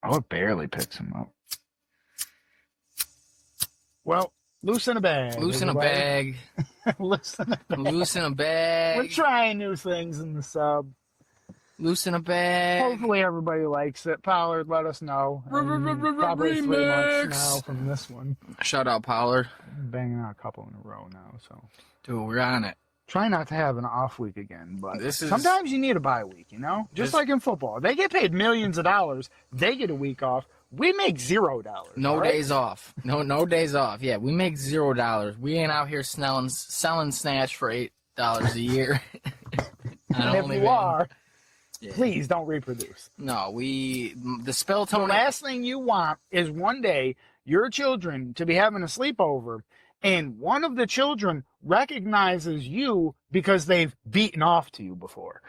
Oh, it barely picks him up. Well, loose in a bag. Loose in a bag. Loose in a bag. Loose in a bag. We're trying new things in the sub. Loose in a bag. Hopefully everybody likes it. Pollard, let us know. Probably 3 months now from this one. Shout out Pollard. I'm banging out a couple in a row now, so. Dude, we're on it. Try not to have an off week again, but This is- sometimes you need a bye week, you know? Just like in football. They get paid millions of dollars. They get a week off. We make $0. No right? days off. No days off. Yeah, we make $0. We ain't out here selling snatch for $8 a year. And if you are, please don't reproduce. No, the spell The Tony. last thing you want is one day your children to be having a sleepover and one of the children recognizes you because they've beaten off to you before.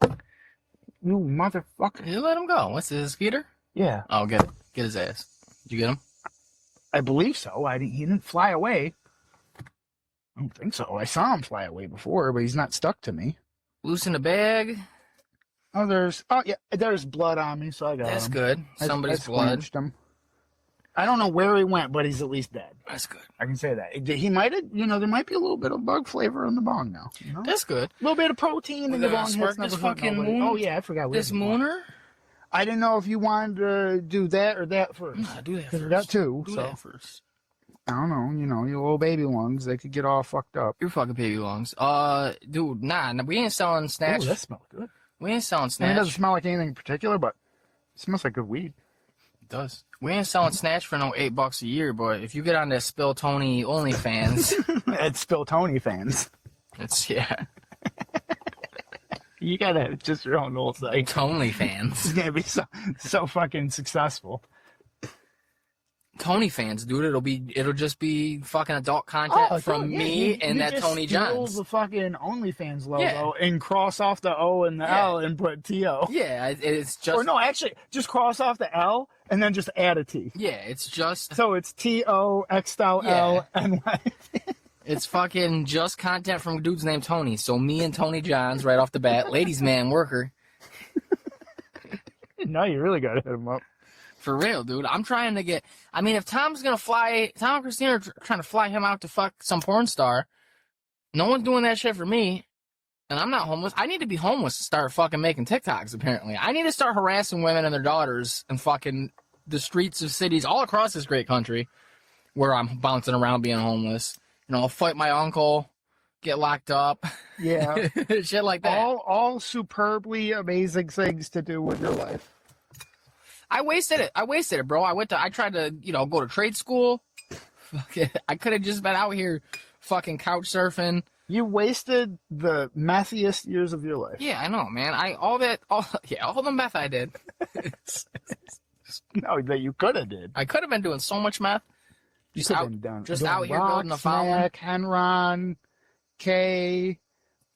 You motherfucker. You let him go. What's this, Skeeter? Yeah. Oh, get it. Get his ass. Did you get him? I believe so. He didn't fly away. I don't think so. I saw him fly away before, but he's not stuck to me. Loose in the bag. There's blood on me, so I got him. That's good. Somebody's blood. Him. I don't know where he went, but he's at least dead. That's good. I can say that. He might have, there might be a little bit of bug flavor in the bong now. You know? That's good. A little bit of protein in the bong. Spark this fucking moon. Oh, yeah, I forgot. This mooner? I didn't know if you wanted to do that or that first. Nah, do that first. Because we got two. Do that first. I don't know. Your little baby lungs, they could get all fucked up. Your fucking baby lungs. Dude, nah, we ain't selling snatch. Oh, that smells good. We ain't selling And snatch. it doesn't smell like anything in particular, but it smells like good weed. It does. We ain't selling snatch for no $8 a year, but if you get on that Spill Tony OnlyFans, It's still Tony fans. it's yeah. You gotta have just your own little site. Tony fans. It's gonna be so fucking successful. Tony fans, dude. It'll just be fucking adult content from me and that Tony Johns. The fucking OnlyFans logo and cross off the O and the L and put T-O. Yeah, it's just. Or no, actually, just cross off the L and then just add a T. Yeah, it's just. So it's T-O, X-L, N-Y. It's fucking just content from dudes named Tony. So me and Tony Johns right off the bat, ladies man worker. No, you really gotta hit him up. For real, dude. I'm trying to get. I mean, if Tom's gonna fly, Tom and Christina are trying to fly him out to fuck some porn star. No one's doing that shit for me, and I'm not homeless. I need to be homeless to start fucking making TikToks. Apparently, I need to start harassing women and their daughters in fucking the streets of cities all across this great country, where I'm bouncing around being homeless. I'll fight my uncle, get locked up. Yeah, shit like that. All superbly amazing things to do with your life. I wasted it, bro. I tried to, go to trade school. I could have just been out here fucking couch surfing. You wasted the methiest years of your life. Yeah, I know, man. All the meth I did. No, that you could have did. I could have been doing so much meth. Just out here building a fountain. Henron, Kay,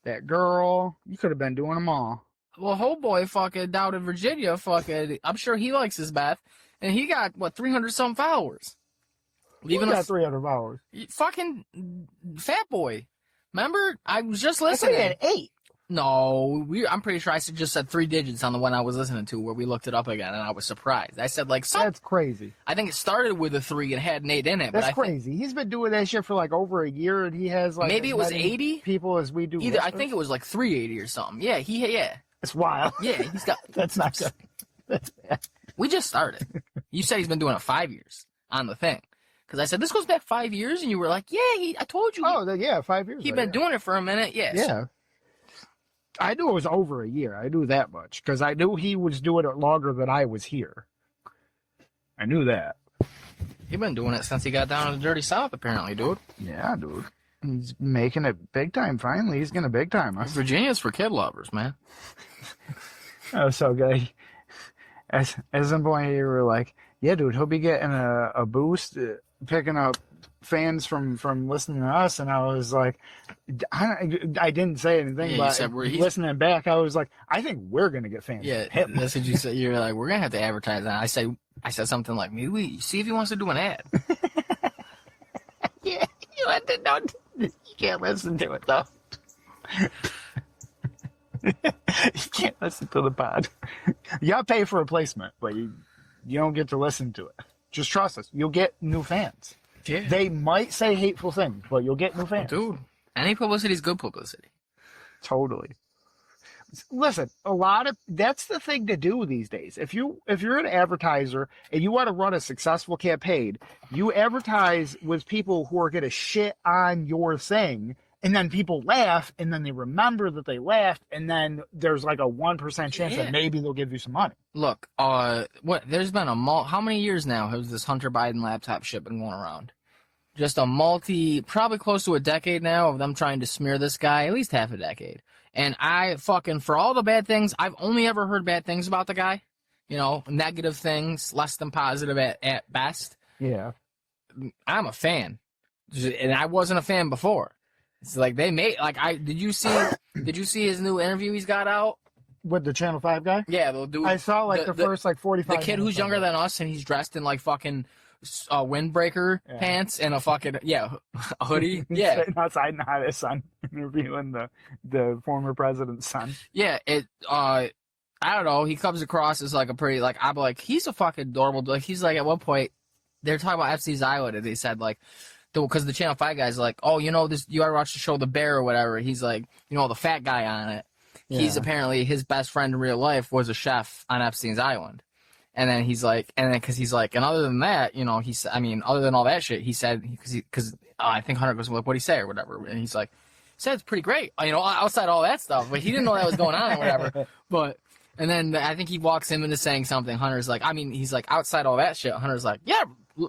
that girl. You could have been doing them all. Well, whole boy fucking down in Virginia, I'm sure he likes his meth, and he got 300-something followers. Even got 300 followers. Fucking fat boy. Remember? I was just listening. I thought he had 8. No, I'm pretty sure I just said 3 digits on the one I was listening to, where we looked it up again, and I was surprised. I said That's crazy. I think it started with a 3 and had an 8 in it. That's crazy. He's been doing that shit for over a year, and he has maybe it was 80 people as we do. I think it was 380 or something. Yeah. It's wild. Yeah, he's got. That's not good. That's bad. We just started. You said he's been doing it 5 years on the thing. Because I said, this goes back 5 years, and you were like, yeah, I told you. Oh, 5 years. He'd been doing it for a minute, yes. Yeah. I knew it was over a year. I knew that much. Because I knew he was doing it longer than I was here. I knew that. He's been doing it since he got down to the dirty South, apparently, dude. Yeah, dude. He's making it big time, finally. He's going to big time us. Virginia's for kid lovers, man. Oh, so good. As some point you were like, yeah, dude, he'll be getting a boost, picking up fans from listening to us, and I was like, I didn't say anything, but listening back, I was like, I think we're gonna get fans. Yeah, that's what you said. You're like, we're gonna have to advertise that. I said something like, maybe we see if he wants to do an ad. Yeah, you can't listen to it though. You can't listen to the pod. You gotta pay for a placement, but you don't get to listen to it. Just trust us. You'll get new fans. Yeah. They might say hateful things, but you'll get new fans. Dude, any publicity is good publicity. Totally. Listen, that's the thing to do these days. If you're an advertiser and you want to run a successful campaign, you advertise with people who are going to shit on your thing, and then people laugh, and then they remember that they laughed, and then there's like a 1% chance that maybe they'll give you some money. Look, there's been how many years now has this Hunter Biden laptop shit been going around? Just probably close to a decade now of them trying to smear this guy, at least half a decade. And for all the bad things, I've only ever heard bad things about the guy. You know, negative things, less than positive at best. Yeah. I'm a fan. And I wasn't a fan before. It's like did you see his new interview he's got out? With the Channel 5 guy? Yeah, the dude. I saw the first 45 The kid who's younger than us and he's dressed in like fucking windbreaker pants and a fucking a hoodie. Yeah. Sitting outside and had his son interviewing the former president's son. Yeah, I don't know, he comes across as like a pretty I'm like, he's a fucking adorable, like he's like at one point they're talking about Epstein's Island and they said like because the Channel 5 guy's like, oh, you know this, you ever watch the show The Bear or whatever? He's like, you know, the fat guy on it. Yeah. He's apparently his best friend in real life was a chef on Epstein's Island. And then he's like, because he's like, and other than that, you know, other than all that shit, he said, because I think Hunter goes, like, what'd he say or whatever? And he's like, said it's pretty great, you know, outside all that stuff. But he didn't know that was going on or whatever. But, and then I think he walks him into saying something. Hunter's like, he's like, outside all that shit. Hunter's like, yeah,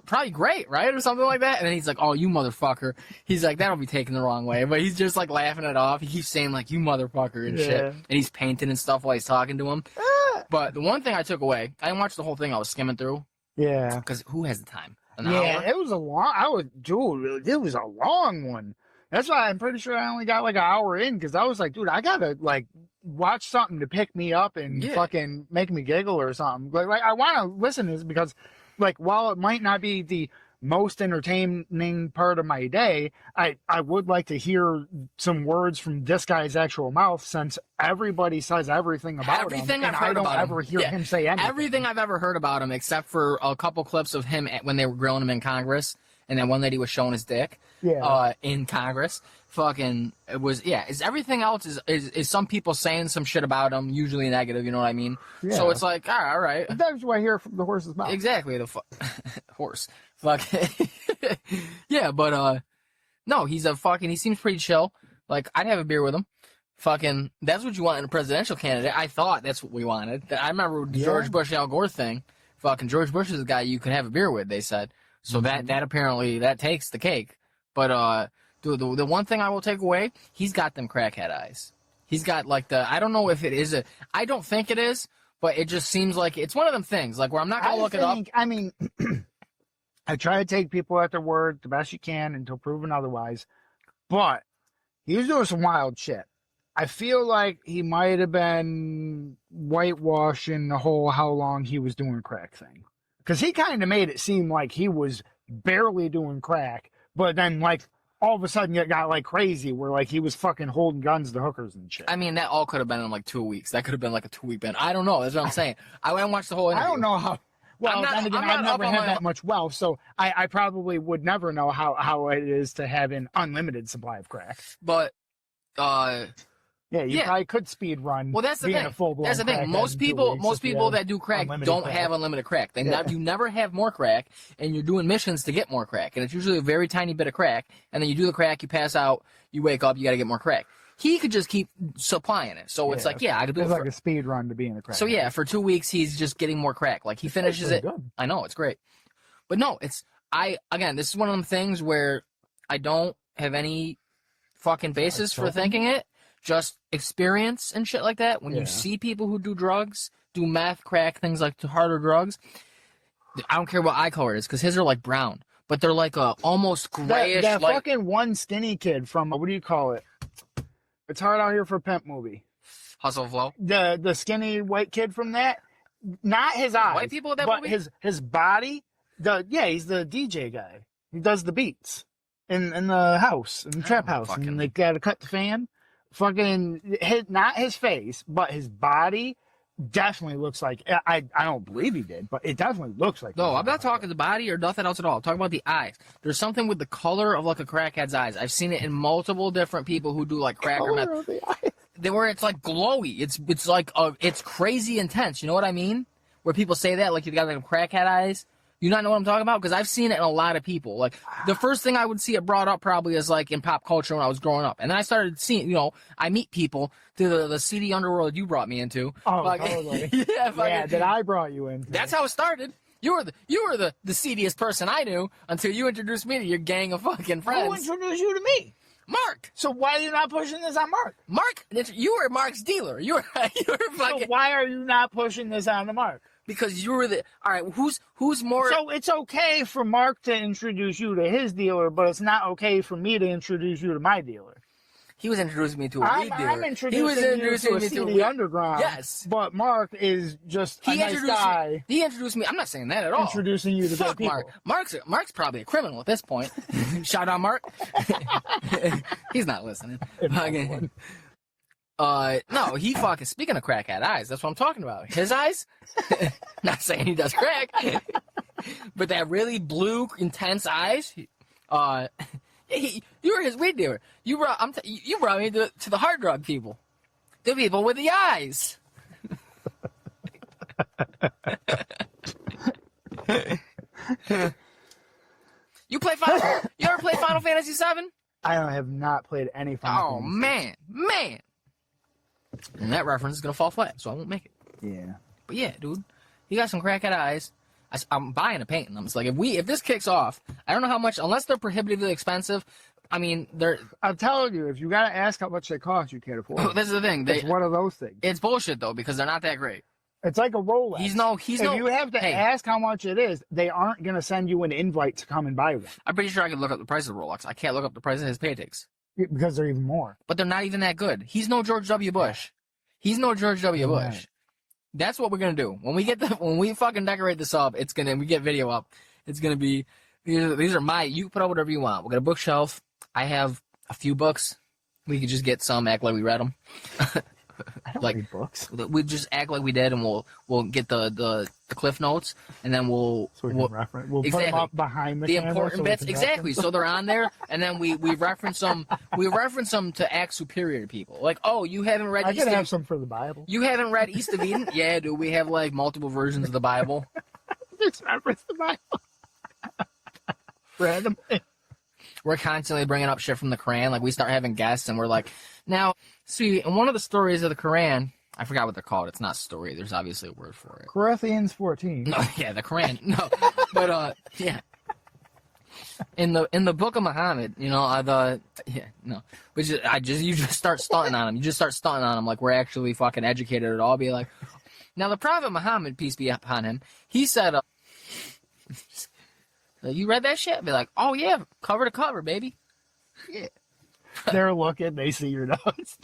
probably great, right? Or something like that. And then he's like, oh, you motherfucker. He's like, that'll be taken the wrong way. But he's just like laughing it off. He keeps saying like, you motherfucker and shit. And he's painting and stuff while he's talking to him. But the one thing I took away, I didn't watch the whole thing. I was skimming through. Yeah. Because who has the time? An hour? It was a long. It was a long one. That's why I'm pretty sure I only got like an hour in because I was like, dude, I gotta like watch something to pick me up and fucking make me giggle or something. Like I want to listen to this because, like, while it might not be the most entertaining part of my day, I would like to hear some words from this guy's actual mouth since everybody says everything about him. I've heard about him. I don't ever hear him say anything. Everything I've ever heard about him, except for a couple clips of him when they were grilling him in Congress, and then one lady was showing his dick in Congress. Fucking, it was, is everything else is some people saying some shit about him, usually negative, you know what I mean? Yeah. So it's like, all right. That's what I hear from the horse's mouth. Exactly, the horse. Fuck. Yeah, but, no, he seems pretty chill. Like, I'd have a beer with him. Fucking, that's what you want in a presidential candidate. I thought that's what we wanted. I remember the George Bush, Al Gore thing. Fucking George Bush is the guy you could have a beer with, they said. So that apparently, that takes the cake. But, the one thing I will take away, he's got them crackhead eyes. He's got like I don't know if it is I don't think it is, but it just seems like it's one of them things, like where I'm not going to look it up. I mean, I try to take people at their word the best you can until proven otherwise, but he was doing some wild shit. I feel like he might have been whitewashing the whole how long he was doing crack thing. Because he kind of made it seem like he was barely doing crack, but then like, all of a sudden it got like crazy where like he was fucking holding guns to hookers and shit. I mean, that all could have been in like 2 weeks. That could have been like a 2-week ban. I don't know. That's what I'm saying. I went and watched the whole interview. I don't know how. Well, then again, I've never had that much wealth, so I probably would never know how it is to have an unlimited supply of crack. But, you probably could speed run. Well, that's the thing. That's the thing. Most people that do crack don't have unlimited crack. You never have more crack, and you're doing missions to get more crack, and it's usually a very tiny bit of crack. And then you do the crack, you pass out, you wake up, you got to get more crack. He could just keep supplying it. So it's like, I could do it. It's like a speed run to be in the crack. So for 2 weeks, he's just getting more crack. Like he finishes it. Good. I know, it's great. But no, this is one of them things where I don't have any fucking basis for thinking it. Just experience and shit like that. When you see people who do drugs, do meth, crack, things like harder drugs, I don't care what eye color it is, because his are like brown, but they're like a almost grayish. That fucking one skinny kid from, what do you call it? It's Hard Out Here for a Pimp movie. Hustle Flow? The skinny white kid from that. Not his eyes. White people in that but movie? his body. He's the DJ guy. He does the beats in the house, in the trap house. And they got to cut the fan. Fucking not his face, but his body definitely looks like I don't believe he did, but it definitely looks like. No, I'm not talking the body or nothing else at all. I'm talking about the eyes. There's something with the color of like a crackhead's eyes. I've seen it in multiple different people who do like crack or meth. Where it's like glowy. It's like it's crazy intense. You know what I mean? Where people say that like you got like crackhead eyes. You not know what I'm talking about? Because I've seen it in a lot of people. Like, the first thing I would see it brought up probably is, like, in pop culture when I was growing up. And then I started seeing, I meet people through the seedy underworld you brought me into. Oh, like, totally. yeah, that I brought you into. That's how it started. You were the seediest person I knew until you introduced me to your gang of fucking friends. Who introduced you to me? Mark. So why are you not pushing this on Mark? Mark, you were Mark's dealer. You were fucking... So why are you not pushing this on the Mark? Because you were all right, who's more... So it's okay for Mark to introduce you to his dealer, but it's not okay for me to introduce you to my dealer. He was introducing me to a weed dealer. I'm introducing you to a CD underground. Yes. But Mark is just a nice guy. He introduced me. I'm not saying that at all. Introducing you to good people. Mark's probably a criminal at this point. Shout out, Mark. He's not listening. No, he fucking, speaking of crackhead eyes, that's what I'm talking about. His eyes? Not saying he does crack. But that really blue, intense eyes, you were his weed dealer. You brought me to the hard drug people. The people with the eyes. You ever play Final Fantasy VII? I have not played any Final Fantasy. Man. And that reference is going to fall flat, so I won't make it. Yeah. But yeah, dude, you got some crackhead eyes. I'm buying a painting. I'm just like, if this kicks off, I don't know how much, unless they're prohibitively expensive. I mean, I'm telling you, if you got to ask how much they cost, you can't afford it. This is the thing. It's one of those things. It's bullshit, though, because they're not that great. It's like a Rolex. If you have to ask how much it is, they aren't going to send you an invite to come and buy one. I'm pretty sure I could look up the price of the Rolex. I can't look up the price of his Paytex. Because they're even more. But they're not even that good. He's no George W. Bush. Right. That's what we're gonna do. When we fucking decorate this up, we get video up. It's gonna be these are you put up whatever you want. We got a bookshelf. I have a few books. We could just get some, act like we read them. I don't read books. We just act like we did, and we'll get the cliff notes, and then we'll reference. We'll put them up behind the important bits. Exactly. So they're on there, and then we reference them. We reference them to act superior to people. Like, oh, you haven't read. I could have some for the Bible. You haven't read East of Eden? Yeah, dude. We have like multiple versions of the Bible. Just reference the Bible. Random. We're constantly bringing up shit from the Quran. Like, we start having guests, and we're like, now, see, in one of the stories of the Quran, I forgot what they're called. It's not story. There's obviously a word for it. Corinthians 14. No, yeah, the Quran. No, but yeah. In the book of Muhammad, you just start stunting on him. You just start stunting on him like we're actually fucking educated at all. Be like, now the Prophet Muhammad, peace be upon him, he said, you read that shit? Be like, oh yeah, cover to cover, baby. Yeah. They're looking, they see your nose.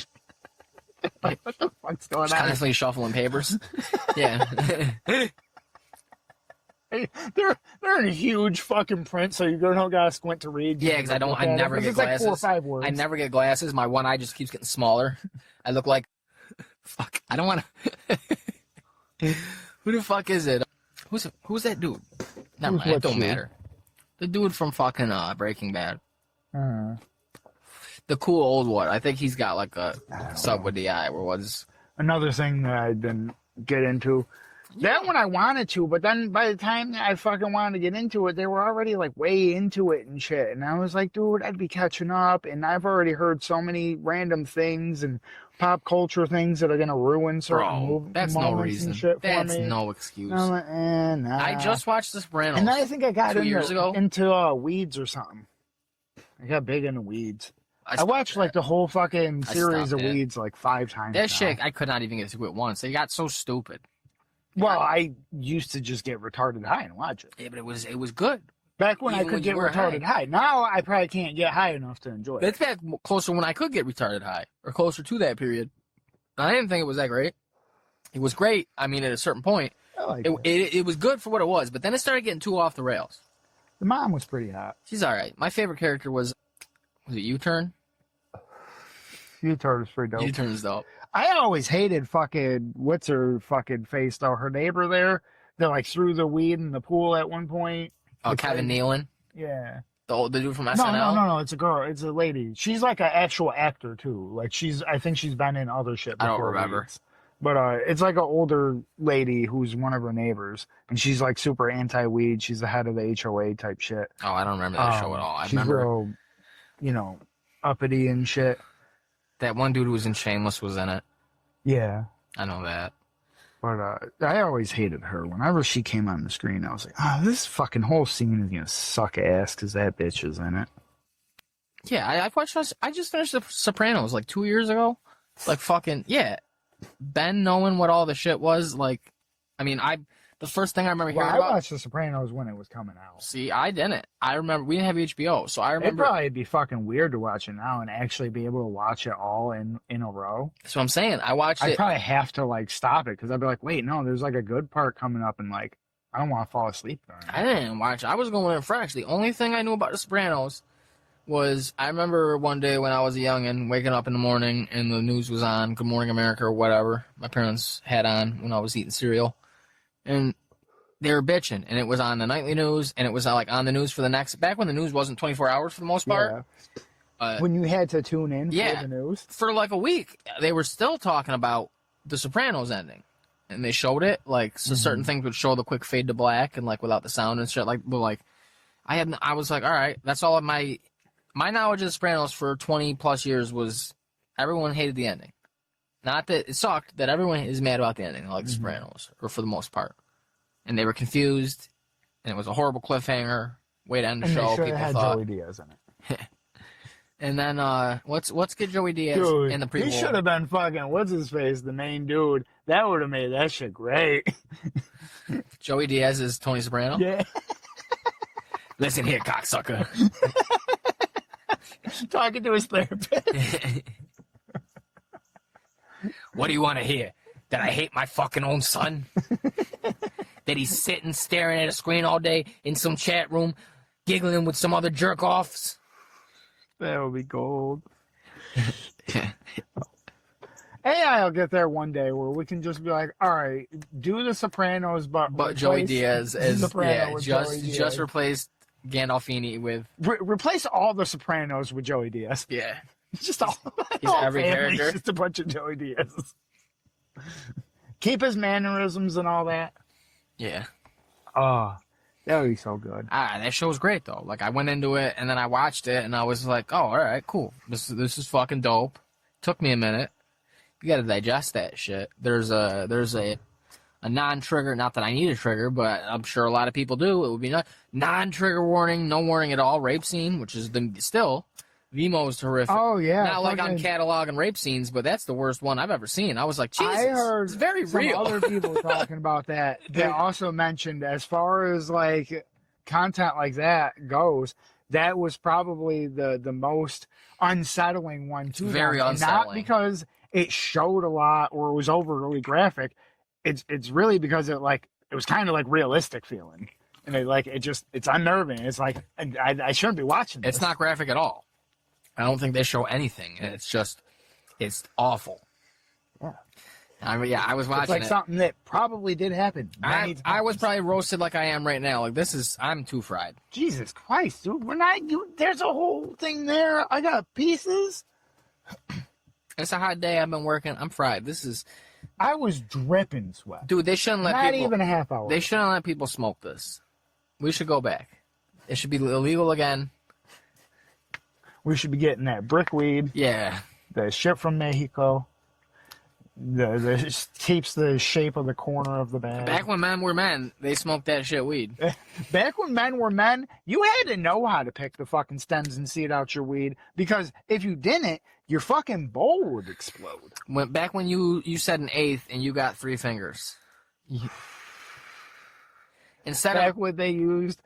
Like, what the fuck's going on? Constantly shuffling papers. Yeah. They're in a huge fucking print, so you don't gotta squint to read. Yeah, because I never get glasses. Like 4 or 5 words. I never get glasses. My one eye just keeps getting smaller. I look like, fuck. I don't want to. Who the fuck is it? Who's that dude? Never mind. It don't matter. The dude from fucking Breaking Bad. The cool old one. I think he's got like a sub with the eye. Or was another thing that I didn't get into. That one I wanted to, but then by the time I fucking wanted to get into it, they were already like way into it and shit. And I was like, dude, I'd be catching up. And I've already heard so many random things and pop culture things that are gonna ruin certain moments and shit for me. That's no excuse. I'm like, nah. I just watched The Sopranos. And then I think I got 2 years ago into Weeds or something. I got big into Weeds. I watched like the whole fucking series of Weeds like 5 times. That shit, I could not even get through it once. They got so stupid. Well, I used to just get retarded high and watch it. Yeah, but it was good. Back when I could get retarded high. Now I probably can't get high enough to enjoy it. It's back closer when I could get retarded high, or closer to that period. I didn't think it was that great. It was great. I mean, at a certain point, it was good for what it was. But then it started getting too off the rails. The mom was pretty hot. She's all right. My favorite character was it U-Turn? U-Turn is pretty dope. U-Turn is dope. I always hated fucking what's her fucking face though. Her neighbor there, that like threw the weed in the pool at one point. Oh, Kevin Nealon, Yeah. the dude from No, SNL. no. It's a girl. It's a lady. She's like an actual actor too. Like I think she's been in other shit I before. don't remember. Weeds. But it's like an older lady who's one of her neighbors, and she's like super anti-weed. She's the head of the HOA type shit. Oh, I don't remember that show at all. I she's remember real, uppity and shit. that one dude who was in Shameless was in it. Yeah. I know that. But I always hated her. Whenever she came on the screen, I was like, oh, this fucking whole scene is going to suck ass because that bitch is in it. Yeah, I just finished The Sopranos like 2 years ago. Like fucking, yeah. Ben knowing what all the shit was, like, I mean, the first thing I remember hearing I about. watched The Sopranos when it was coming out. See, I didn't. I remember, we didn't have HBO, so I It'd remember. probably be fucking weird to watch it now and actually be able to watch it all in a row. That's what I'm saying. I watched I'd it. probably have to like stop it because I'd be like, wait, no, there's like a good part coming up and like, I don't want to fall asleep during it. I didn't watch it. I was going in fresh. The only thing I knew about The Sopranos was I remember one day when I was a youngin' waking up in the morning and the news was on, Good Morning America or whatever my parents had on when I was eating cereal. And they were bitching, and it was on the nightly news, and it was like on the news for the next, back when the news wasn't 24 hours for the most part. Yeah. When you had to tune in for the news. For like a week, they were still talking about The Sopranos ending. And they showed it, like, so certain things would show the quick fade to black and like without the sound and shit. Like, but like, I was like, all right, that's all of my knowledge of The Sopranos for 20 plus years was everyone hated the ending. Not that it sucked, that everyone is mad about the ending, like The Sopranos, or for the most part. And they were confused, and it was a horrible cliffhanger. Way to end the show. They People had thought. Joey Diaz in it. And then let's get Joey Diaz Dude, in the prequel. he should have been fucking what's his face, the main dude. That would have made that shit great. Joey Diaz is Tony Soprano. Yeah. Listen here, cocksucker. Talking to his therapist. What do you want to hear? That I hate my fucking own son? That he's sitting staring at a screen all day in some chat room, giggling with some other jerk offs? That would be gold. AI will get there one day where we can just be like, all right, do The Sopranos, but Joey Diaz is Soprano with Joey Diaz. just replace Gandolfini with replace all The Sopranos with Joey Diaz. yeah. Just all. He's all every families, character. Just a bunch of Joey Diaz's. Keep his mannerisms and all that. Yeah. Oh, that would be so good. That show's great though. Like I went into it and then I watched it and I was like, oh, all right, cool. This is fucking dope. Took me a minute. You got to digest that shit. There's a non-trigger. Not that I need a trigger, but I'm sure a lot of people do. It would be non-trigger warning, no warning at all. Rape scene, which is still the most horrific. Oh yeah. Not like I'm cataloging rape scenes, but that's the worst one I've ever seen. I was like, Jesus, I heard it's very some real. other people talking about that. They also mentioned as far as like content like that goes, that was probably the most unsettling one too. Very And unsettling. Not because it showed a lot or was overly graphic. It's really because it was kind of like realistic feeling. And it's unnerving. It's like I shouldn't be watching this. It's not graphic at all. I don't think they show anything. It's awful. Yeah. I mean, yeah, I was watching It's like it. something that probably did happen. I was probably roasted like I am right now. Like I'm too fried. Jesus Christ, dude. There's a whole thing there. I got pieces. It's a hot day. I've been working. I'm fried. I was dripping sweat. Dude, they shouldn't let Not people. even a half hour. They shouldn't let people smoke this. We should go back. It should be illegal again. We should be getting that brickweed, Yeah. the shit from Mexico. The keeps the shape of the corner of the bag. Back when men were men, they smoked that shit weed. Back when men were men, you had to know how to pick the fucking stems and seed out your weed, because if you didn't, your fucking bowl would explode. Back when you said an eighth and you got 3 fingers. Instead Back of when they used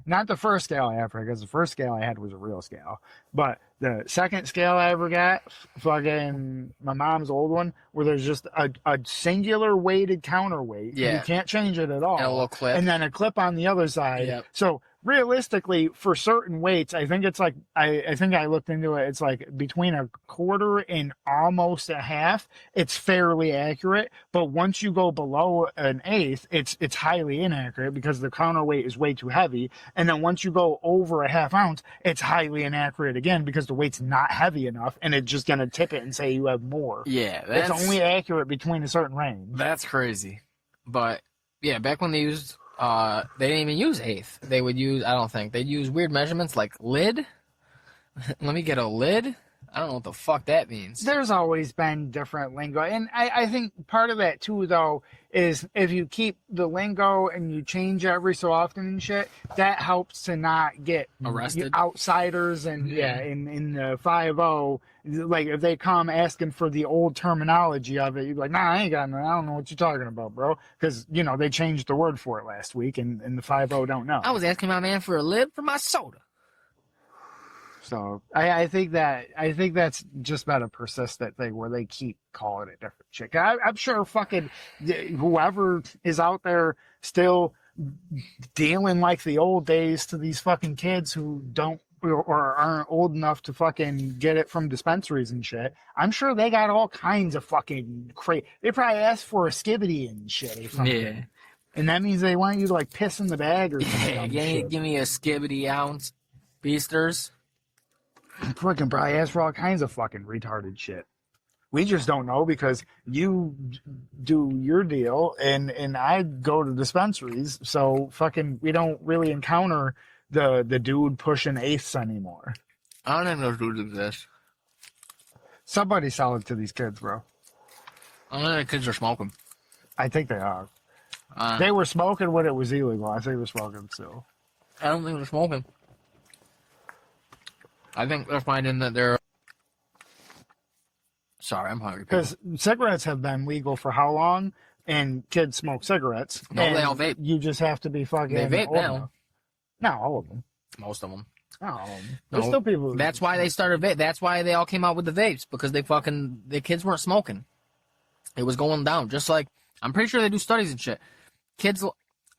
not the first scale I ever, because the first scale I had was a real scale, but the second scale I ever got, fucking my mom's old one, where there's just a singular weighted counterweight. Yeah. You can't change it at all. And a little clip. And then a clip on the other side. Yep. So realistically, for certain weights, I think it's like I think I looked into it. It's like between a quarter and almost a half. It's fairly accurate, but once you go below an eighth, it's highly inaccurate because the counterweight is way too heavy. And then once you go over a half ounce, it's highly inaccurate again because the weight's not heavy enough, and it's just gonna tip it and say you have more. Yeah, it's only accurate between a certain range. That's crazy. But yeah, back when they used. They didn't even use eighth. They would use, I don't think, they'd use weird measurements like lid. Let me get a lid. I don't know what the fuck that means. There's always been different lingo. And I think part of that, too, though, is if you keep the lingo and you change every so often and shit, that helps to not get arrested. Outsiders and, in the 5-0, like, if they come asking for the old terminology of it, you're like, nah, I ain't got no, I don't know what you're talking about, bro. Because, you know, they changed the word for it last week, and the 5-0 don't know. I was asking my man for a lid for my soda. So I think that's just about a persistent thing where they keep calling it different shit. I'm sure fucking whoever is out there still dealing like the old days to these fucking kids who don't or aren't old enough to fucking get it from dispensaries and shit. I'm sure they got all kinds of fucking crazy. They probably asked for a skibbity and shit or something. Yeah. And that means they want you to like piss in the bag or something. Yeah, give me a skibbity ounce, beasters. Fucking probably ask for all kinds of fucking retarded shit. We just don't know because you do your deal and I go to dispensaries, so fucking we don't really encounter the dude pushing eighths anymore. I don't even know who do this. Somebody sell it to these kids, bro. I don't know the kids are smoking. I think they are. They were smoking when it was illegal. I think they were smoking still. I don't think they're smoking. I think they're finding that they're... Sorry, I'm hungry. Because cigarettes have been legal for how long? And kids smoke cigarettes. No, they all vape. You just have to be fucking... They vape now. Enough. Not all of them. Most of them. Not all of them. No, There's still people... That's why they started vape. That's why they all came out with the vapes. Because the kids weren't smoking. It was going down. Just like... I'm pretty sure they do studies and shit. Kids...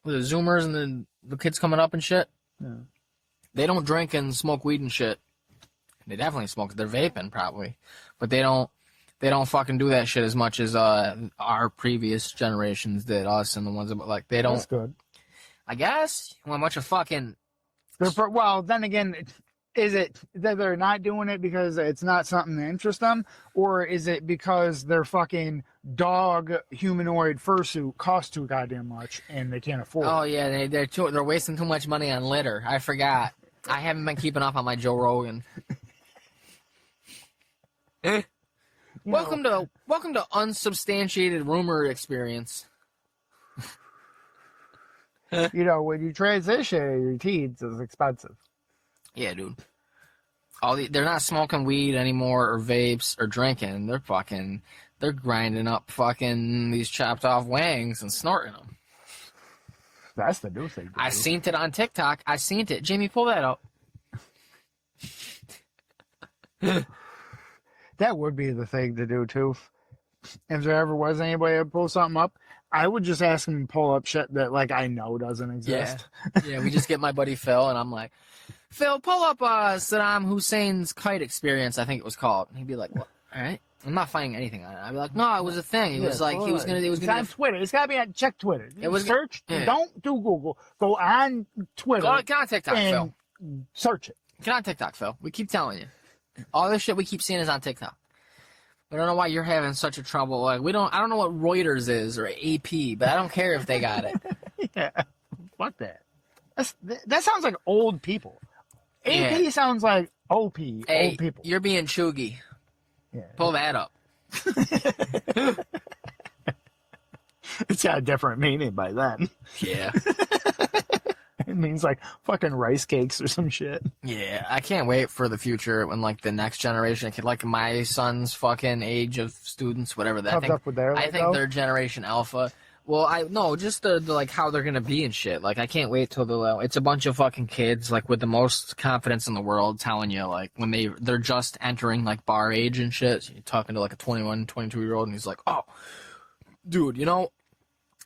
The Zoomers and the kids coming up and shit. Yeah. They don't drink and smoke weed and shit. They definitely smoke. They're vaping probably, but they don't fucking do that shit as much as our previous generations did. Us and the ones that like they don't. That's good. I guess you want a bunch of fucking. Well, then again, is it that they're not doing it because it's not something that interests them, or is it because their fucking dog humanoid fursuit costs too goddamn much and they can't afford it? Oh yeah, they're wasting too much money on litter. I forgot. I haven't been keeping up on my Joe Rogan. Welcome to unsubstantiated rumor experience. You know, when you transition your teens, it's expensive. Yeah, dude. They're not smoking weed anymore or vapes or drinking. They're grinding up fucking these chopped off wangs and snorting them. That's the new thing. I seen it on TikTok. I seen it. Jamie, pull that up. That would be the thing to do too. If there ever was anybody to pull something up, I would just ask him to pull up shit that like I know doesn't exist. Yeah, we just get my buddy Phil, and I'm like, Phil, pull up Saddam Hussein's kite experience. I think it was called. And he'd be like, what? All right. I'm not finding anything on it. I'd be like, no, it was a thing. It was like he was gonna. It was it's gonna. on Twitter. It's gotta be on check Twitter. It was search. yeah. Don't do Google. Go on Twitter. Get on TikTok, Phil. Search it. Get on TikTok, Phil. We keep telling you. All this shit we keep seeing is on TikTok. I don't know why you're having such a trouble. Like I don't know what Reuters is or AP, but I don't care if they got it. Yeah, fuck that. That sounds like old people. AP sounds like OP. Hey, old people. You're being chuggy. Yeah. Pull that up. It's got a different meaning by then. Yeah. It means like fucking rice cakes or some shit. Yeah, I can't wait for the future when like the next generation, like my son's fucking age of students, whatever that. I think they're Generation Alpha. Well, just the like how they're gonna be and shit. Like I can't wait till it's a bunch of fucking kids like with the most confidence in the world telling you like when they're just entering like bar age and shit. So you're talking to like a 21, 22-year-old and he's like, oh, dude, you know,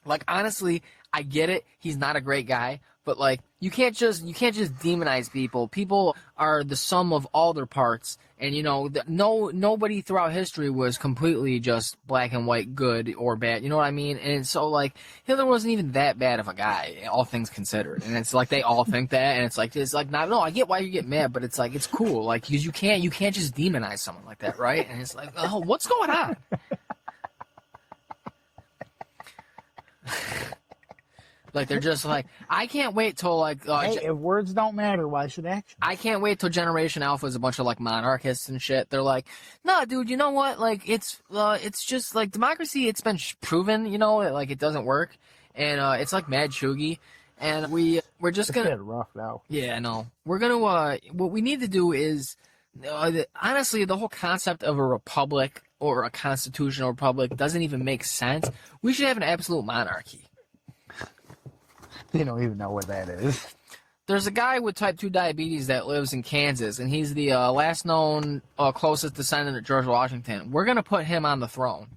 like honestly, I get it. He's not a great guy. But like you can't just demonize people. People are the sum of all their parts, and you know, nobody throughout history was completely just black and white, good or bad. You know what I mean? And so like Hitler wasn't even that bad of a guy, all things considered. And it's like they all think that, and it's like not. No, I get why you get mad, but it's like it's cool, like because you can't just demonize someone like that, right? And it's like, oh, what's going on? Like they're just like, I can't wait till like hey, if words don't matter, why should action? I can't wait till Generation Alpha is a bunch of like monarchists and shit. They're like, no, dude, you know what? Like it's just like democracy. It's been proven, you know, like it doesn't work, and it's like mad chuggy, and we're just gonna rough now. Yeah, no, we're gonna what we need to do is honestly, the whole concept of a republic or a constitutional republic doesn't even make sense. We should have an absolute monarchy. You don't even know what that is. There's a guy with type 2 diabetes that lives in Kansas, and he's the last known closest descendant of George Washington. We're going to put him on the throne.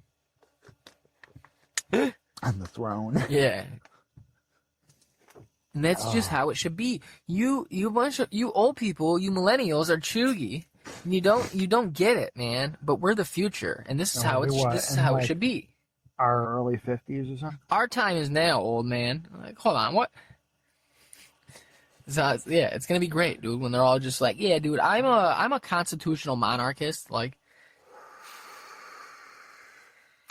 On the throne? Yeah. And that's just how it should be. You old people, you millennials are chuggy. And you don't get it, man. But we're the future, and this is how it should be. Our early 50s or something? Our time is now, old man. Like, hold on, what? So, yeah, it's gonna be great, dude. When they're all just like, yeah, dude, I'm a constitutional monarchist. Like,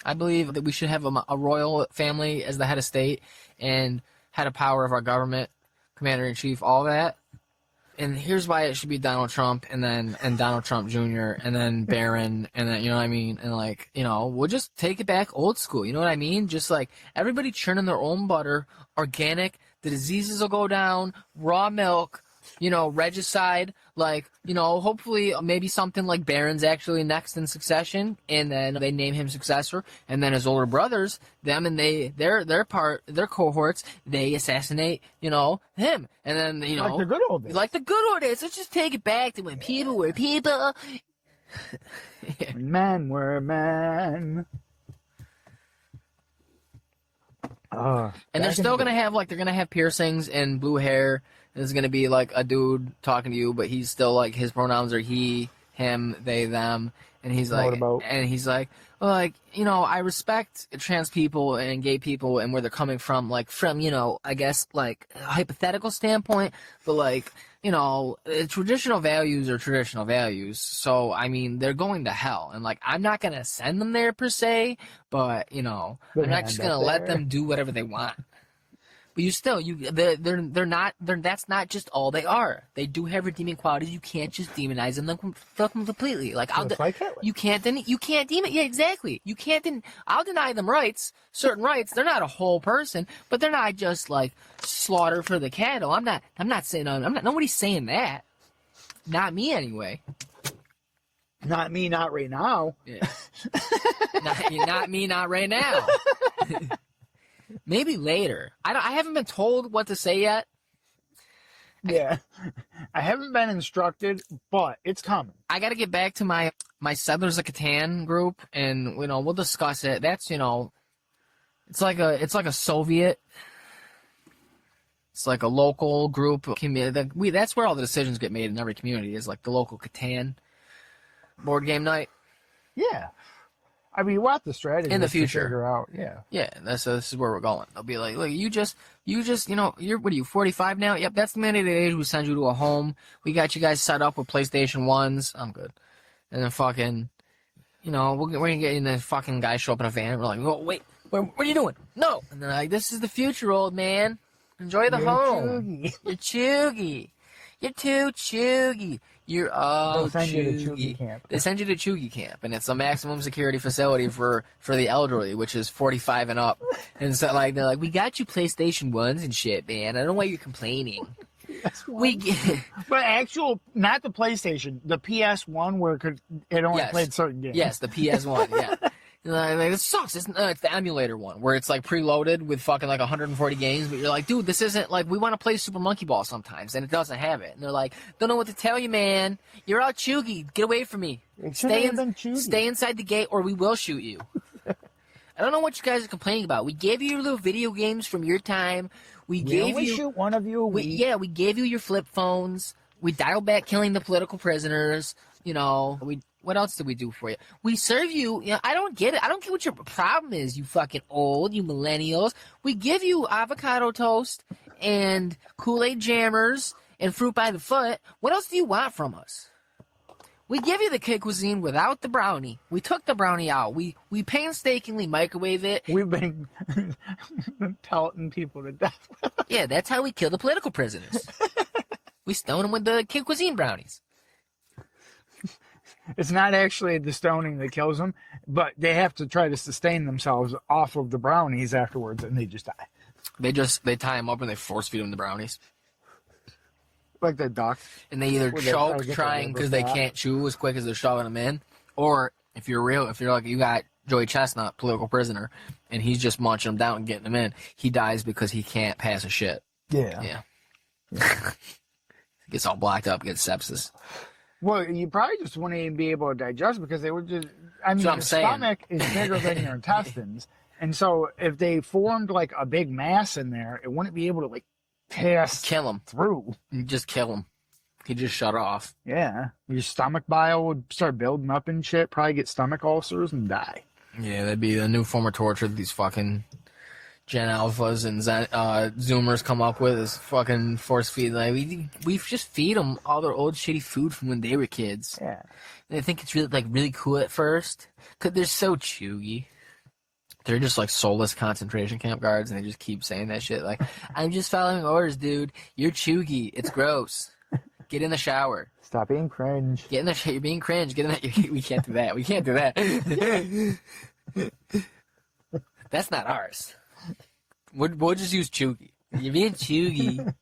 I believe that we should have a royal family as the head of state and head of power of our government, commander in chief, all that. And here's why it should be Donald Trump, and Donald Trump Jr., and then Barron, and then, you know what I mean? And like, you know, we'll just take it back old school. You know what I mean? Just like everybody churning their own butter, organic, the diseases will go down, raw milk, you know, regicide, like, you know, hopefully maybe something like Barron's actually next in succession, and then they name him successor, and then his older brothers, them and their cohorts, they assassinate, you know, him, and then, you know, like the good old days. Like the good old days. Let's just take it back to when people were people. Men were men. And they're still gonna have they're gonna have piercings and blue hair. There's gonna be like a dude talking to you, but he's still like his pronouns are he, him, they, them, and he's like, well, like, you know, I respect trans people and gay people and where they're coming from, like from, you know, I guess like a hypothetical standpoint, but like, you know, traditional values are traditional values. So I mean, they're going to hell, and like I'm not gonna send them there per se, but you know, I'm not just gonna let them do whatever they want. But that's not just all they are. They do have redeeming qualities. You can't just demonize them completely. Like you can't demon. Yeah, exactly. You can't. I'll deny them certain rights. They're not a whole person, but they're not just like slaughter for the cattle. I'm not saying. Nobody's saying that. Not me anyway. Not me. Not right now. Yeah. not me. Not right now. Maybe later. I haven't been told what to say yet. Yeah. I haven't been instructed, but it's coming. I got to get back to my Settlers of Catan group, and you know, we'll discuss it. That's, you know, it's like a Soviet. It's like a local group community. That's where all the decisions get made in every community, is like the local Catan board game night. Yeah. I mean, what the strategy in the future? Figure out, yeah. Yeah, this is where we're going. They'll be like, look, you just, you know, what are you, 45 now? Yep, that's the mandated age. We send you to a home. We got you guys set up with PlayStation 1s. I'm good. And then fucking, you know, we're gonna get in the fucking guy show up in a van. We're like, oh, wait, what are you doing? No. And they're like, this is the future, old man. Enjoy the home. You're chuggy. You're too chuggy. You're all chuggy. They send you to Chuggy Camp, and it's a maximum security facility for the elderly, which is 45 and up. And so, like, they're like, we got you PlayStation 1s and shit, man. I don't know why you're complaining. But not the PlayStation, the PS1 where it only played certain games. Yes, the PS1, yeah. Like, this sucks. It's the emulator one where it's like preloaded with fucking like 140 games, but you're like, dude, this isn't like, we want to play Super Monkey Ball sometimes, and it doesn't have it. And they're like, don't know what to tell you, man. You're all chuggy. Get away from me. Stay inside the gate, or we will shoot you. I don't know what you guys are complaining about. We gave you your little video games from your time. We gave only you shoot one of you a week. we gave you your flip phones. We dialed back killing the political prisoners. You know, what else did we do for you? We serve you. You know, I don't get it. I don't get what your problem is. You fucking old. You millennials. We give you avocado toast and Kool-Aid jammers and fruit by the foot. What else do you want from us? We give you the kid cuisine without the brownie. We took the brownie out. We painstakingly microwave it. We've been pelting people to death. Yeah, that's how we kill the political prisoners. We stone them with the kid cuisine brownies. It's not actually the stoning that kills them, but they have to try to sustain themselves off of the brownies afterwards, and they just die. They tie them up and they force feed them the brownies. Like the duck. And they either choke trying because they can't chew as quick as they're shoving them in, or if you're like you got Joey Chestnut, political prisoner, and he's just munching them down and getting them in, he dies because he can't pass a shit. Yeah. Gets all blacked up, gets sepsis. Well, you probably just wouldn't even be able to digest because they would just. I mean, your stomach is bigger than your intestines, and so if they formed like a big mass in there, it wouldn't be able to like kill him through. You just kill him. He just shut off. Yeah, your stomach bile would start building up and shit. Probably get stomach ulcers and die. Yeah, that'd be a new form of torture. These fucking Gen Alphas and Zoomers come up with is fucking force feed. Like we just feed them all their old shitty food from when they were kids. Yeah, and they think it's really cool at first because they're so chewy. They're just like soulless concentration camp guards, and they just keep saying that shit. Like, I'm just following orders, dude. You're chuggy. It's gross. Get in the shower. Stop being cringe. Get in the shower. You're being cringe. Get in the. We can't do that. We can't do that. That's not ours. We'll just use chuggy. You're being chuggy.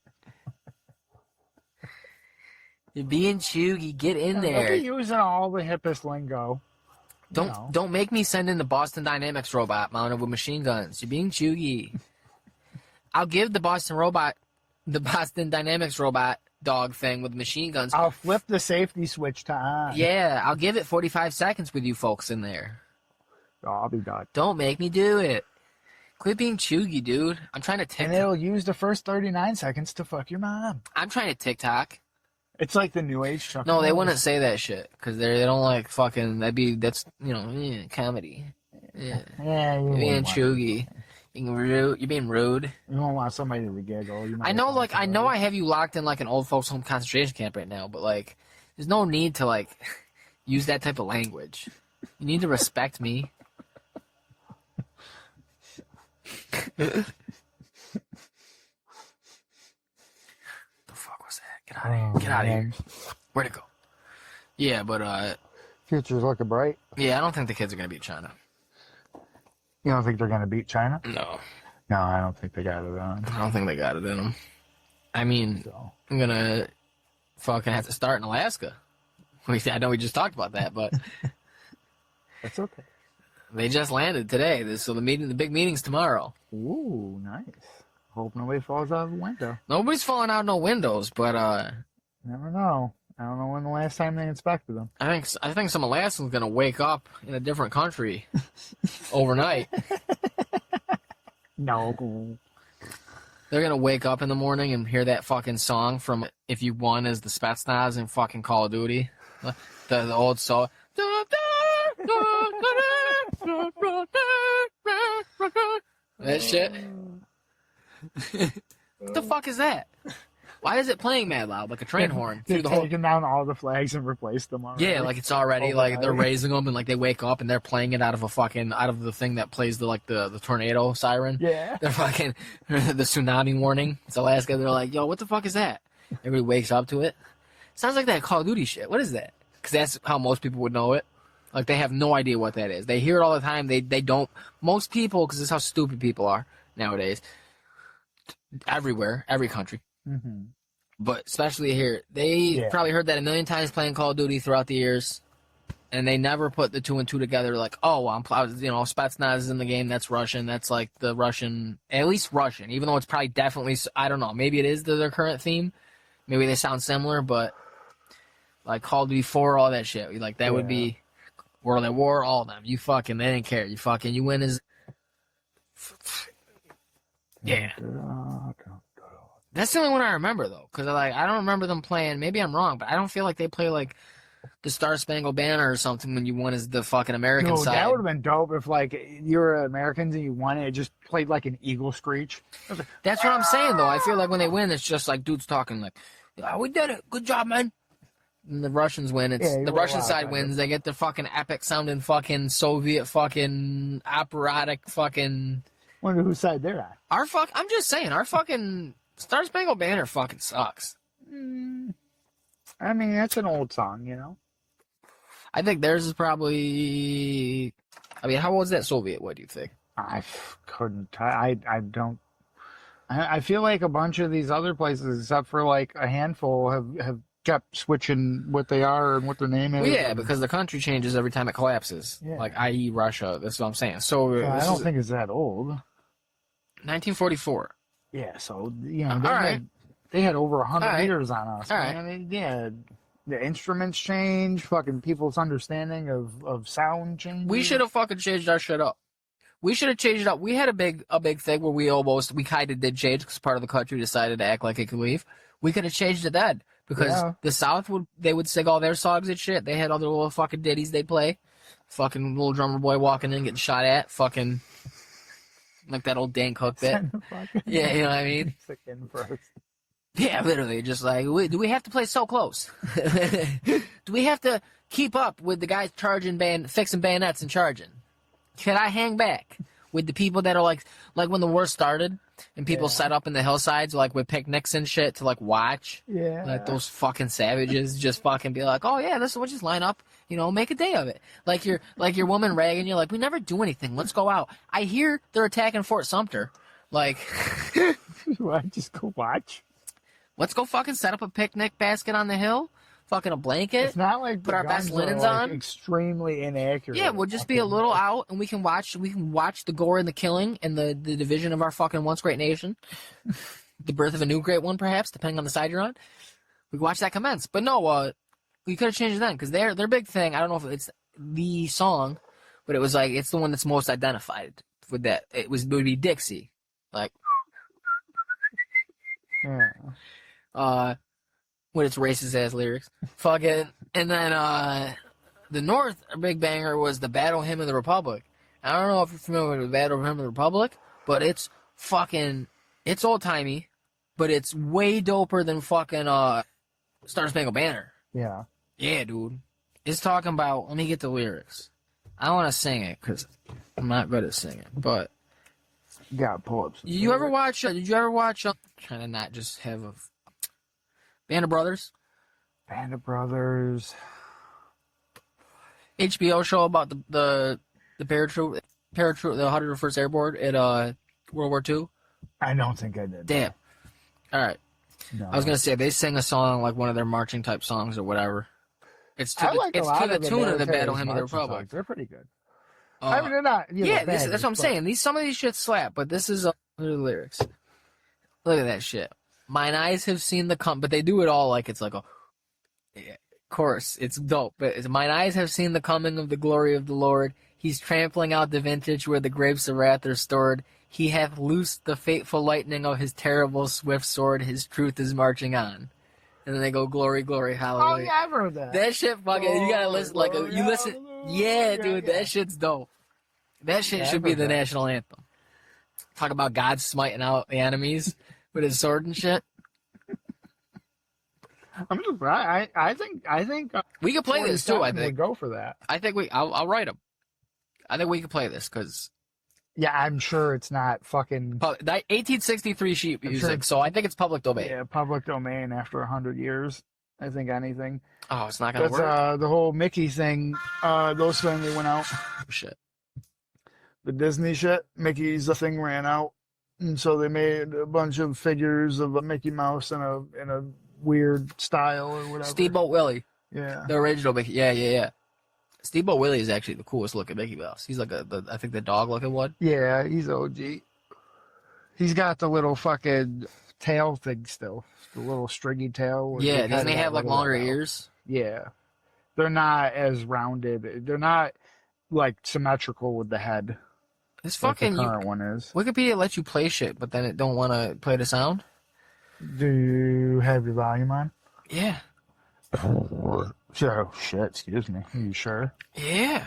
You're being chuggy. Get in there. They're using all the hippest lingo. Don't make me send in the Boston Dynamics robot mounted with machine guns. You're being chuggy. I'll give the Boston Dynamics robot dog thing with machine guns. I'll flip the safety switch to on. Yeah, I'll give it 45 seconds with you folks in there. Oh, I'll be done. Don't make me do it. Quit being chuggy, dude. I'm trying to TikTok. And it'll use the first 39 seconds to fuck your mom. I'm trying to TikTok. It's like the new age Chuck. No, they wouldn't say that shit because they don't like fucking. That's comedy. Yeah, you're being chuggy. You're being rude. You don't want somebody to giggle. I know I have you locked in like an old folks home concentration camp right now, but like, there's no need to like use that type of language. You need to respect me. The fuck was that? Get out of here. Get out of here. Where'd it go? Yeah, but future's looking bright. Yeah, I don't think the kids are gonna beat China. You don't think they're gonna beat China? No. No, I don't think they got it on. I don't think they got it in them. I mean, I'm gonna fucking have to start in Alaska. I know we just talked about that, but that's okay. They just landed today, so the big meeting's tomorrow. Ooh, nice. Hope nobody falls out of the window. Nobody's falling out no windows, but never know. I don't know when the last time they inspected them. I think some Alaskan's gonna wake up in a different country overnight. No. They're gonna wake up in the morning and hear that fucking song from "If You Won" as the Spetsnaz in fucking Call of Duty, the old song. That shit. What the fuck is that? Why is it playing mad loud like a train horn through the whole? Taking down all the flags and replaced them already. Yeah, like it's already like they're raising them and like they wake up and they're playing it out of the thing that plays the tornado siren. Yeah. They're fucking the tsunami warning. It's Alaska. They're like, yo, what the fuck is that? Everybody wakes up to it. Sounds like that Call of Duty shit. What is that? Because that's how most people would know it. Like they have no idea what that is. They hear it all the time. They don't. Most people, because this is how stupid people are nowadays. Everywhere, every country. Mm-hmm. But especially here, they probably heard that a million times playing Call of Duty throughout the years, and they never put the two and two together. Like, oh, Spetsnaz is in the game. That's Russian. That's like the Russian, at least Russian. Even though it's probably definitely, I don't know. Maybe it is their current theme. Maybe they sound similar, but like Call of Duty 4, all that shit. Like that would be World at War, all of them. They didn't care. You win as Yeah. That's the only one I remember though, because I don't remember them playing. Maybe I'm wrong, but I don't feel like they play like the Star Spangled Banner or something when you won as the fucking American No, side. that would have been dope if like you were Americans and you won it. It just played like an eagle screech. That's what I'm saying though. I feel like when they win, it's just like dudes talking like, "Oh, we did it, good job, man." And the Russians win. It's the Russian side wins. They get the fucking epic sounding fucking Soviet fucking operatic fucking. Wonder whose side they're on. I'm just saying, our fucking Star Spangled Banner fucking sucks. I mean, that's an old song, you know. I think theirs is probably. I mean, how old is that Soviet? What do you think? I couldn't. I don't. I feel like a bunch of these other places, except for like a handful, have kept switching what they are and what their name is. Well, yeah, because the country changes every time it collapses. Yeah. Like, i.e., Russia. That's what I'm saying. So I don't think it's that old. 1944. Yeah, so you know, they had over 100 years on us. All man. right. I mean, yeah, the instruments change. Fucking people's understanding of sound changes. We should have fucking changed our shit up. We should have changed it up. We had a big thing where we kind of did change because part of the country decided to act like it could leave. We could have changed it then because the South would sing all their songs and shit. They had other little fucking ditties they play. Fucking little drummer boy walking in getting shot at. Fucking like that old Dan Cook bit. Yeah, you know what I mean. Yeah, literally, just like, do we have to play so close? Do we have to keep up with the guys fixing bayonets and charging? Can I hang back with the people that are like when the war started and people set up in the hillsides like with picnics and shit to like watch? Yeah. Like those fucking savages just fucking be like, oh yeah, we'll just line up, you know, make a day of it. Like your woman Reagan, you're like, we never do anything. Let's go out. I hear they're attacking Fort Sumter. Like, what? Just go watch. Let's go fucking set up a picnic basket on the hill, fucking a blanket. It's not like put our best linens like on. Extremely inaccurate. Yeah, we'll just be a little out, and we can watch the gore and the killing and the division of our fucking once great nation, the birth of a new great one, perhaps, depending on the side you're on. We can watch that commence. But no, we could have changed it then because their big thing. I don't know if it's the song, but it was like it's the one that's most identified with that. It would be Dixie, like. Yeah. With its racist ass lyrics. Fucking and then the North a big banger was the Battle Hymn of the Republic. I don't know if you're familiar with the Battle Hymn of the Republic, but it's old timey, but it's way doper than fucking Star Spangled Banner. Yeah. Yeah, dude. It's talking about let me get the lyrics. I wanna sing it because I'm not good at singing, but got pull-ups. did you ever watch trying to not just have a Band of Brothers? Band of Brothers. HBO show about the paratroop, the 101st Airborne in World War II. I don't think I did. Damn. All right. No. I was gonna say they sing a song like one of their marching type songs or whatever. It's to the tune of the Battle Hymn of the Republic. Songs. They're pretty good. I mean, they're not. That's what I'm saying. Some of these shit slap, but this is the lyrics. Look at that shit. Mine eyes have seen the but they do it all like it's like a chorus. It's dope. But it's, mine eyes have seen the coming of the glory of the Lord. He's trampling out the vintage where the grapes of wrath are stored. He hath loosed the fateful lightning of his terrible swift sword. His truth is marching on. And then they go glory, glory, hallelujah. Oh yeah, I've heard that. That shit fucking you gotta listen listen. Yeah, dude, that shit's dope. That shit should be the national anthem. Talk about God smiting out the enemies with his sword and shit. I'm just I think we could play this too. I think go for that. I think I'll write them. I think we could play this because. Yeah, I'm sure it's not fucking 1863 sheet music, so I think it's public domain. Yeah, public domain after 100 years. I think anything. Oh, it's not gonna work. The whole Mickey thing. Those finally went out. Shit. The Disney shit. Mickey's thing ran out, and so they made a bunch of figures of a Mickey Mouse in a weird style or whatever. Steamboat Willie. Yeah. The original Mickey. Yeah. Steamboat Willie is actually the coolest looking Mickey Mouse. He's like I think the dog looking one. Yeah, he's OG. He's got the little fucking tail thing still. The little stringy tail. Yeah, doesn't he have like longer ears? Yeah. They're not as rounded. They're not like symmetrical with the head. This Like the fucking current one is. Wikipedia lets you play shit, but then it don't want to play the sound. Do you have your volume on? Yeah. Oh, shit, excuse me. Are you sure? Yeah.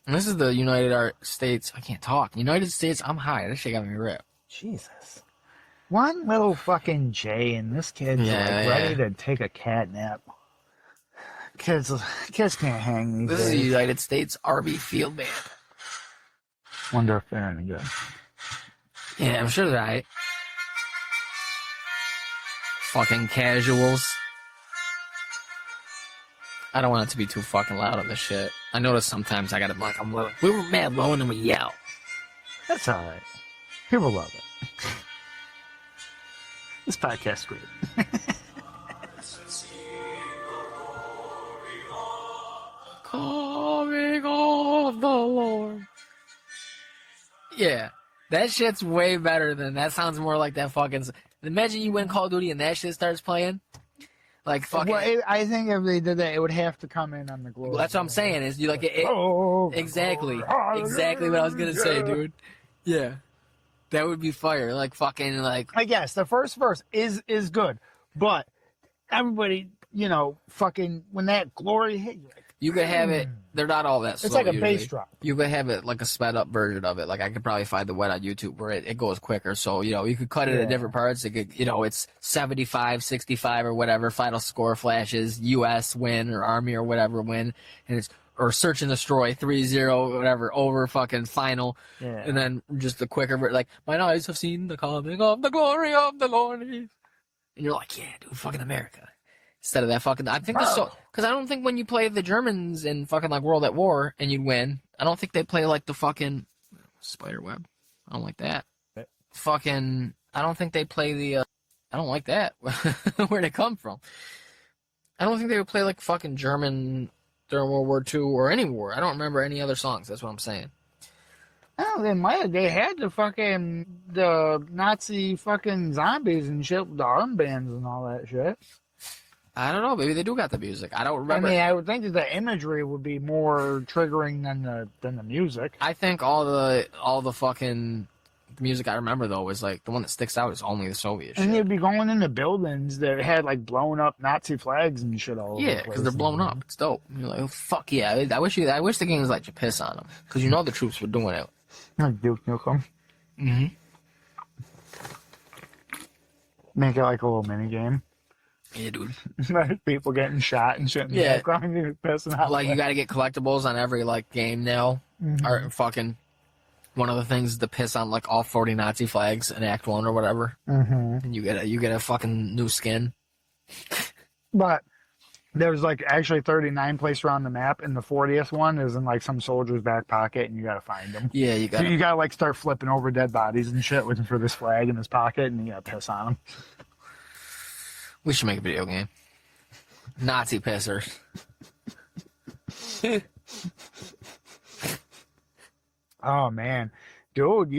And this is the United States. I can't talk. United States, I'm high. This shit got me ripped. Jesus. One little fucking J and this kid's ready to take a cat nap. Kids can't hang these This days. is the United States Army Field Band. Wonder if they're any good. Yeah, I'm sure they're right. Fucking casuals. I don't want it to be too fucking loud on this shit. I notice sometimes I gotta we were mad low and then we yell. That's alright. People love it. This podcast's great. Coming of the Lord. Yeah, that shit's way better than that. Sounds more like that fucking. Imagine you win Call of Duty and that shit starts playing. Like fucking. Well, I think if they did that, it would have to come in on the glory. Well, that's what I'm saying. Is you like it exactly what I was gonna say, dude. Yeah, that would be fire. Like fucking like. I guess the first verse is good, but everybody, fucking when that glory hit you. You could have it. They're not all that slow. It's like a usually. bass drop. You could have it like a sped up version of it. Like I could probably find the one on YouTube where it goes quicker. So, you could cut it at different parts. It could, it's 75, 65 or whatever. Final score flashes, US win or Army or whatever win. And it's, or search and destroy 3-0, whatever, over fucking final. Yeah. And then just the quicker, like, mine eyes have seen the coming of the glory of the Lord. And you're like, yeah, dude, fucking America. Instead of that fucking, I think because I don't think when you play the Germans in fucking like World at War and you'd win, I don't think they play like the fucking spider web. I don't like that. Fucking, I don't think they play the. I don't like that. Where'd it come from? I don't think they would play like fucking German during World War II or any war. I don't remember any other songs. That's what I'm saying. Oh, they might have. They had the Nazi fucking zombies and shit with the armbands and all that shit. I don't know. Maybe they do got the music. I don't remember. I mean, I would think that the imagery would be more triggering than the music. I think all the fucking music I remember though was like the one that sticks out is only the Soviet shit. And you'd be going into buildings that had like blown up Nazi flags and shit all over. Yeah, because they're blown up. It's dope. You're like, oh, fuck yeah. I wish the games let you piss on them because the troops were doing it. Like Duke Nukem. Mm-hmm. Make it like a little mini game. Yeah, dude. People getting shot and shit in the background, you're pissing out. Like, you gotta get collectibles on every, like, game now. Mm-hmm. Or fucking, one of the things is to piss on, like, all 40 Nazi flags in Act 1 or whatever. Mm-hmm. And you get a fucking new skin. But there's, like, actually 39 placed around the map, and the 40th one is in, like, some soldier's back pocket, and you gotta find them. Yeah, you gotta, like, start flipping over dead bodies and shit, looking for this flag in his pocket, and you gotta piss on them. We should make a video game. Nazi pissers. Oh, man. Dude,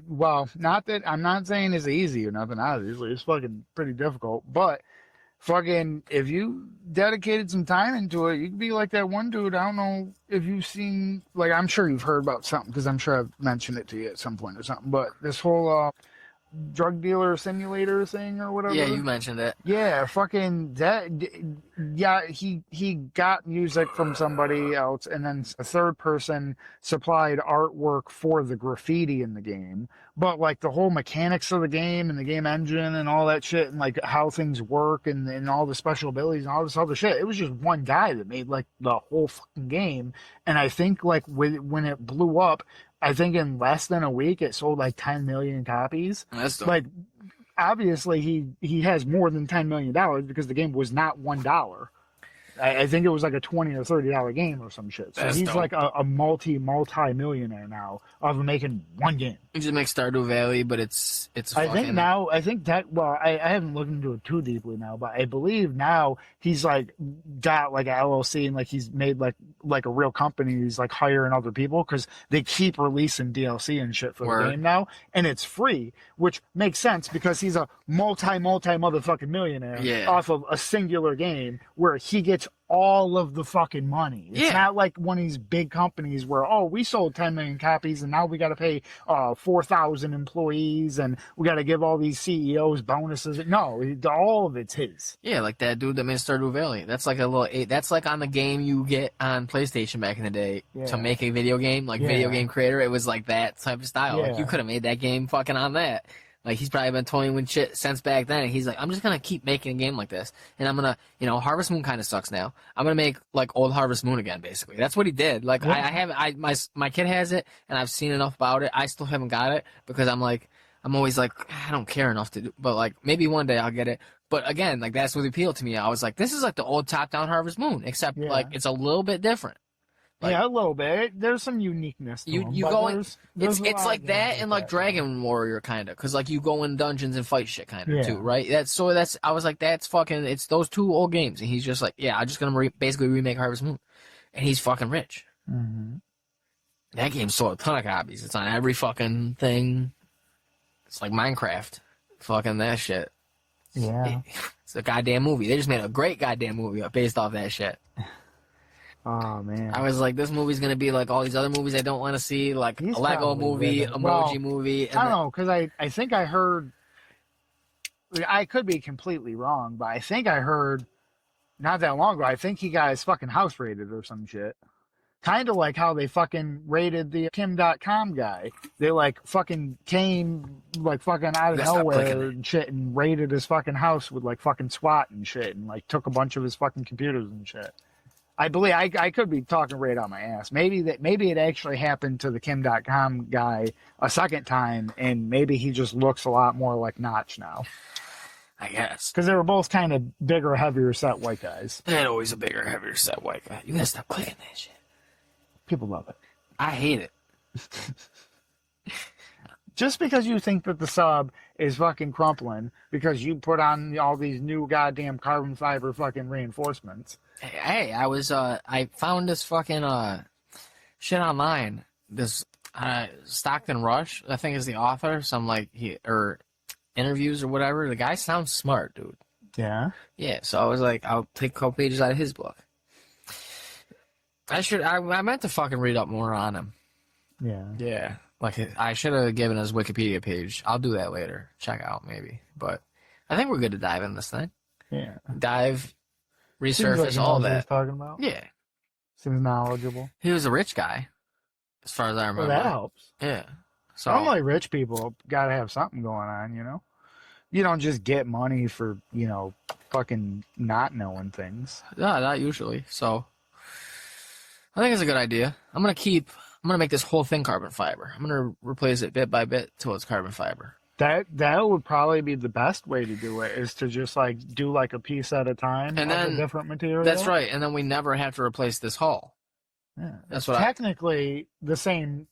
not that I'm not saying it's easy or nothing. Obviously, it's fucking pretty difficult. But fucking, if you dedicated some time into it, you could be like that one dude. I don't know if you've seen, like, I'm sure you've heard about something because I'm sure I've mentioned it to you at some point or something. But this whole drug dealer simulator thing or whatever. Yeah, you mentioned it. Yeah, fucking that. Yeah, he got music from somebody else, and then a third person supplied artwork for the graffiti in the game. But like the whole mechanics of the game and the game engine and all that shit, and like how things work and all the special abilities and all this other shit, it was just one guy that made like the whole fucking game. And I think like when it blew up, I think in less than a week, it sold like 10 million copies. That's dope. Like, obviously, he has more than $10 million because the game was not $1. I think it was like a $20 or $30 game or some shit. So That's he's dope. like a multi-millionaire now of making one game. You just make Stardew Valley, but it's I fucking... I haven't looked into it too deeply now, but I believe now he's like got like a LLC and like he's made like a real company. He's like hiring other people because they keep releasing DLC and shit for the game now, and it's free, which makes sense because he's a multi motherfucking millionaire off of a singular game where he gets all of the fucking money. It's Yeah. not like one of these big companies where, oh, we sold 10 million copies and now we got to pay 4,000 employees and we got to give all these CEOs bonuses. No, all of it's his. Yeah, like that dude that made Stardew Valley. That's like a little. That's like on the game you get on PlayStation back in the day to make a video game, like video game creator. It was like that type of style. Yeah. Like you could have made that game fucking on that. Like he's probably been toying with shit since back then. And he's like, I'm just gonna keep making a game like this, and I'm gonna, Harvest Moon kind of sucks now. I'm gonna make like old Harvest Moon again, basically. That's what he did. Like my kid has it, and I've seen enough about it. I still haven't got it because I'm always like, I don't care enough to do, but like maybe one day I'll get it. But again, like that's what appealed to me. I was like, this is like the old top-down Harvest Moon, except like it's a little bit different. Like, a little bit. There's some uniqueness to them, you but go in, there's it's like that and like Dragon Warrior kind of, because like you go in dungeons and fight shit kind of too, right? I was like, that's fucking, it's those two old games, and he's just like, yeah, I'm just gonna basically remake Harvest Moon, and he's fucking rich. Mm-hmm. That game sold a ton of copies. It's on every fucking thing. It's like Minecraft, fucking that shit. Yeah, it's a goddamn movie. They just made a great goddamn movie based off that shit. Oh man, I was like, this movie's gonna be like all these other movies I don't want to see, like He's a Lego movie, emoji movie. And I don't know, because I think I heard, I could be completely wrong, but I think I heard not that long ago, I think he got his fucking house raided or some shit. Kind of like how they fucking raided the Kim.com guy. They like fucking came like fucking out of nowhere and shit and raided his fucking house with like fucking SWAT and shit and like took a bunch of his fucking computers and shit. I believe I could be talking right on my ass. Maybe it actually happened to the Kim.com guy a second time, and maybe he just looks a lot more like Notch now. I guess because they were both kind of bigger, heavier set white guys. They had always a bigger, heavier set white guy. You gotta stop clicking that shit. People love it. I hate it. Just because you think that the sub is fucking crumpling because you put on all these new goddamn carbon fiber fucking reinforcements. Hey, I found this fucking shit online. This Stockton Rush, I think is the author. Some like interviews or whatever. The guy sounds smart, dude. Yeah. Yeah. So I was like, I'll take a couple pages out of his book. I meant to fucking read up more on him. Yeah. Yeah. Like, I should have given his Wikipedia page. I'll do that later. Check out, maybe. But I think we're good to dive in this thing. Yeah. Dive, resurface, all that. What he's talking about? Yeah. Seems knowledgeable. He was a rich guy, as far as I remember. Well, that helps. Yeah. So normally rich people got to have something going on, You don't just get money for, fucking not knowing things. No, not usually. So I think it's a good idea. I'm gonna make this whole thing carbon fiber. I'm gonna replace it bit by bit till it's carbon fiber. That would probably be the best way to do it, is to just like do like a piece at a time and then different material. That's right, and then we never have to replace this hull. Yeah, that's what technically the same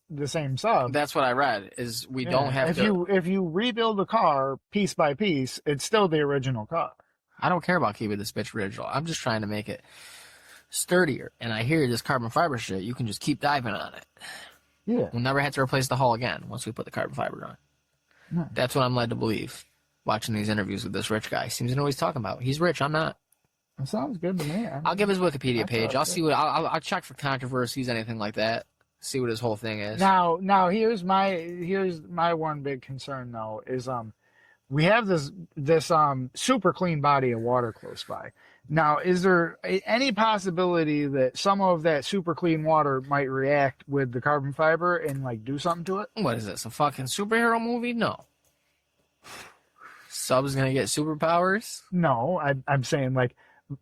sub. That's what I read. Is we don't have to. If you rebuild the car piece by piece, it's still the original car. I don't care about keeping this bitch original. I'm just trying to make it sturdier. And I hear this carbon fiber shit, you can just keep diving on it. Yeah. We'll never have to replace the hull again once we put the carbon fiber on. No. That's what I'm led to believe. Watching these interviews with this rich guy. Seems to know what he's talking about. He's rich, I'm not. That sounds good to me. I'll give his Wikipedia page. I'll see what I'll check for controversies, anything like that. See what his whole thing is. Now here's my one big concern though, is we have this super clean body of water close by. Now, is there any possibility that some of that super clean water might react with the carbon fiber and like do something to it? What is this, a fucking superhero movie? No. Sub's gonna get superpowers? No, I'm saying like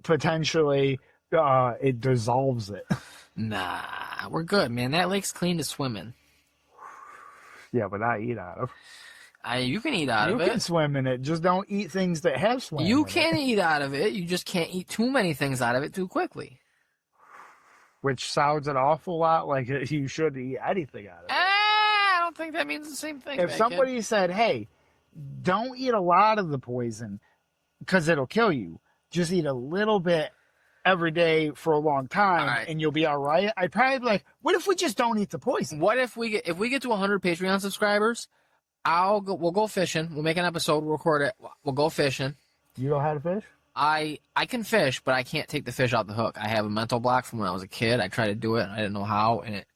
potentially it dissolves it. Nah, we're good, man. That lake's clean to swim in. Yeah, but I eat out of. You can eat out of it. You can swim in it. Just don't eat things that have swim. You can eat out of it. You just can't eat too many things out of it too quickly. Which sounds an awful lot like you should eat anything out of it. I don't think that means the same thing. If somebody said, hey, don't eat a lot of the poison because it'll kill you. Just eat a little bit every day for a long time and you'll be all right. I'd probably be like, what if we just don't eat the poison? What if we get to 100 Patreon subscribers? We'll go fishing. We'll make an episode. We'll record it. We'll go fishing. You know how to fish? I can fish, but I can't take the fish out the hook. I have a mental block from when I was a kid. I tried to do it, and I didn't know how, and it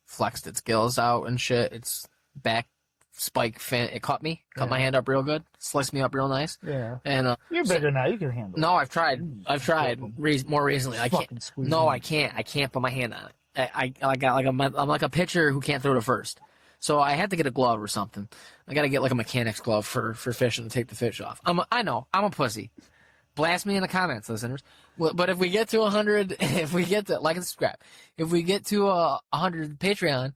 flexed its gills out and shit. Its back spike fin, it cut my hand up real good, sliced me up real nice. Yeah. And You're bigger now. You can handle it. no, I've tried more recently. I can't. No, I can't. I can't put my hand on it. I got like I'm like a pitcher who can't throw to first. So I had to get a glove or something. I got to get like a mechanic's glove for fishing to take the fish off. I know. I'm a pussy. Blast me in the comments, listeners. But if we get to 100, if we get to, like and subscribe, if we get to 100 Patreon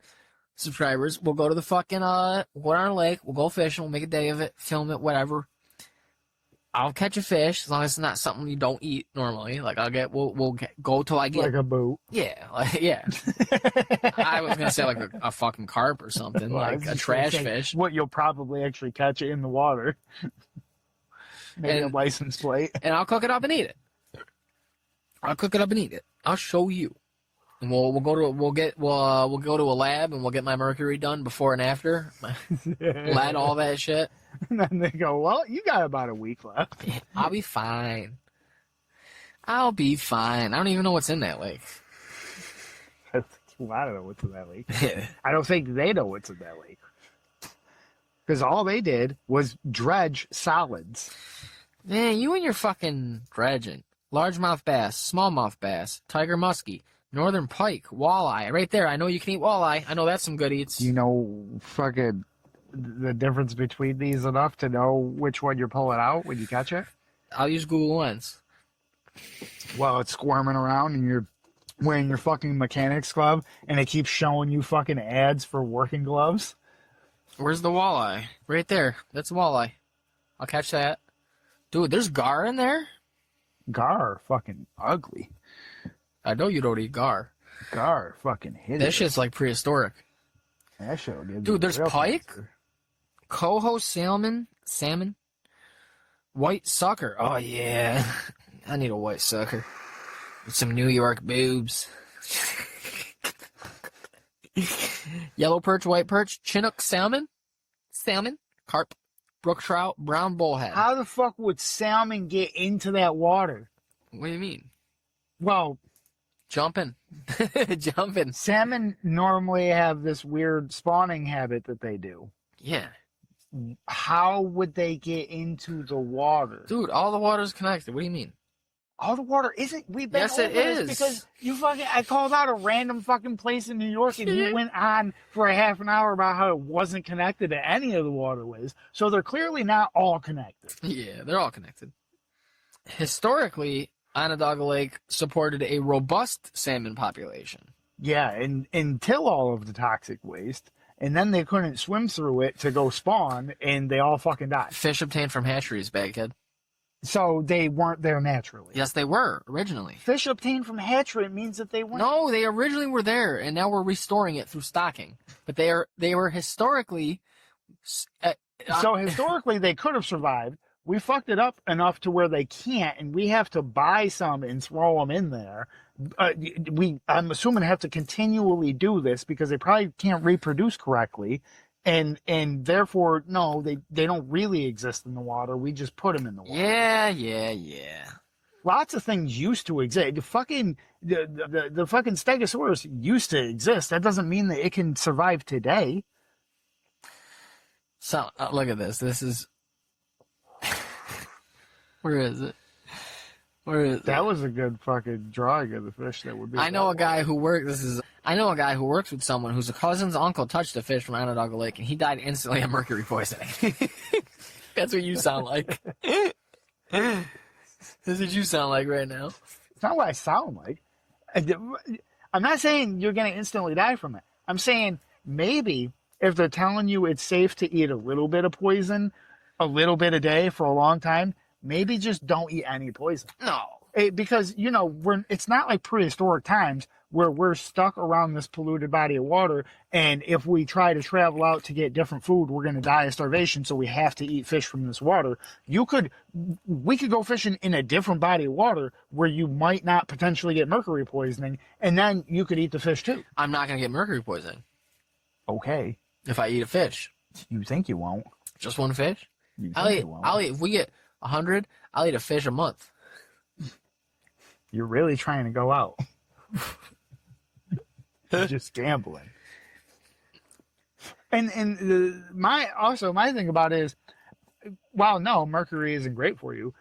subscribers, we'll go to the fucking, we'll go down the lake, we'll go fishing, we'll make a day of it, film it, whatever. I'll catch a fish as long as it's not something you don't eat normally. Like we'll go till I get like a boat. Yeah, yeah. I was gonna say like a fucking carp or something, Well, like a trash fish. What you'll probably actually catch it in the water. Maybe a license plate. And I'll cook it up and eat it. I'll show you. And we'll go to a lab and we'll get my mercury done before and after. Lead, all that shit. And then they go, well, you got about a week left. I'll be fine. I don't even know what's in that lake. I don't know what's in that lake. I don't think they know what's in that lake. Because all they did was dredge solids. Man, you and your fucking dredging. Largemouth bass, smallmouth bass, tiger muskie, northern pike, walleye. Right there, I know you can eat walleye. I know that's some good eats. You know fucking the difference between these enough to know which one you're pulling out when you catch it? I'll use Google Lens. Well, it's squirming around and you're wearing your fucking mechanic's glove and it keeps showing you fucking ads for working gloves. Where's the walleye? Right there. That's a walleye. I'll catch that. Dude, there's gar in there? Gar are fucking ugly. I know you don't eat gar. Gar are fucking hideous. That shit's like prehistoric. That shit will give Dude, you there's real pike, cancer. coho, salmon, white sucker. Oh, yeah. I need a white sucker. With some New York boobs. Yellow perch, white perch, chinook salmon, carp, brook trout, brown bullhead. How the fuck would salmon get into that water? What do you mean? Well, Jumping. salmon normally have this weird spawning habit that they do. Yeah. How would they get into the water? Dude, all the water's connected. What do you mean? All the water isn't. We've been Yes, over it this is. because you fucking. I called out a random fucking place in New York, and you went on for a half an hour about how it wasn't connected to any of the waterways. So they're clearly not all connected. Yeah, they're all connected. Historically, Onondaga Lake supported a robust salmon population. Yeah, and until all of the toxic waste, and then they couldn't swim through it to go spawn, and they all fucking died. Fish obtained from hatcheries, bad kid. So they weren't there naturally. Yes, they were originally. Fish obtained from hatchery means that they weren't. No, they originally were there, and now we're restoring it through stocking. But they were historically. So historically, they could have survived. We fucked it up enough to where they can't, and we have to buy some and throw them in there. I'm assuming have to continually do this because they probably can't reproduce correctly, and therefore no, they don't really exist in the water. We just put them in the water. Yeah. Lots of things used to exist. The fucking Stegosaurus used to exist. That doesn't mean that it can survive today. So look at this. This is. Where is it? That was a good fucking drawing of the fish that would be. I know a guy who works with someone whose cousin's uncle touched a fish from Onondaga Lake and he died instantly of mercury poisoning. That's what you sound like. That's what you sound like right now. It's not what I sound like. I'm not saying you're going to instantly die from it. I'm saying maybe if they're telling you it's safe to eat a little bit of poison, a little bit a day for a long time, maybe just don't eat any poison. No. Because, it's not like prehistoric times where we're stuck around this polluted body of water, and if we try to travel out to get different food, we're going to die of starvation, so we have to eat fish from this water. We could go fishing in a different body of water where you might not potentially get mercury poisoning, and then you could eat the fish too. I'm not going to get mercury poisoning. Okay. If I eat a fish. You think you won't. Just one fish? You won't. If we get 100, I'll eat a fish a month. You're really trying to go out. You're just gambling. And my thing about it is, while no, mercury isn't great for you,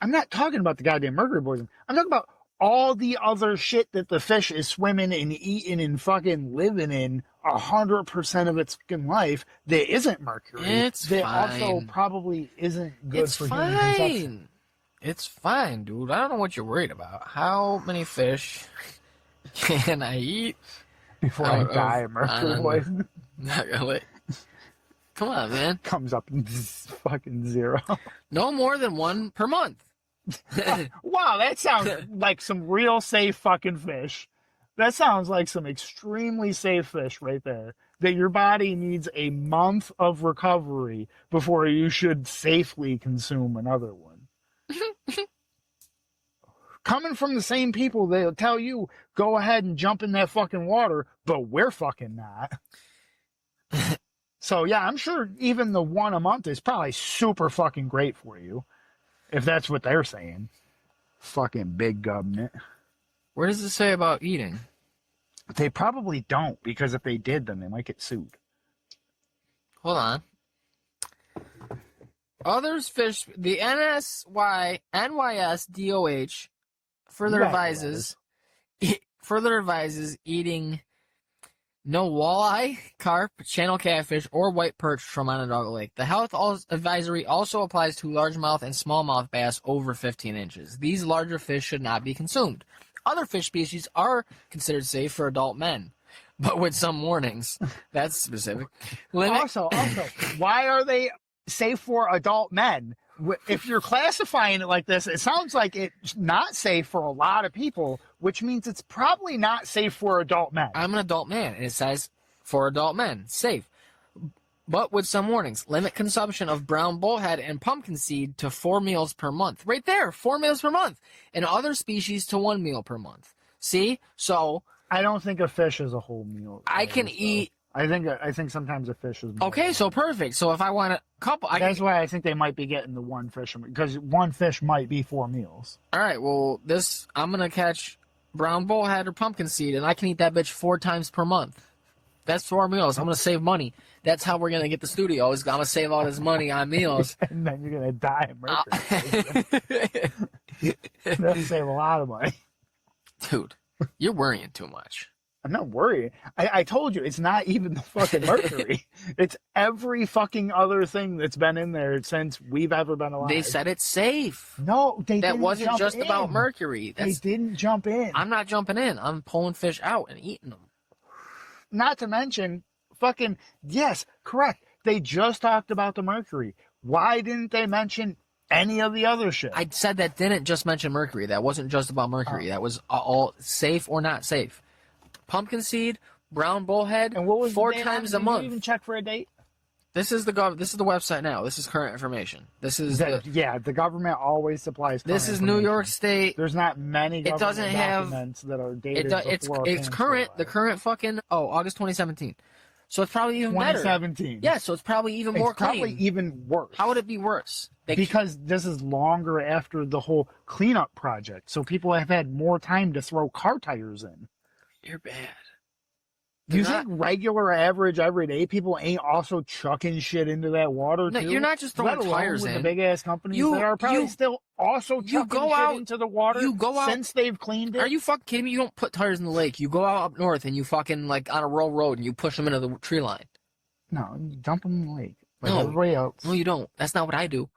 I'm not talking about the goddamn mercury poison. I'm talking about all the other shit that the fish is swimming and eating and fucking living in 100% of its fucking life that isn't mercury. It's that fine. also probably isn't good It's for human consumption. It's fine, dude. I don't know what you're worried about. How many fish can I eat Before I die of mercury poison. Not really. Come on, man. Comes up fucking zero. No more than one per month. Wow, that sounds like some real safe fucking fish. That sounds like some extremely safe fish right there. That your body needs a month of recovery before you should safely consume another one. Coming from the same people, they'll tell you, go ahead and jump in that fucking water, but we're fucking not. So yeah, I'm sure even the one a month is probably super fucking great for you. If that's what they're saying. Fucking big government. Where does it say about eating? They probably don't, because if they did, then they might get sued. Hold on. Others fish, the NYSDOH further advises eating no walleye, carp, channel catfish, or white perch from Onondaga Lake. The health advisory also applies to largemouth and smallmouth bass over 15 inches. These larger fish should not be consumed. Other fish species are considered safe for adult men, but with some warnings. That's specific. Also, why are they safe for adult men? If you're classifying it like this, it sounds like it's not safe for a lot of people, which means it's probably not safe for adult men. I'm an adult man, and it says for adult men, safe. But with some warnings. Limit consumption of brown bullhead and pumpkin seed to 4 meals per month. Right there, 4 meals per month. And other species to 1 meal per month. See? So I don't think a fish is a whole meal. I can eat. I think sometimes a fish is more. Okay, so perfect. So if I want a couple, that's why I think they might be getting the one fish, because one fish might be 4 meals. All right, well, I'm gonna catch brown bullhead or pumpkin seed, and I can eat that bitch 4 times per month. That's 4 meals. I'm gonna save money. That's how we're gonna get the studio. I'm gonna save all this money on meals, and then you're gonna die of mercury. That'll save a lot of money, dude. You're worrying too much. I'm not worried. I told you, it's not even the fucking mercury. It's every fucking other thing that's been in there since we've ever been alive. They said it's safe. No, they didn't. That wasn't just in. about mercury. They didn't jump in. I'm not jumping in. I'm pulling fish out and eating them. Not to mention, fucking, yes, correct. They just talked about the mercury. Why didn't they mention any of the other shit? I said that didn't just mention mercury. That wasn't just about mercury. That was all safe or not safe. Pumpkin seed, brown bullhead, and what was 4 times a month. Did you even check for a date? This is the website now. This is current information. This is the government always supplies. This is New York State. There's not many. It doesn't have documents that are dated. It's current. The current fucking August 2017. So it's probably even better. 2017. Yeah, so it's probably even more clean. Probably even worse. How would it be worse? Because this is longer after the whole cleanup project, so people have had more time to throw car tires in. You're bad. Do you think regular, average, everyday people ain't also chucking shit into that water, no, too? You're not just throwing tires in. The big-ass companies that are probably still also chucking shit into the water since they've cleaned it. Are you fucking kidding me? You don't put tires in the lake. You go out up north and you fucking, like, on a rural road and you push them into the tree line. No, you dump them in the lake. Like no. everybody else. No, you don't. That's not what I do.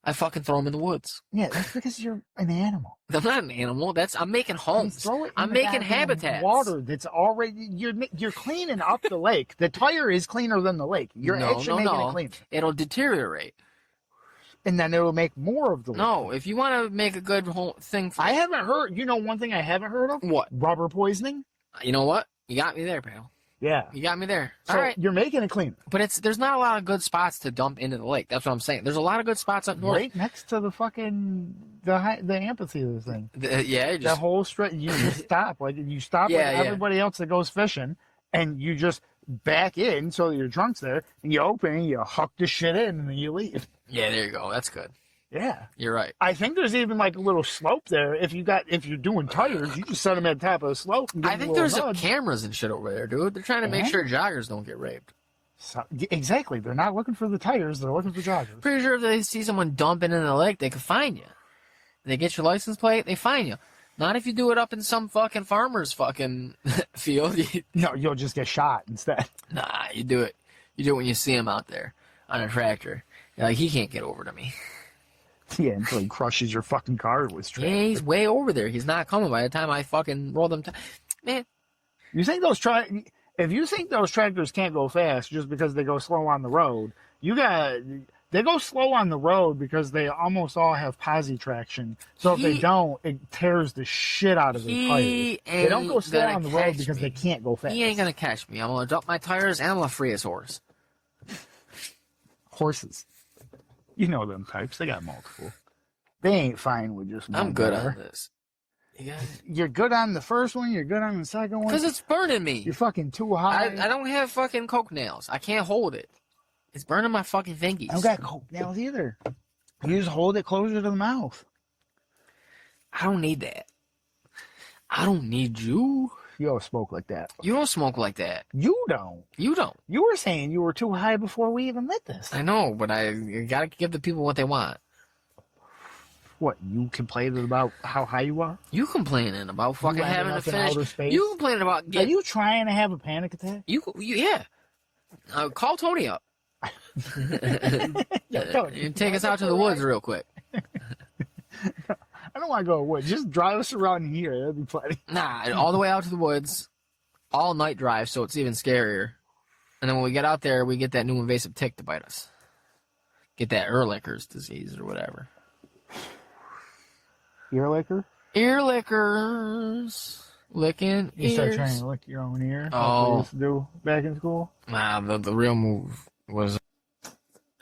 I fucking throw them in the woods. Yeah, that's because you're an animal. I'm not an animal. I'm making homes. I'm making habitats. Water that's already you're cleaning up the lake. The tire is cleaner than the lake. You're actually making it clean. It'll deteriorate, and then it'll make more of the lake. No, if you want to make a good whole thing. I haven't heard. You know, one thing I haven't heard of. What? Rubber poisoning. You know what? You got me there, pal. Yeah. You got me there. So all right. You're making it clean. But there's not a lot of good spots to dump into the lake. That's what I'm saying. There's a lot of good spots up north. Right next to the fucking the amphitheater thing. That whole stretch. You stop. Like everybody else that goes fishing, and you just back in so your trunk's there, and you open and you huck the shit in, and then you leave. Yeah, there you go. That's good. Yeah. You're right. I think there's even like a little slope there. If you're doing tires, you just set them at the top of the slope. And give I them a think little there's nudge. cameras and shit over there, dude. They're trying to make And? sure joggers don't get raped. So, exactly. They're not looking for the tires. They're looking for joggers. Pretty sure if they see someone dumping in the lake, they could fine you. They get your license plate, they fine you. Not if you do it up in some fucking farmer's fucking field. No, you'll just get shot instead. Nah, you do it. You do it when you see him out there on a tractor. You're like, he can't get over to me. Yeah, until he crushes your fucking car with straight. Yeah, he's way over there. He's not coming by the time I fucking roll them. Man, You think if you think those tractors can't go fast just because they go slow on the road, they go slow on the road because they almost all have posi traction. So if they don't, it tears the shit out of the tires. They don't go slow on the road because they can't go fast. He ain't gonna catch me. I'm gonna dump my tires and I'm gonna free his horse. Horses. You know them types. They got multiple. They ain't fine with just one. I'm good car. on this. You're good on the first one. You're good on the second one. Because it's burning me. You're fucking too high. I don't have fucking coke nails. I can't hold it. It's burning my fucking fingies. I don't got coke nails either. You just hold it closer to the mouth. I don't need that. I don't need you. You don't smoke like that. You don't smoke like that. You don't. You don't. You were saying you were too high before we even lit this. I know, but you gotta give the people what they want. What, you complaining about how high you are? You complaining about fucking having to finish. Outer space? You complaining about Are getting. you trying to have a panic attack? Yeah. Call Tony up. You take us out to the woods real quick. I don't want to go to woods. Just drive us around here. That'd be plenty. Nah, all the way out to the woods. All night drive, so it's even scarier. And then when we get out there, we get that new invasive tick to bite us. Get that Ehrlich's disease or whatever. Ear licker? Ear lickers. Licking You ears. start trying to lick your own ear? Oh. Like we used to do back in school? Nah, the real move was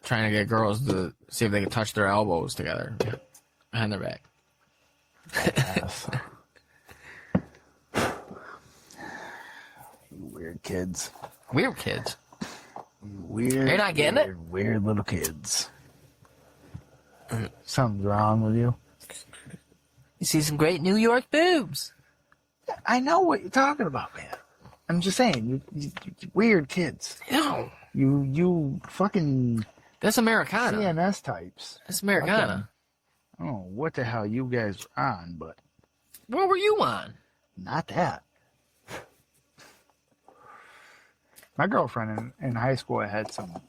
trying to get girls to see if they could touch their elbows together behind their back. Yes. You weird kids. Weird kids. Weird. You're not getting it? Weird little kids. Something's wrong with you. You see some great New York boobs. I know what you're talking about, man. I'm just saying, you weird kids. No. You fucking That's Americana. CNS types. That's Americana. I don't know what the hell you guys are on, but What were you on? not that. My girlfriend in high school had some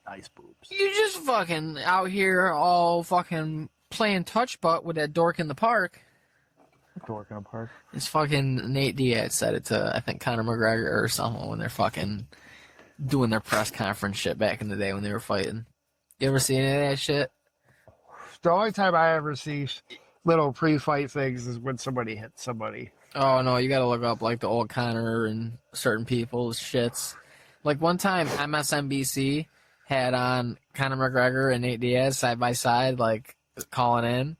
nice boobs. You just fucking out here all fucking playing touch butt with that dork in the park. Dork in a park. It's fucking Nate Diaz said it to, I think, Conor McGregor or someone when they're fucking doing their press conference shit back in the day when they were fighting. You ever see any of that shit? The only time I ever see little pre-fight things is when somebody hits somebody. Oh, no, you gotta look up, like, the old Conor and certain people's shits. Like, one time, MSNBC had on Conor McGregor and Nate Diaz side by side, like, calling in.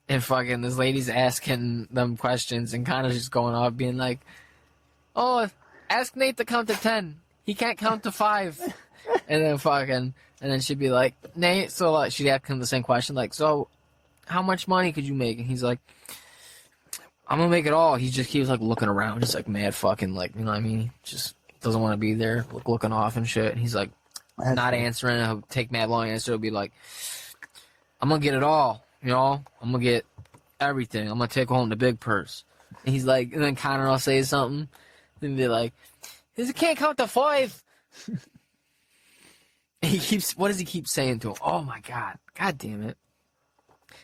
And fucking this lady's asking them questions, and Connor's just going off being like, oh, ask Nate to count to 10. He can't count to 5. And then she'd be like, Nate, so she'd ask him the same question, like, so how much money could you make? And he's like, I'm gonna make it all. He just keeps like looking around, just like mad fucking, like, you know what I mean? Just doesn't want to be there, looking off and shit. And he's like, not answering. He'll take mad long answer. He'll be like, I'm gonna get it all, you know? I'm gonna get everything. I'm gonna take home the big purse. And he's like, and then Connor will say something, and be like, he can't count to 5. And what does he keep saying to him? Oh my God. God damn it.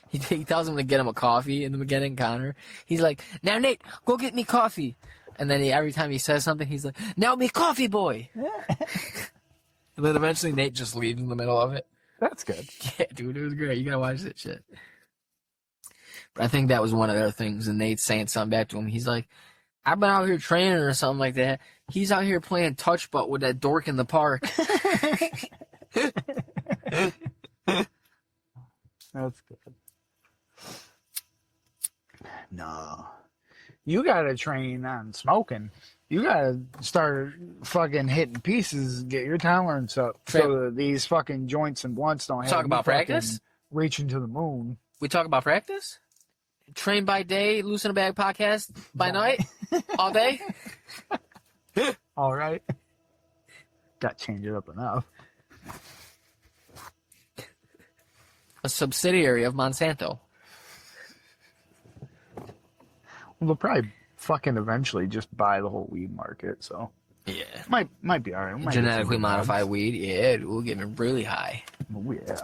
He tells him to get him a coffee in the beginning, Connor. He's like, now Nate, go get me coffee. And then every time he says something, he's like, now me coffee boy. And then eventually Nate just leaves in the middle of it. That's good. Yeah, dude, it was great. You gotta watch that shit. But I think that was one of their things, and Nate's saying something back to him. He's like, I've been out here training or something like that. He's out here playing touch butt with that dork in the park. That's good. No. You gotta train on smoking. You gotta start fucking hitting pieces, get your tolerance up, so that these fucking joints and blunts don't have. Talk about practice? reaching to the moon. We talk about practice? Train by day, loose in a bag podcast by night? All day? All right. Got to change it up enough. A subsidiary of Monsanto. Well, they'll probably fucking eventually just buy the whole weed market, so Yeah. might be all right. Might Genetically modified weed, yeah, it will get me really high. Oh, yeah.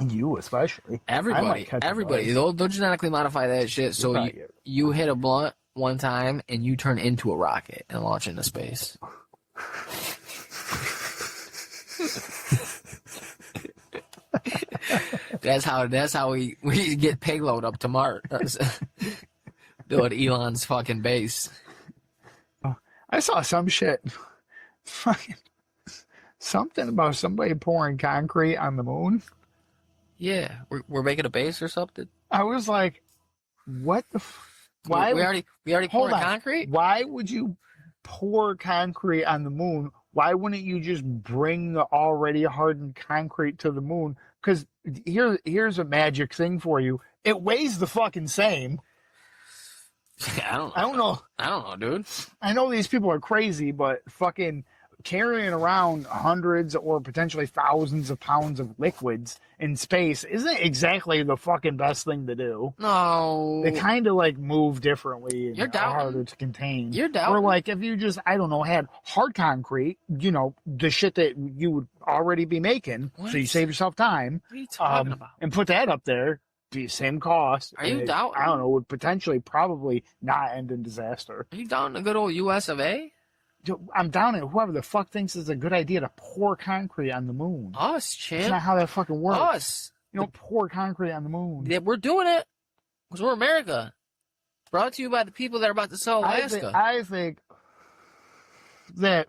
You especially. Everybody. They'll genetically modify that shit so you hit a blunt one time and you turn into a rocket and launch into space. That's how we get payload up to Mars. Build Elon's fucking base. Oh, I saw some shit. Fucking something about somebody pouring concrete on the moon. Yeah, we're making a base or something. I was like, what the? Why we already poured concrete? Why would you pour concrete on the moon? Why wouldn't you just bring the already hardened concrete to the moon? Because here's a magic thing for you. It weighs the fucking same. I don't know, dude. I know these people are crazy, but fucking carrying around hundreds or potentially thousands of pounds of liquids in space isn't exactly the fucking best thing to do. No. They kind of like move differently and You're are harder to contain. You're down. Or like if you just, I don't know, had hard concrete, you know, the shit that you would already be making, so you save yourself time. What are you talking about? And put that up there, be the same cost. Are you down? I don't know, would potentially probably not end in disaster. Are you down the good old US of A? I'm down at whoever the fuck thinks it's a good idea to pour concrete on the moon. Us, champ. That's not how that fucking works. Us. You don't pour concrete on the moon. Yeah, we're doing it because we're America. Brought to you by the people that are about to sell Alaska. I think that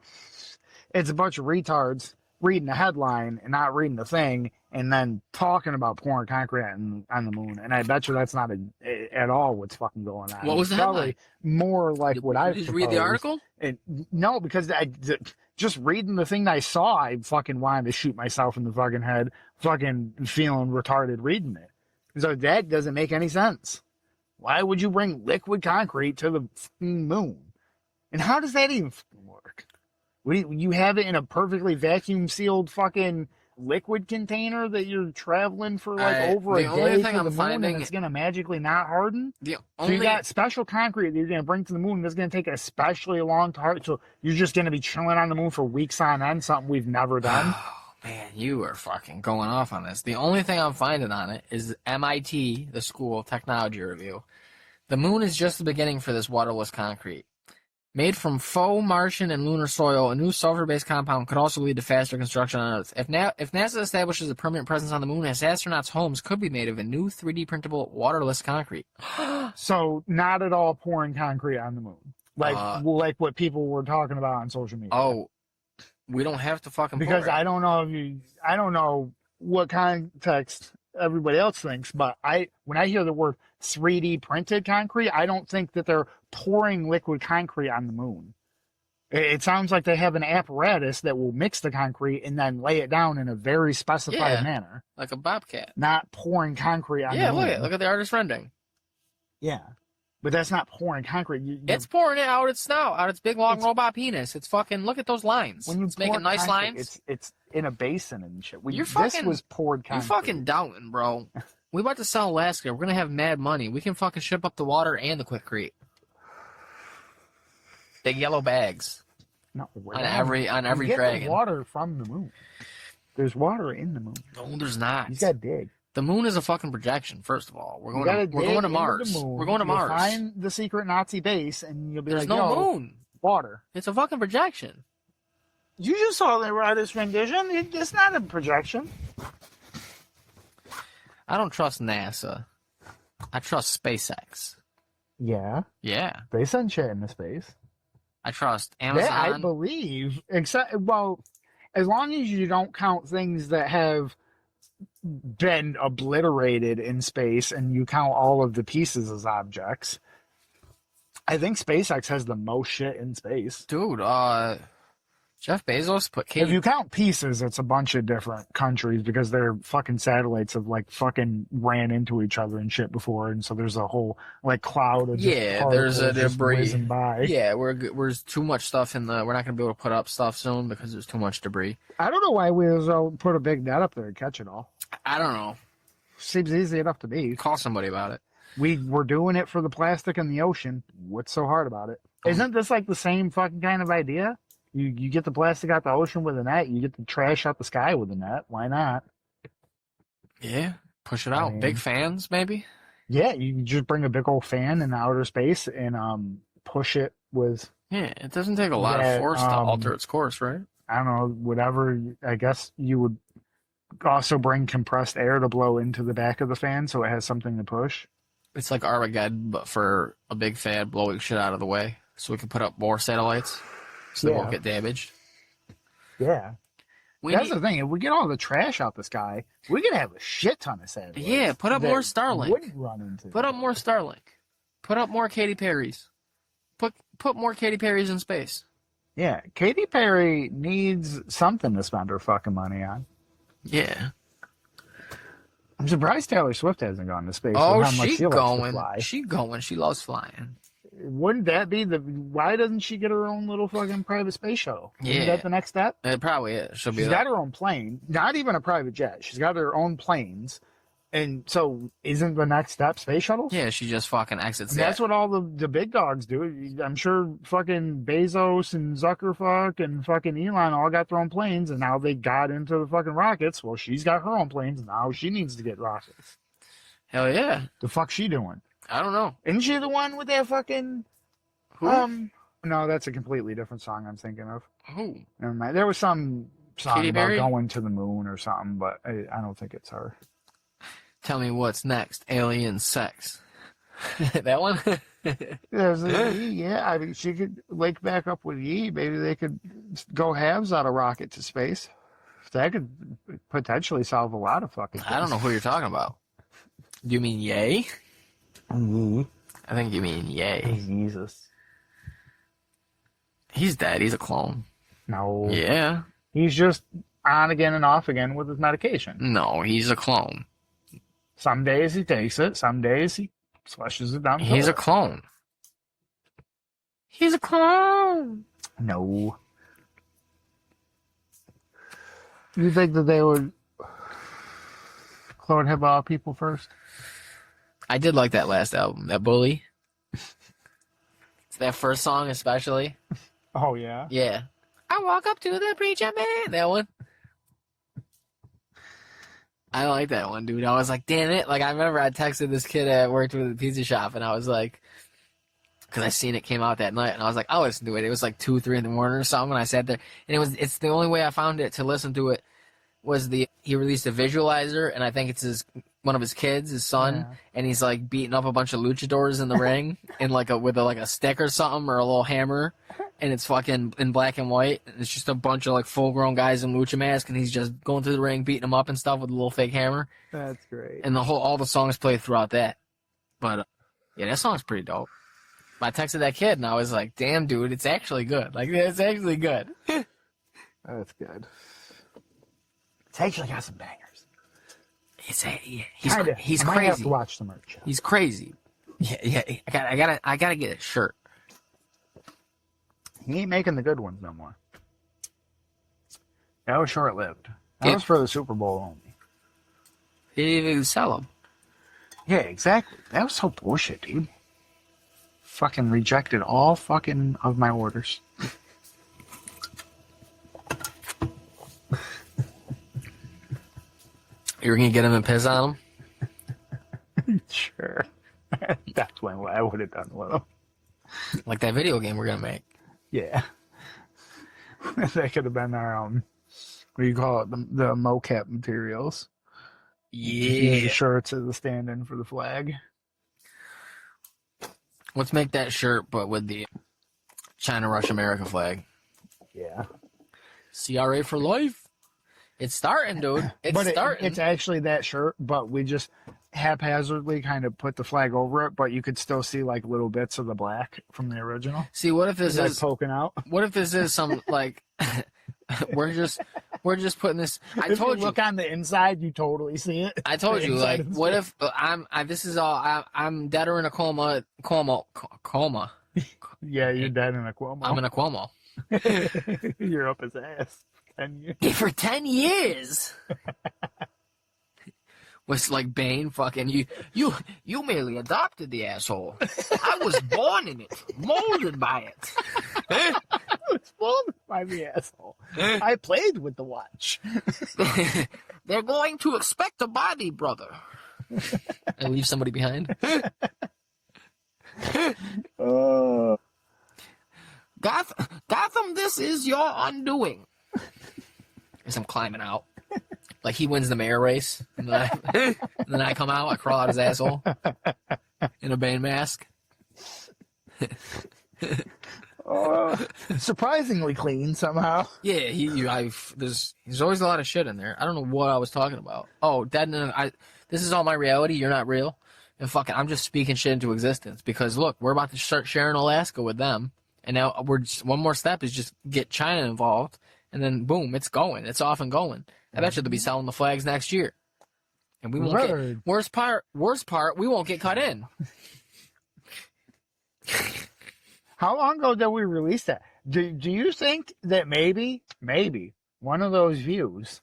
it's a bunch of retards reading the headline and not reading the thing and then talking about pouring concrete on the moon. And I bet you that's not at all what's fucking going on. What was the headline? More like what I Did you read the article? No, because just reading the thing that I saw, I fucking wanted to shoot myself in the fucking head, fucking feeling retarded reading it. So that doesn't make any sense. Why would you bring liquid concrete to the fucking moon? And how does that even fucking work? Would you have it in a perfectly vacuum sealed fucking liquid container that you're traveling for like over a day to the moon and it's going to magically not harden? So you got special concrete that you're going to bring to the moon that's going to take especially long to harden. So you're just going to be chilling on the moon for weeks on end, something we've never done. Oh, man, you are fucking going off on this. The only thing I'm finding on it is MIT, the School of Technology Review. The moon is just the beginning for this waterless concrete. Made from faux Martian and lunar soil, a new sulfur-based compound could also lead to faster construction on Earth. If NASA establishes a permanent presence on the moon, its astronauts' homes could be made of a new 3D printable waterless concrete. So not at all pouring concrete on the moon, like what people were talking about on social media. Oh, we don't have to fucking because pour it. I don't know what context everybody else thinks, but when I hear the word 3D printed concrete, I don't think that they're pouring liquid concrete on the moon. It sounds like they have an apparatus that will mix the concrete and then lay it down in a very specified manner. Like a bobcat. Not pouring concrete on the moon. Yeah, look at the artist rendering. Yeah. But that's not pouring concrete. It's pouring it out its snout, out its big long robot penis. It's fucking, look at those lines. It's making nice lines. It's in a basin and shit. This was poured concrete. You're fucking doubting, bro. We about to sell Alaska. We're gonna have mad money. We can fucking ship up the water and the quickcrete. Big yellow bags. No, on every dragon. The water from the moon. There's water in the moon. No, there's not. You gotta dig. The moon is a fucking projection. First of all, we're going to Mars. We're going to Mars. Find the secret Nazi base, and you'll be there's no moon. Water. It's a fucking projection. You just saw the artist rendition. It's not a projection. I don't trust NASA. I trust SpaceX. Yeah. Yeah. They send shit into space. I trust Amazon. That I believe. Except, well, as long as you don't count things that have been obliterated in space and you count all of the pieces as objects, I think SpaceX has the most shit in space. Dude, Jeff Bezos put If Katy. you count pieces, it's a bunch of different countries because their fucking satellites have like fucking ran into each other and shit before, and so there's a whole like cloud of just There's a particles just debris. whizzing by. Yeah, there's too much stuff in the. We're not gonna be able to put up stuff soon because there's too much debris. I don't know why we put a big net up there and catch it all. I don't know. Seems easy enough to me. Call somebody about it. We were doing it for the plastic in the ocean. What's so hard about it? Isn't this like the same fucking kind of idea? You get the plastic out the ocean with a net. You get the trash out the sky with a net. Why not? Yeah, push it out. I mean, Big fans, maybe. Yeah, you just bring a big old fan in outer space and push it with. Yeah, it doesn't take a lot of force to alter its course, right? I don't know, whatever. I guess you would also bring compressed air to blow into the back of the fan so it has something to push. It's like Armageddon, but for a big fan blowing shit out of the way, so we can put up more satellites, so they won't get damaged. Yeah. That's the thing. If we get all the trash out the sky, we could have a shit ton of satellites. Yeah, put up more Starlink. Wouldn't run into. Put up more Starlink. Put up more Katy Perry's. Put more Katy Perry's in space. Yeah, Katy Perry needs something to spend her fucking money on. Yeah. I'm surprised Taylor Swift hasn't gone to space. Oh, with how much she's she likes to going. fly. She's going. She loves flying. Wouldn't that be why doesn't she get her own little fucking private space shuttle? Yeah. Isn't that the next step? It probably is. She's got her own plane, not even a private jet. She's got her own planes. And so isn't the next step space shuttles? Yeah, she just fucking exits that. That's what all the big dogs do. I'm sure fucking Bezos and Zuckerfuck and fucking Elon all got their own planes, and now they got into the fucking rockets. Well, she's got her own planes, and now she needs to get rockets. Hell yeah. The fuck's she doing? I don't know. Isn't she the one with that fucking... Who? No, that's a completely different song I'm thinking of. Who? Never mind. There was some song Katy about Perry? going to the moon or something, but I don't think it's her. Tell me what's next. Alien sex. That one? There's yeah, I mean, she could link back up with Yee. Maybe they could go halves on a rocket to space. That could potentially solve a lot of fucking things. I don't know who you're talking about. Do you mean Yay? Mm-hmm. I think you mean Yay. Jesus. He's dead. He's a clone. No. Yeah. He's just on again and off again with his medication. No, he's a clone. Some days he takes it. Some days he flushes it down. He's a clone. He's a clone. No. You think that they would clone him all people first? I did like that last album, that Bully. It's that first song especially. Oh, yeah? Yeah. I walk up to the preacher man. That one. I like that one, dude. I was like, damn it. Like, I remember I texted this kid that worked with the pizza shop, and I was like, because I seen it came out that night, and I was like, I'll listen to it. It was like 2, 3 in the morning or something, and I sat there, and it's the only way I found it to listen to it was he released a visualizer, and I think it's one of his kids, his son, Yeah. and he's like beating up a bunch of luchadors in the ring in like with a stick or something or a little hammer, and it's fucking in black and white. And it's just a bunch of like full grown guys in lucha masks, and he's just going through the ring beating them up and stuff with a little fake hammer. That's great. And all the songs played throughout that. But yeah, that song's pretty dope. I texted that kid, and I was like, damn, dude, it's actually good. Like, it's actually good. That's good. It's actually got some bangers. He's I might crazy. have to watch the merch. He's crazy. Yeah. I gotta get a shirt. He ain't making the good ones no more. That was short lived. That was for the Super Bowl only. He didn't even sell them. Yeah, exactly. That was so bullshit, dude. Fucking rejected all fucking of my orders. You were gonna get him and piss on him? Sure. That's what I would have done with them. Like that video game we're gonna make. Yeah. That could have been our, what do you call it? The mocap materials. Use the shirts as the stand-in for the flag. Let's make that shirt, but with the China, Russia, America flag. Yeah. CRA for life. It's starting, dude. It's starting. It's actually that shirt, but we just haphazardly kind of put the flag over it, but you could still see like little bits of the black from the original. See, what if this like is poking out? What if this is some like We're just putting this. I If told you you. look on the inside, you totally see it. I told The you. inside Like, is what good. if this is all? I'm dead or in a coma. Coma. Yeah, you're dead in a Cuomo. I'm in a Cuomo. You're up his ass. 10 years. For 10 years. Was like Bane fucking you merely adopted the asshole. I was born in it, molded by it. It's fooled by the asshole. I played with the watch. They're going to expect a body, brother. And leave somebody behind. Oh. Gotham, this is your undoing. As I'm climbing out. Like he wins the mayor race. And then I come out, I crawl out his asshole. In a Bane mask. Surprisingly clean somehow. Yeah, there's always a lot of shit in there. I don't know what I was talking about. Oh, this is all my reality. You're not real. And fucking, I'm just speaking shit into existence because look, we're about to start sharing Alaska with them, and now one more step is just get China involved, and then boom, it's going. It's off and going. I bet you they'll be selling the flags next year, and we won't get worst part. We won't get cut in. How long ago did we release that? Do you think that maybe one of those views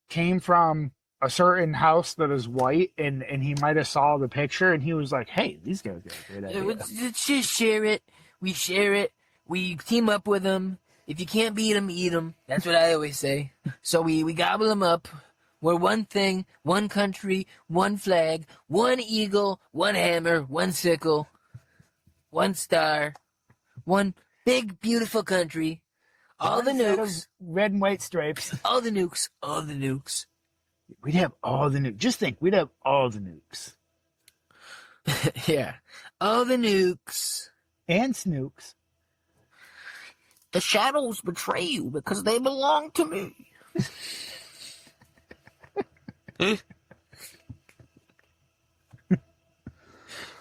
came from a certain house that is white and he might have saw the picture and he was like, hey, these guys got a great idea. Let's just share it. We share it. We team up with them. If you can't beat them, eat them. That's what I always say. So we gobble them up. We're one thing, one country, one flag, one eagle, one hammer, one sickle, one star, one big, beautiful country. All the nukes. Red and white stripes. All the nukes. All the nukes. We'd have all the nukes. Just think, we'd have all the nukes. Yeah. All the nukes. And snooks. The shadows betray you because they belong to me.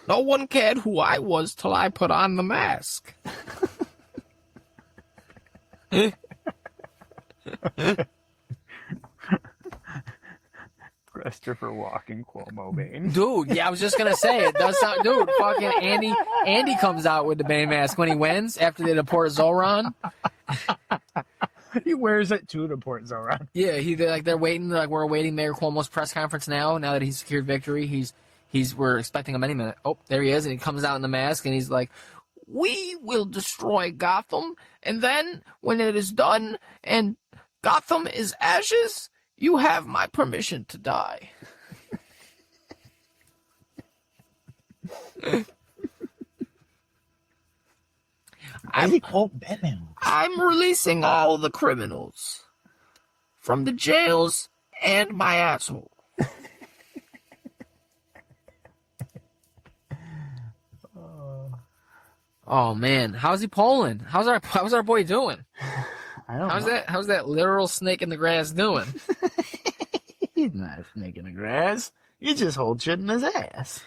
No one cared who I was till I put on the mask. Christopher Walken, Cuomo Bane. Dude, yeah, I was just gonna say it. Does sound, dude, fucking Andy comes out with the Bane mask when he wins after they deport Zoran. He wears it too to Port Zoran. Yeah, they're waiting, like we're awaiting Mayor Cuomo's press conference now that he's secured victory. We're expecting him any minute. Oh, there he is, and he comes out in the mask and he's like, we will destroy Gotham, and then when it is done and Gotham is ashes, you have my permission to die. I'm releasing all the criminals from the jails and my asshole. Oh man, how's he polling? How's our boy doing? I don't know. How's that literal snake in the grass doing? He's not a snake in the grass. You just hold shit in his ass.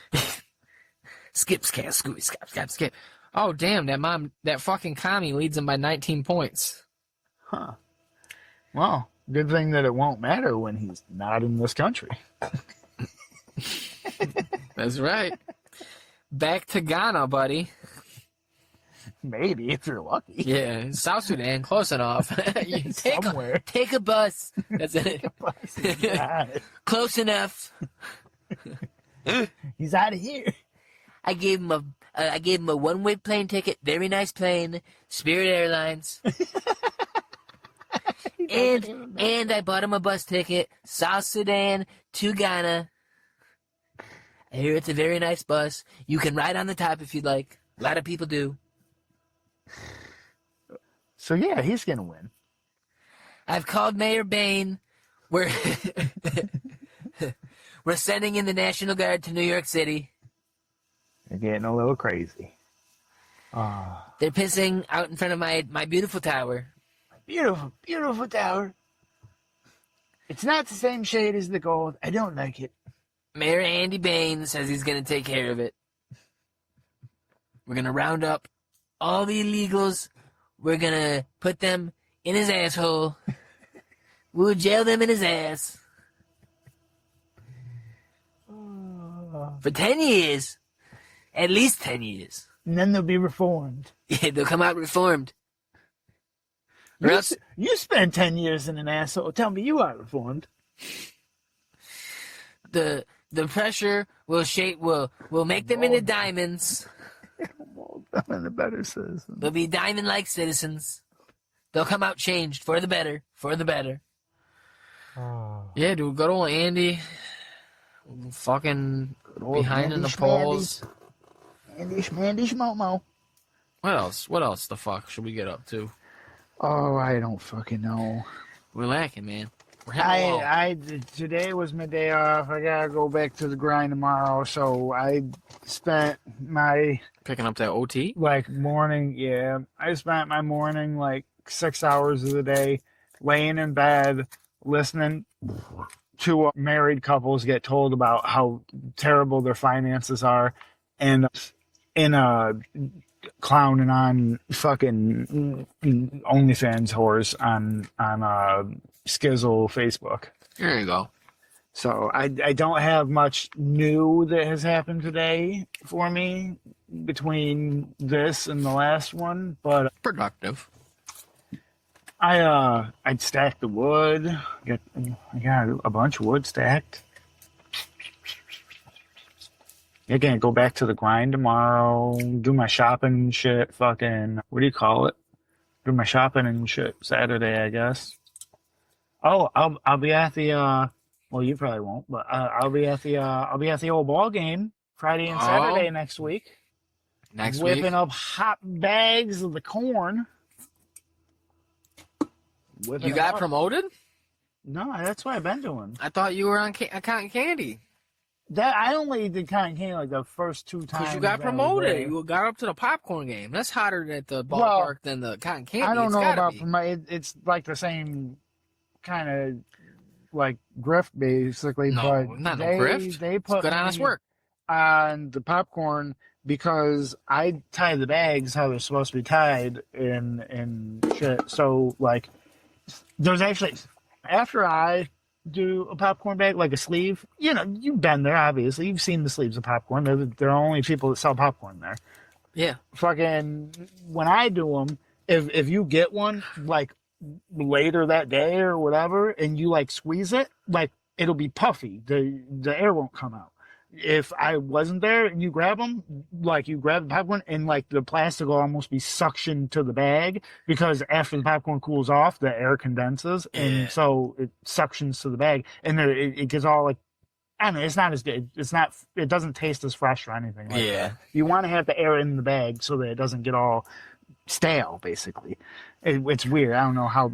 Skip, scooby, skip. Oh damn, that fucking commie leads him by 19 points. Huh. Well, good thing that it won't matter when he's not in this country. That's right. Back to Ghana, buddy. Maybe, if you're lucky. Yeah, South Sudan, close enough. Somewhere. Take a bus. That's it. Close enough. He's out of here. I gave him a one-way plane ticket. Very nice plane. Spirit Airlines. and I bought him a bus ticket. South Sudan to Ghana. I hear it's a very nice bus. You can ride on the top if you'd like. A lot of people do. So yeah, he's gonna win. I've called Mayor Bane. We're sending in the National Guard to New York City. They're getting a little crazy. They're pissing out in front of my beautiful tower. Beautiful, beautiful tower. It's not the same shade as the gold. I don't like it. Mayor Andy Bane says he's going to take care of it. We're going to round up all the illegals. We're going to put them in his asshole. We'll jail them in his ass. For 10 years. At least 10 years. And then they'll be reformed. Yeah, they'll come out reformed. Or else, You spent 10 years in an asshole. Tell me you are reformed. the pressure will make them into diamonds. I'm in a better citizen. They'll be diamond-like citizens. They'll come out changed for the better. For the better. Oh. Yeah, dude, good old Andy. Fucking behind in the polls. Andy Schmandy Schmomo. What else? What else the fuck should we get up to? Oh, I don't fucking know. We're lacking, man. We're hitting Today was my day off. I gotta go back to the grind tomorrow, so I spent my picking up that OT. Morning. Yeah, I spent my morning 6 hours of the day laying in bed listening to married couples get told about how terrible their finances are, and clowning on fucking OnlyFans whores on Skizzle Facebook. There you go. So I don't have much new that has happened today for me between this and the last one, but productive. I'd stacked the wood. I got a bunch of wood stacked. I can't go back to the grind tomorrow. Do my shopping and shit. Fucking, what do you call it? Do my shopping and shit Saturday, I guess. Oh, I'll be at the well, you probably won't, but I'll be at the old ball game Friday and Saturday next week. Whipping up hot bags of the corn. You got promoted? No, that's what I've been doing. I thought you were on cotton candy. That I only did cotton candy the first 2 times. Because you got promoted. You got up to the popcorn game. That's hotter at the ballpark than the cotton candy. I don't know about promoted. It's the same kind of grift basically. No, but not no grift. They put good honest work on the popcorn because I tie the bags how they're supposed to be tied and shit. So there's actually after I do a popcorn bag a sleeve, you've been there obviously, you've seen the sleeves of popcorn. There are only people that sell popcorn there. Yeah, fucking when I do them, if you get one later that day or whatever and you squeeze it, it'll be puffy, the air won't come out. If I wasn't there and you grab them, you grab the popcorn and the plastic will almost be suctioned to the bag because after the popcorn cools off, the air condenses and so it suctions to the bag and it gets all I don't know, it's not as good. It doesn't taste as fresh or anything like that. You want to have the air in the bag so that it doesn't get all stale, basically. It's weird. I don't know how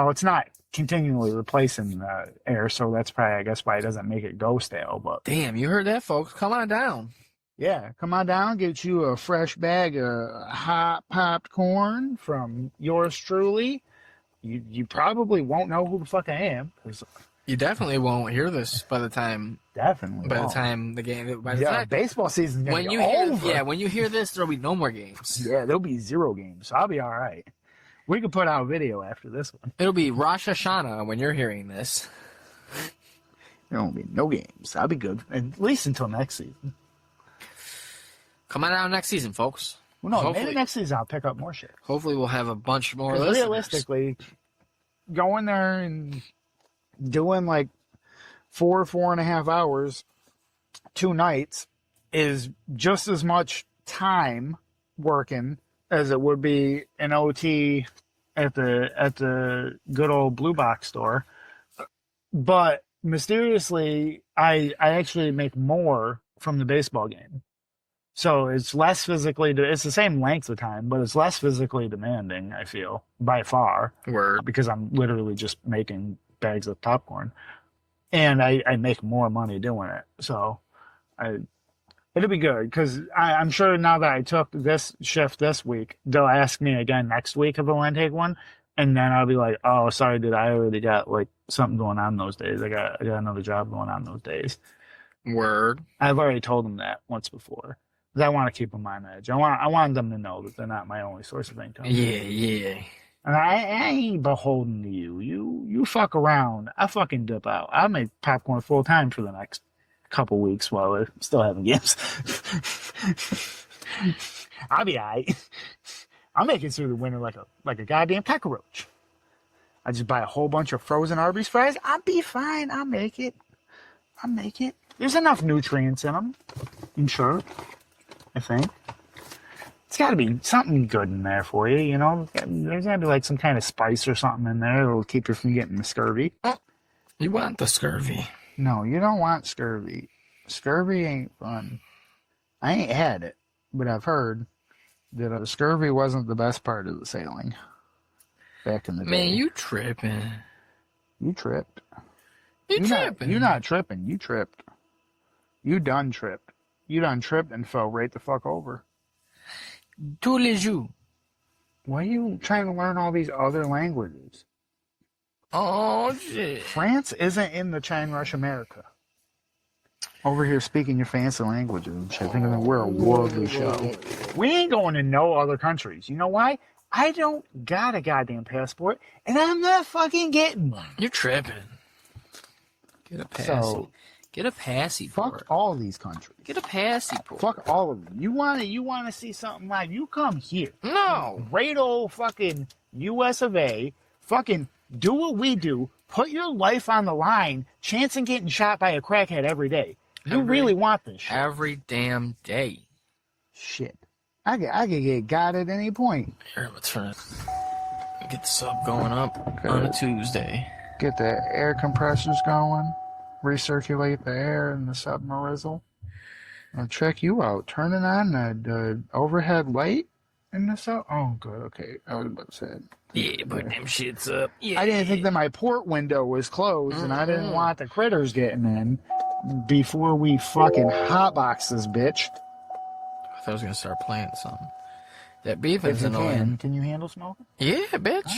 it's not continually replacing the air, so that's probably, I guess, why it doesn't make it go stale. But damn, you heard that, folks. Come on down. Yeah, come on down, get you a fresh bag of hot popped corn from yours truly. You probably won't know who the fuck I am. You definitely won't hear this by the time. Definitely. By the time the game. Baseball season's gonna be over. When you hear this, there'll be no more games. Yeah, there'll be 0 games. So I'll be all right. We could put out a video after this one. It'll be Rosh Hashanah when you're hearing this. There won't be no games. I'll be good, at least until next season. Come on out next season, folks. Well, no, maybe next season I'll pick up more shit. Hopefully we'll have a bunch more listeners. Realistically, going there and doing 4.5 hours 2 nights is just as much time working as it would be an OT at the good old Blue Box store. But mysteriously, I actually make more from the baseball game. So it's less physically, it's the same length of time, but it's less physically demanding, I feel, by far. Word. Because I'm literally just making bags of popcorn. And I make more money doing it. So it'll be good because I'm sure now that I took this shift this week, they'll ask me again next week if I want to take one. And then I'll be like, oh, sorry, dude, I already got something going on those days. I got another job going on those days. Word. I've already told them that once before. Because I want to keep them on edge. I want them to know that they're not my only source of income. Yeah. And I ain't beholden to you. You fuck around. I fucking dip out. I make popcorn full time for the next couple weeks while we're still having games. I'll be alright. I'll make it through the winter like a goddamn cockroach. I just buy a whole bunch of frozen Arby's fries. I'll be fine. I'll make it. There's enough nutrients in them. I'm sure. I think. It's got to be something good in there for you, you know? There's got to be like some kind of spice or something in there that'll keep you from getting the scurvy. You want the scurvy. No, you don't want scurvy. Scurvy ain't fun. I ain't had it, but I've heard that scurvy wasn't the best part of the sailing back in the day. Man, you tripping. You tripped. You tripping. You're not tripping. You tripped. You done tripped. You done tripped and fell right the fuck over. Tous les jours. Why are you trying to learn all these other languages? Oh, shit. France isn't in the China Rush America. Over here speaking your fancy languages and shit, thinking that we're a worldly show. We ain't going to no other countries. You know why? I don't got a goddamn passport, and I'm not fucking getting one. You're tripping. Get a passy. So, get a passy. Fuck all these countries. Get a passport. Fuck all of them. You want to see something live? You come here. No. Great old fucking U.S. of A. Fucking do what we do. Put your life on the line. Chancing getting shot by a crackhead every day. You really want this shit. Every damn day. Shit. I could get got at any point. Here, let's turn it. Get the sub going up on a Tuesday. Get the air compressors going. Recirculate the air in the submersible. I'll check you out. Turning on the overhead light in the sub. Oh, good. Okay. I was about to say it. Yeah, put them shits up. Yeah. I didn't think that my port window was closed, and I didn't want the critters getting in before we fucking hotbox this bitch. I thought I was gonna start playing something. That beef is annoying. Can you handle smoking? Yeah, bitch.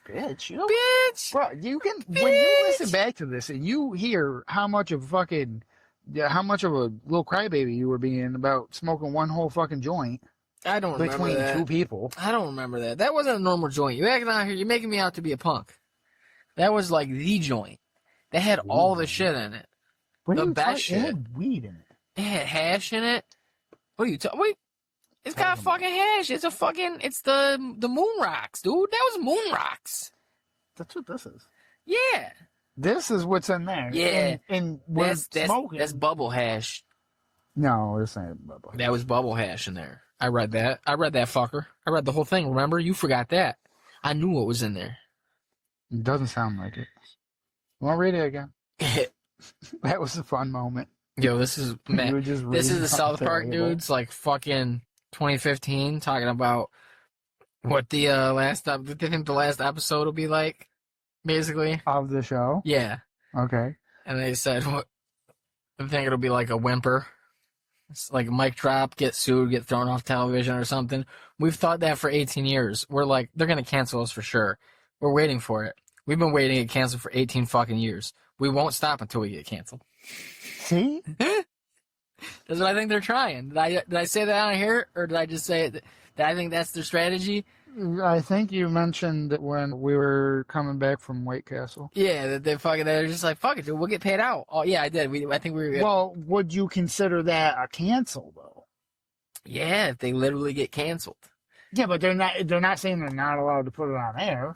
Bitch, you know, Bitch. bro, you can Bitch. when you listen back to this and you hear how much of a little crybaby you were being about smoking one whole fucking joint I don't remember between that. two people. I don't remember that. That wasn't a normal joint. You acting out here. You're making me out to be a punk. That was like the joint. That had all the shit in it. What The are you best talking- shit. It had weed in it. It had hash in it. What are you talking? Wait, it's got fucking hash. It's the moon rocks, dude. That was moon rocks. That's what this is. Yeah. This is what's in there. Yeah. And we're smoking. That's bubble hash. No, this ain't bubble. That was bubble hash in there. I read that fucker. I read the whole thing. Remember? You forgot that. I knew what was in there. It doesn't sound like it. Want to read it again? That was a fun moment. Yo, this is man. This is the South Park dudes, like fucking 2015, talking about what the last they think the last episode will be like, basically. Of the show? Yeah. Okay. And they said what I think it'll be like a whimper. It's like a mic drop, get sued, get thrown off television or something. We've thought that for 18 years. We're like, they're gonna cancel us for sure. We're waiting for it. We've been waiting to get canceled for 18 fucking years. We won't stop until we get canceled. See? That's what I think they're trying. Did I say that on here, or did I just say that I think that's their strategy? I think you mentioned that when we were coming back from White Castle. Yeah, that they're just like, fuck it, dude, we'll get paid out. Oh yeah, I did. I think we were. Well, would you consider that a cancel though? Yeah, if they literally get canceled. Yeah, but they're not saying they're not allowed to put it on air.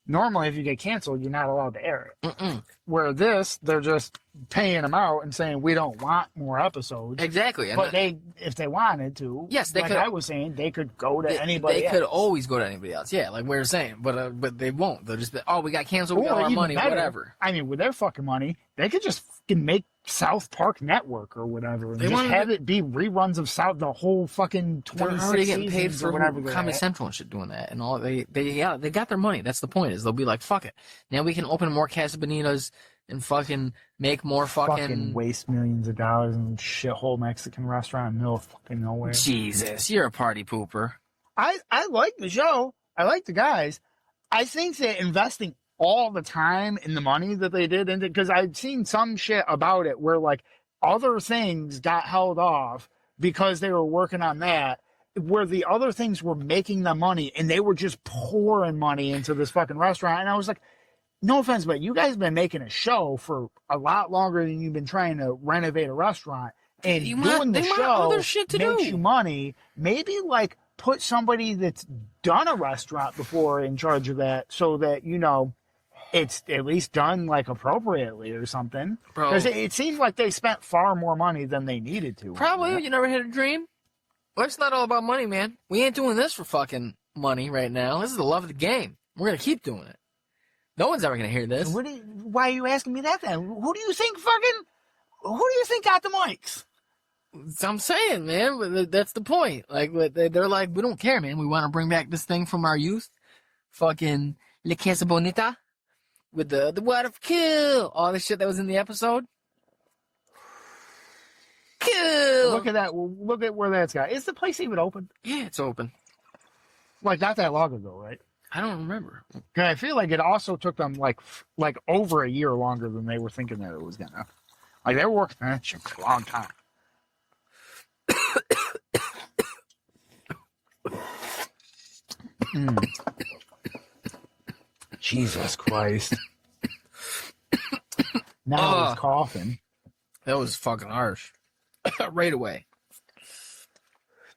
Normally, if you get canceled, you're not allowed to air it. Mm-mm. Where this, they're just paying them out and saying we don't want more episodes. Exactly. But if they wanted to, yes, they like could. I was saying, they could go to anybody. They else. could always go to anybody else. Yeah, like we were saying, but they won't. They'll just be, oh, we got canceled. We got our even money, better, whatever. I mean, with their fucking money, they could just fucking make South Park Network or whatever, and They just wanted have it be reruns of the whole fucking 26 They're already getting paid seasons for or whatever. Comedy Central and shit doing that, and all they got their money. That's the point. Is they'll be like, fuck it. Now we can open more Casa Bonitas and fucking make more fucking waste millions of dollars in shithole Mexican restaurant in the middle of fucking nowhere. Jesus, you're a party pooper. I like the show. I like the guys. I think that investing all the time in the money that they did into, because I'd seen some shit about it where like other things got held off because they were working on that, where the other things were making the money and they were just pouring money into this fucking restaurant. And I was like, no offense, but you guys have been making a show for a lot longer than you've been trying to renovate a restaurant. And doing the show makes you money. Maybe like put somebody that's done a restaurant before in charge of that, so that, you know, it's at least done like appropriately or something. Because it seems like they spent far more money than they needed to. Probably. You never had a dream? Well, it's not all about money, man. We ain't doing this for fucking money right now. This is the love of the game. We're going to keep doing it. No one's ever going to hear this. Why are you asking me that then? Who do you think got the mics? I'm saying, man, that's the point. Like, they're like, we don't care, man. We want to bring back this thing from our youth. Fucking La Casa Bonita. With the water kill. All the shit that was in the episode. Kill. Look at that. Look at where that's got. Is the place even open? Yeah, it's open. Like, not that long ago, right? I don't remember. Cause I feel like it also took them like over a year longer than they were thinking that it was gonna. Like, they were working on that shit for a long time. Jesus Christ. Now he's coughing. That was fucking harsh. Right away.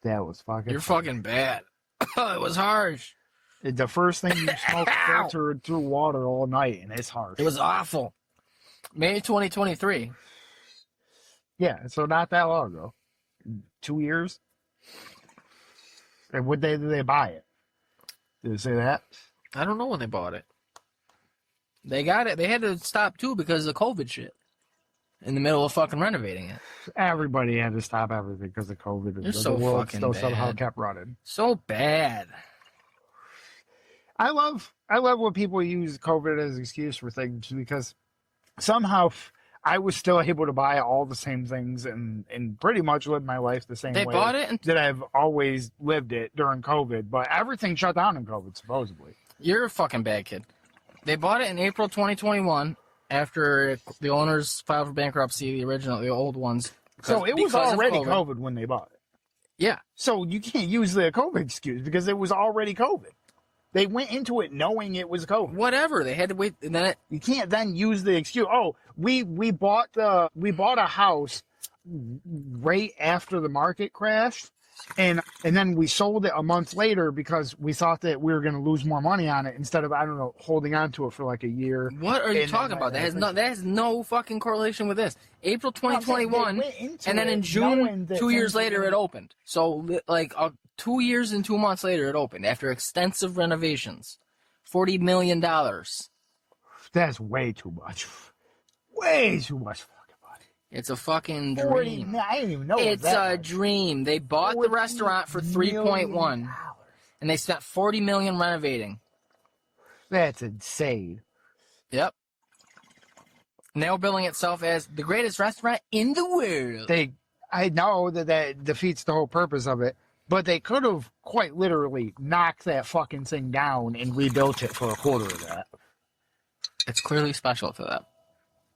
That was fucking... You're fucking bad. It was harsh. The first thing you smoke filtered through water all night, and it's harsh. It was awful. May 2023. Yeah, so not that long ago. 2 years? And what day did they buy it? Did it say that? I don't know when they bought it. They got it. They had to stop, too, because of COVID shit. In the middle of fucking renovating it. Everybody had to stop everything because of COVID. You're so world fucking still bad. somehow kept running. So bad. I love when people use COVID as an excuse for things, because somehow I was still able to buy all the same things and pretty much live my life the same way. They bought it? That I've always lived it during COVID, but everything shut down in COVID, supposedly. You're a fucking bad kid. They bought it in April 2021 after the owners filed for bankruptcy, the old ones. So it was already COVID when they bought it. Yeah. So you can't use the COVID excuse because it was already COVID. They went into it knowing it was COVID. Whatever. They had to wait, and then you can't then use the excuse. Oh, we bought a house right after the market crashed, and then we sold it a month later because we thought that we were going to lose more money on it instead of, I don't know, holding on to it for like a year. What are you talking about? That has no fucking correlation with this. April 2021, and then in June, 2 years later, it opened. So like 2 years and 2 months later, it opened after extensive renovations. $40 million. That's way too much. Way too much fucking money. It's a fucking dream. I didn't even know it's a dream. They bought the restaurant for 3.1, and they spent $40 million renovating. That's insane. Yep. Now billing itself as the greatest restaurant in the world. I know that defeats the whole purpose of it, but they could have quite literally knocked that fucking thing down and rebuilt it for a quarter of that. It's clearly special to them.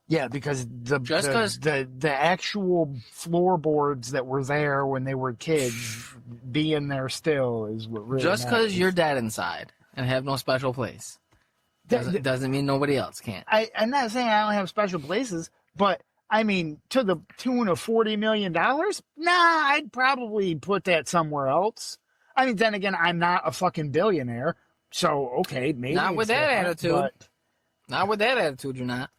Yeah, because the actual floorboards that were there when they were kids being there still is what really just because matters. you're dead inside and have no special place doesn't mean nobody else can't. I'm not saying I don't have special places, but I mean, to the tune of $40 million? Nah, I'd probably put that somewhere else. I mean, then again, I'm not a fucking billionaire, so okay, maybe. Not with that attitude. Not with that attitude, you're not.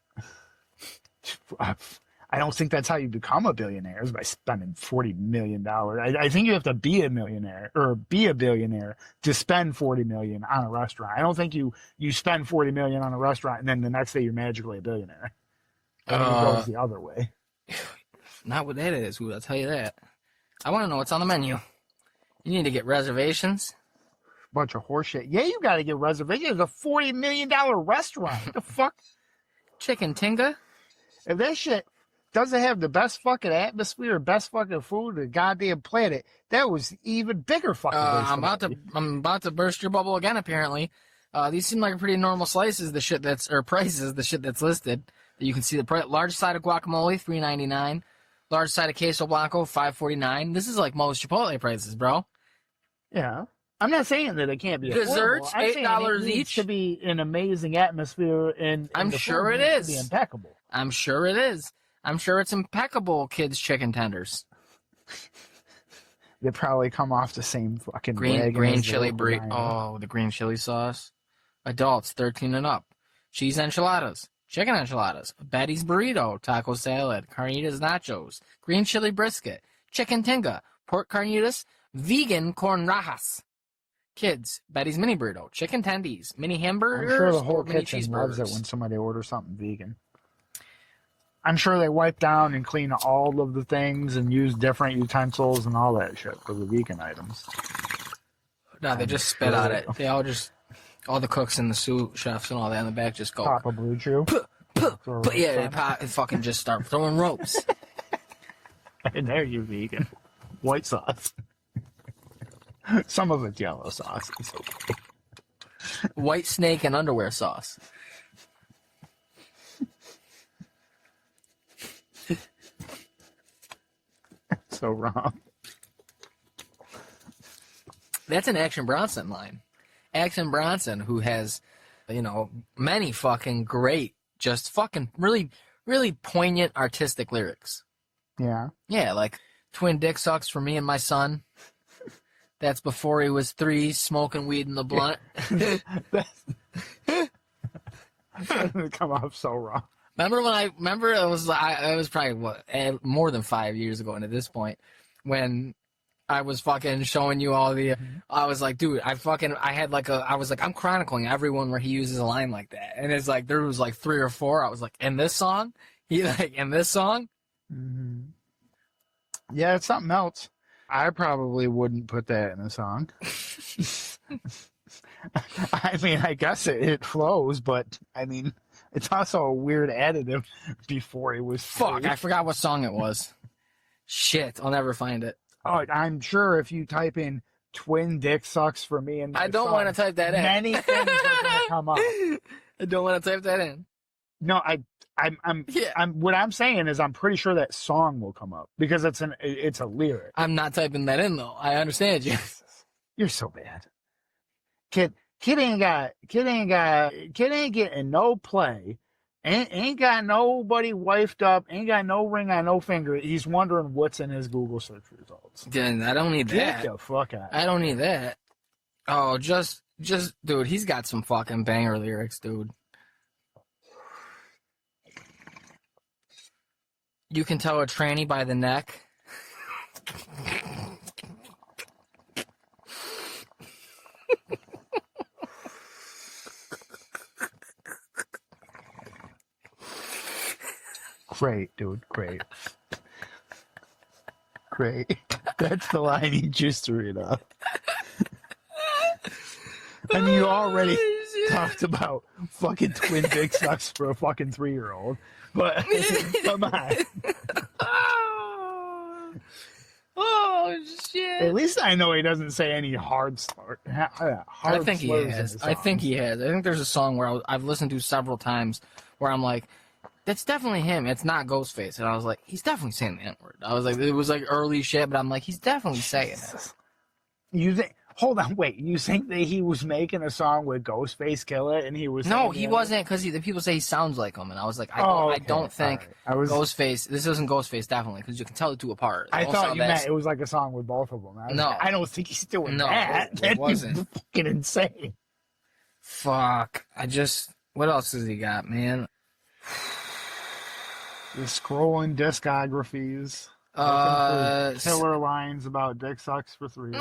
I don't think that's how you become a billionaire, is by spending $40 million. I think you have to be a millionaire or be a billionaire to spend $40 million on a restaurant. I don't think you spend $40 million on a restaurant and then the next day you're magically a billionaire. I think it goes the other way. Not with that attitude, I'll tell you that. I want to know what's on the menu. You need to get reservations. Bunch of horseshit. Yeah, you got to get reservations. It's a $40 million restaurant. What the fuck? Chicken tinga? If that shit doesn't have the best fucking atmosphere, best fucking food, the goddamn planet, that was even bigger fucking. I'm about to burst your bubble again. Apparently, these seem like pretty normal slices. The shit that's listed. You can see the large side of guacamole, $3.99. Large side of queso blanco, $5.49. This is like most Chipotle prices, bro. Yeah. I'm not saying that it can't be Desserts, affordable. I'm saying $8 it needs each. to be an amazing atmosphere, and I'm the sure food it needs to be is. impeccable. I'm sure it is. I'm sure it's impeccable, kids' chicken tenders. They probably come off the same fucking wagon Green as the chili local burrito. diner. Oh, the green chili sauce. Adults 13 and up. Cheese enchiladas. Chicken enchiladas. Betty's burrito. Taco salad. Carnitas nachos. Green chili brisket. Chicken tinga. Pork carnitas. Vegan corn rajas. Kids, Betty's mini burrito. Chicken tendies. Mini hamburgers. I'm sure the whole or mini kitchen loves it cheeseburgers. when somebody orders something vegan. I'm sure they wipe down and clean all of the things and use different utensils and all that shit for the vegan items. No, they I'm just spit sure on they it. do. They all just, all the cooks and the sous chefs and all that in the back just go. Papa Blue Chew. But yeah, they fucking just start throwing ropes. And there you vegan. White sauce. Some of it's yellow sauce. It's okay. White snake and underwear sauce. So wrong. That's an Action Bronson line. Action Bronson, who has, many fucking great, just fucking really, really poignant artistic lyrics. Yeah. Yeah, like twin dick sucks for me and my son. That's before he was 3, smoking weed in the blunt. That doesn't come off so wrong. Remember it was probably more than 5 years ago, and at this point, when I was fucking showing you all the, I was like, dude, I was like, I'm chronicling everyone where he uses a line like that, and it's like there was like 3 or 4. I was like, in this song, Mm-hmm. Yeah, it's something else. I probably wouldn't put that in a song. I mean, I guess it flows, but I mean, it's also a weird additive before it was. Fuck, free. I forgot what song it was. Shit, I'll never find it. Oh, I'm sure if you type in "twin dick sucks for me" and I don't want to type that in. many things are going to come up. I don't want to type that in. No, what I'm saying is I'm pretty sure that song will come up because it's a lyric. I'm not typing that in though. I understand you. You're so bad. Kid ain't getting no play. Ain't got nobody wifed up. Ain't got no ring on no finger. He's wondering what's in his Google search results. Then I don't need Get that. the fuck out. I don't need that. Oh, just dude, he's got some fucking banger lyrics, dude. You can tell a tranny by the neck. Great, dude. Great. That's the line he just to read off. I mean, you already talked about fucking twin dick sucks for a fucking 3-year-old. But come on. Oh shit! At least I know he doesn't say any hard slur. I think he has. I think there's a song where I've listened to several times where I'm like, that's definitely him. It's not Ghostface. And I was like, he's definitely saying the N-word. I was like, it was like early shit, but I'm like, he's definitely saying it. You think? Hold on, wait. You think that he was making a song with Ghostface Killah and he was? No, he wasn't, because the people say he sounds like him, and I was like, I don't think right. Ghostface. This isn't Ghostface, definitely, because you can tell the two apart. I thought you meant it was like a song with both of them. I don't think he's doing that. It That'd wasn't. be fucking insane. Fuck. What else has he got, man? The scrolling discographies. Killer lines about dick sucks for 3 years.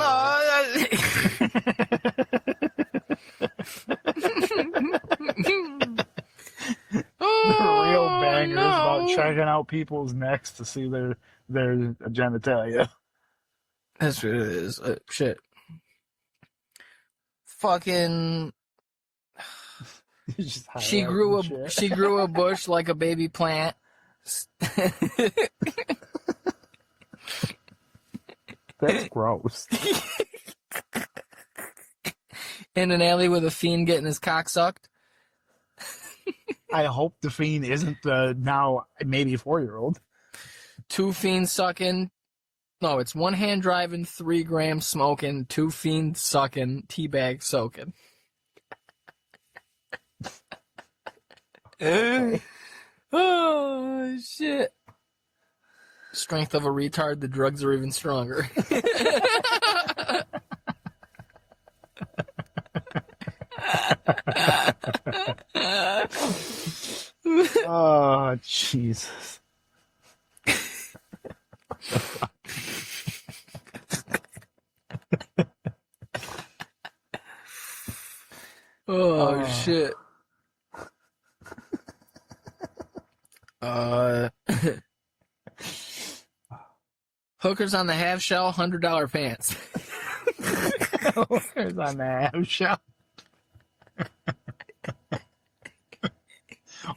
Real bangers about checking out people's necks to see their genitalia. That's what it is. Shit. Fucking. She grew a bush like a baby plant. That's gross. In an alley with a fiend getting his cock sucked. I hope the fiend isn't the now maybe 4-year-old. 2 fiends sucking No, it's 1 hand driving, 3 grams smoking, 2 fiends sucking, teabag soaking. Okay. Oh, shit. Strength of a retard, the drugs are even stronger. Oh, Jesus. Oh, shit. Hookers on the half shell, $100 pants. Hookers on the half shell.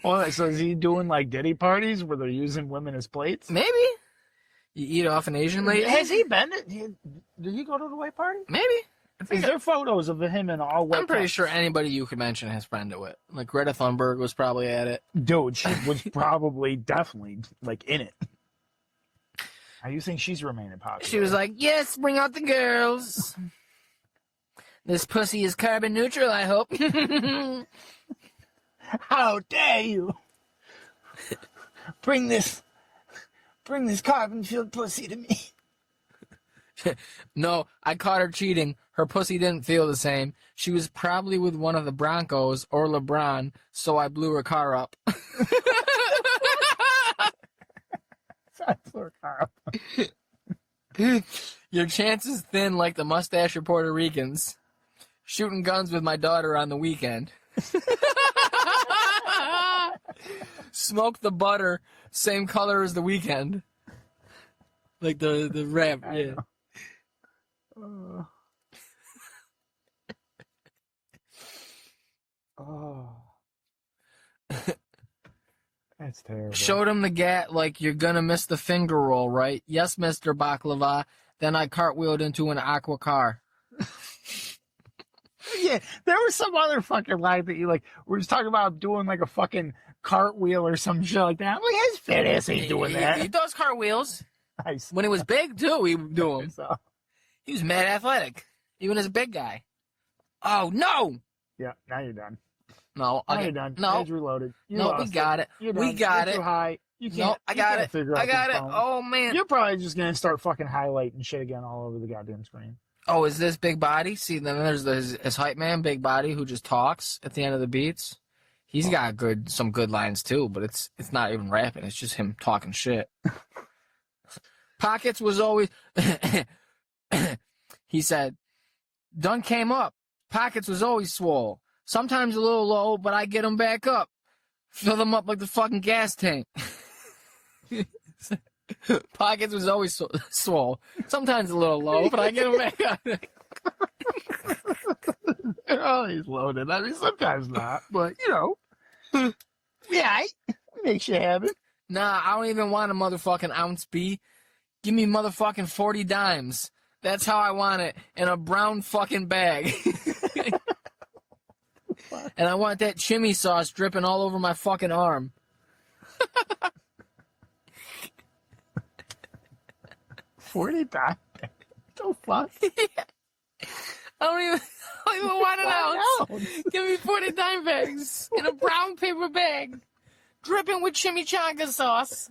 Oh, so is he doing like Diddy parties where they're using women as plates? Maybe. You eat off an Asian lady? Has he been? Did he go to the white party? Maybe. Is there photos of him in all white? I'm pretty sure anybody you could mention has been to it. Like Greta Thunberg was probably at it. Dude, she was probably definitely like in it. How do you think she's remaining popular? She was like, yes, bring out the girls. This pussy is carbon neutral, I hope. How dare you? Bring this carbon-filled pussy to me. No, I caught her cheating. Her pussy didn't feel the same. She was probably with one of the Broncos or LeBron, so I blew her car up. Your chances thin like the mustache of Puerto Ricans. Shooting guns with my daughter on the weekend. Smoke the butter, same color as the weekend. Like the rap, yeah. Oh. That's terrible. Showed him the gat like you're gonna miss the finger roll, right? Yes, Mr. Baklava. Then I cartwheeled into an aqua car. Yeah, there was some other fucking line that you like. We was talking about doing like a fucking cartwheel or some shit like that. I'm like, his fat ass ain't doing that. He does cartwheels. Nice. When he was big too, he would do them. So, He was mad athletic, even as a big guy. Oh no! yeah, now you're done. No, Now you're done. No, Edge reloaded. You no, lost we got it. You're We done. got You're it. too high. You can't. No, I you got can't it. figure out I got this it. phone. Oh man. You're probably just gonna start fucking highlighting shit again all over the goddamn screen. Oh, is this Big Body? See, then there's his hype man, Big Body, who just talks at the end of the beats. He's got some good lines too, but it's not even rapping. It's just him talking shit. Pockets was always. He said, "Done came up. Pockets was always swole. Sometimes a little low, but I get them back up. Fill them up like the fucking gas tank." Pockets was always swole. Sometimes a little low, but I get them back up. They're always loaded. I mean, sometimes not, but you know, yeah, makes you have it. Nah, I don't even want a motherfucking ounce B. Give me motherfucking 40 dimes. That's how I want it, in a brown fucking bag. And I want that chimney sauce dripping all over my fucking arm. 40 times. So fuck. I don't even want an ounce. Give me 40 dime bags in a brown paper bag, dripping with chimichanga sauce.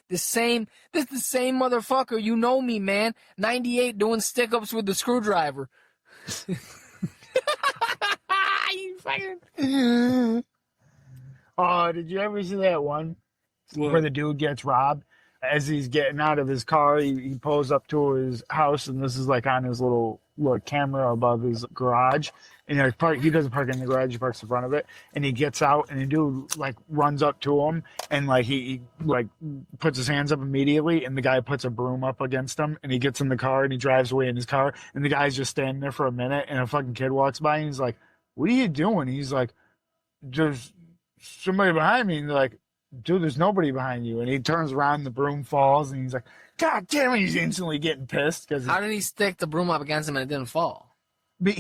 This the same motherfucker. You know me, man. 98 doing stick-ups with the screwdriver. You fucking... Oh, did you ever see that one where the dude gets robbed? As he's getting out of his car, he pulls up to his house, and this is like on his little camera above his garage. And he doesn't park in the garage; he parks in front of it. And he gets out, and the dude like runs up to him, and like he like puts his hands up immediately, and the guy puts a broom up against him, and he gets in the car, and he drives away in his car, and the guy's just standing there for a minute, and a fucking kid walks by, and he's like, "What are you doing?" He's like, "There's somebody behind me," and they're like, "Dude, there's nobody behind you." And he turns around, the broom falls, and he's like, "God damn it!" He's instantly getting pissed because How did he stick the broom up against him and it didn't fall? But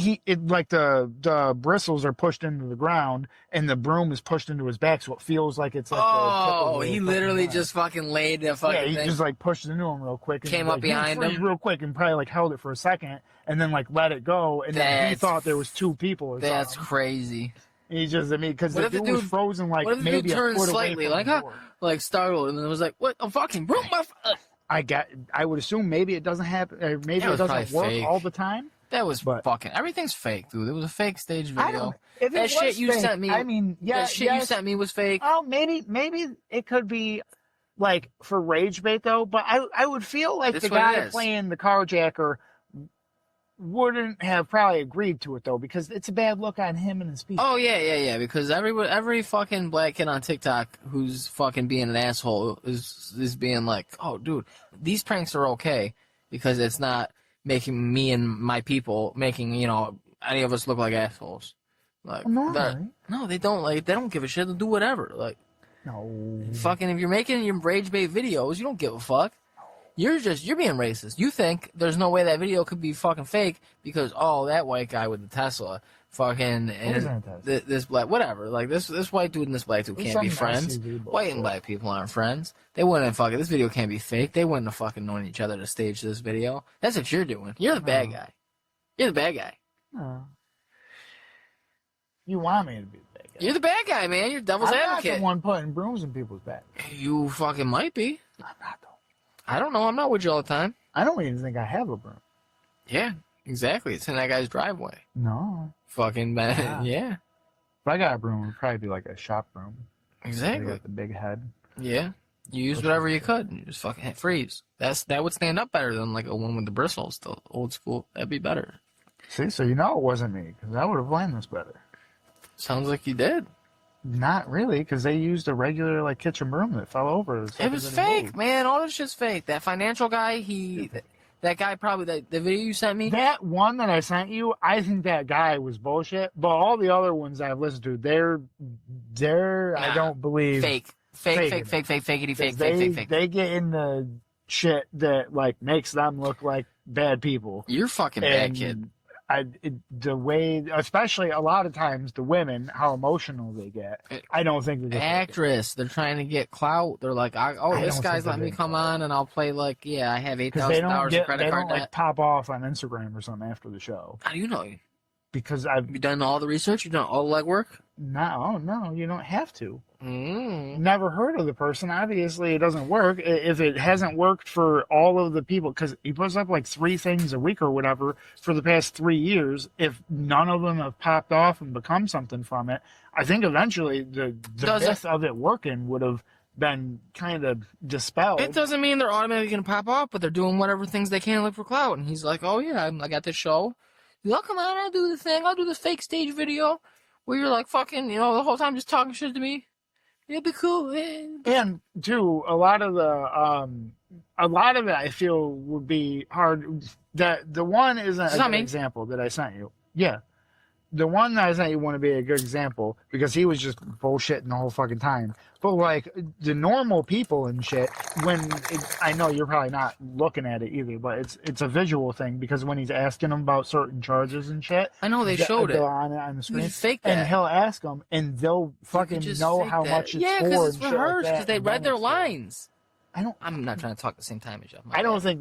like the bristles are pushed into the ground, and the broom is pushed into his back, so it feels like it's like the tip Oh, of the he fucking literally knife. just fucking laid the fucking Yeah, he thing. just like pushed into him real quick and Came was up like, "You're behind free," him. real quick, and probably like held it for a second, and then like let it go, and then he That's- thought there was two people or That's something. crazy. He just, I mean, because What the if the dude was dude- frozen like What if the maybe dude a turned foot slightly, away like, from the huh? door. Like startled, and then it was like, what? A fucking broom? I would assume maybe it doesn't happen, or maybe That it was doesn't probably work fake. all the time. That was But- fucking. Everything's fake, dude. It was a fake stage I video. don't. If it That was shit you fake, sent me. I mean, yeah, That shit you sent me was fake. Oh, maybe it could be like for rage bait though. But I would feel like That's the what it guy is. playing the carjacker wouldn't have probably agreed to it though, because it's a bad look on him and his people. Oh yeah. Because every fucking black kid on TikTok who's fucking being an asshole is being like, oh dude, these pranks are okay because it's not making me and my people making any of us look like assholes. Like No, that- right? no, they don't like. They don't give a shit. They'll do whatever. Like No. fucking, if you're making your rage bait videos, you don't give a fuck. You're being racist. You think there's no way that video could be fucking fake because that white guy with the Tesla fucking is and that Tesla? this black whatever, like this white dude and this black dude It's can't be some friends. SUV White and bullshit. black people aren't friends. They wouldn't fucking, this video can't be fake. They wouldn't have fucking known each other to stage this video. That's what you're doing. You're the bad guy. You're the bad guy. No. You want me to be the bad guy? You're the bad guy, man. You're devil's I'm not advocate. the one putting brooms in people's back. You fucking might be. I'm not though. I don't know. I'm not with you all the time. I don't even think I have a broom. Yeah, exactly. It's in that guy's driveway. No. Fucking man. Yeah. Yeah, If I got a broom, it would probably be like a shop broom. They exactly. got the big head. Yeah, you use whatever you could. And you just fucking hit freeze. That would stand up better than like a one with the bristles. The old school. That'd be better. See, so you know it wasn't me, because I would have planned this better. Sounds like you did. Not really, because they used a regular like kitchen broom that fell over. It was fake, man. All this shit's fake. That financial guy, that guy probably, the video you sent me. That one that I sent you, I think that guy was bullshit. But all the other ones I've listened to, they're I Nah, don't believe Fake. Fakeity, fake. They get in the shit that like makes them look like bad people. You're fucking bad, kid. The way, especially a lot of times, the women, how emotional they get. I don't think they're Actress. They're trying to get clout. They're like, I this don't guy's think letting they're me getting come clout. on and I'll play like, yeah, I have because they don't $8,000 get of credit they card don't like debt. pop off on Instagram or something after the show. How do you know? Because I've You done all the research? You done all the legwork? no, you don't have to. Mm. Never heard of the person. Obviously, it doesn't work. If it hasn't worked for all of the people, because he puts up like 3 things a week or whatever for the past 3 years, if none of them have popped off and become something from it, I think eventually the myth of it working would have been kind of dispelled. It doesn't mean they're automatically going to pop off, but they're doing whatever things they can to look for clout. And he's like, oh, yeah, I got this show. He's like, come on, I'll do the thing. I'll do the fake stage video where you're like fucking, the whole time just talking shit to me. It'd be cool. Man. And too, a lot of it I feel would be hard. That the one isn't a good example that I sent you. Yeah. The one that I sent you wouldn't be a good example because he was just bullshitting the whole fucking time. But like the normal people and shit, I know you're probably not looking at it either, but it's a visual thing because when he's asking them about certain charges and shit, I know they showed it on the screen, just fake that. and he'll ask them, and they'll fucking know how much it's for. Because it's and shit like rehearsed. Because that, they and read then their it's lines. I'm not trying to talk at the same time as you. I don't think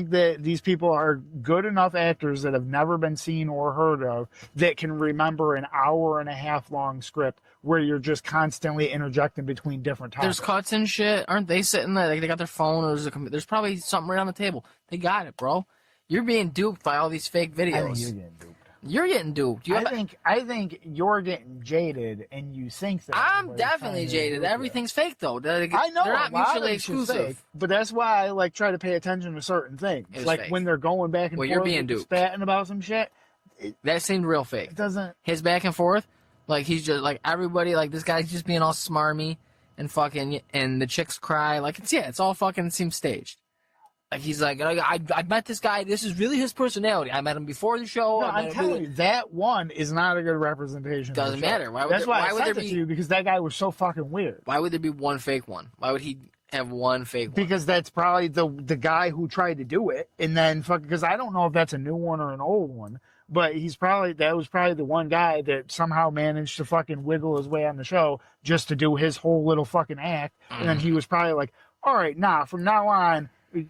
that these people are good enough actors that have never been seen or heard of that can remember an hour and a half long script where you're just constantly interjecting between different topics. There's cuts and shit. Aren't they sitting there? Like they got their phone or there's probably something right on the table. They got it, bro. You're being duped by all these fake videos. I think you're getting duped. You're getting duped. I think you're getting jaded, and you think that. I'm definitely jaded. Everything's fake though. I know they're not a lot mutually of it's just exclusive. fake, but that's why I like try to pay attention to certain things. It's Like fake. when they're going back and Well, forth, you're being duped. spatting about some shit. That seemed real fake. It doesn't. His back and forth, like he's just like everybody, like this guy's just being all smarmy and fucking, and the chicks cry. Like it's all fucking seems staged. Like he's like, I met this guy. This is really his personality. I met him before the show. No, I'm telling you, that one is not a good representation. Doesn't of the show. matter. That's why I sent it to you, because that guy was so fucking weird. Why would there be one fake one? Why would he have one fake one? Because that's probably the guy who tried to do it, and then fucking. Because I don't know if that's a new one or an old one, but that was probably the one guy that somehow managed to fucking wiggle his way on the show just to do his whole little fucking act. And then he was probably like, all right, nah, from now on,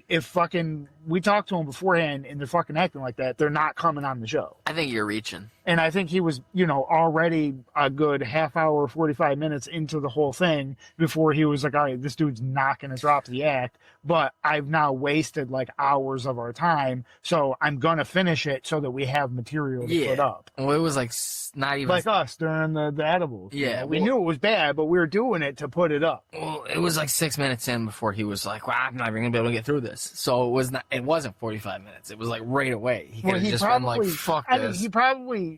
if fucking we talked to him beforehand and they're fucking acting like that, they're not coming on the show. I think you're reaching. And I think he was, already a good half hour, 45 minutes into the whole thing before he was like, all right, this dude's not going to drop the act, but I've now wasted like hours of our time, so I'm going to finish it so that we have material to put up. Well, it was like not even... Like us during the edibles. Yeah. We knew it was bad, but we were doing it to put it up. Well, it was like 6 minutes in before he was like, well, I'm not even going to be able to get through this. So it wasn't 45 minutes. It was like right away. He could have just been like, fuck this. I mean, he probably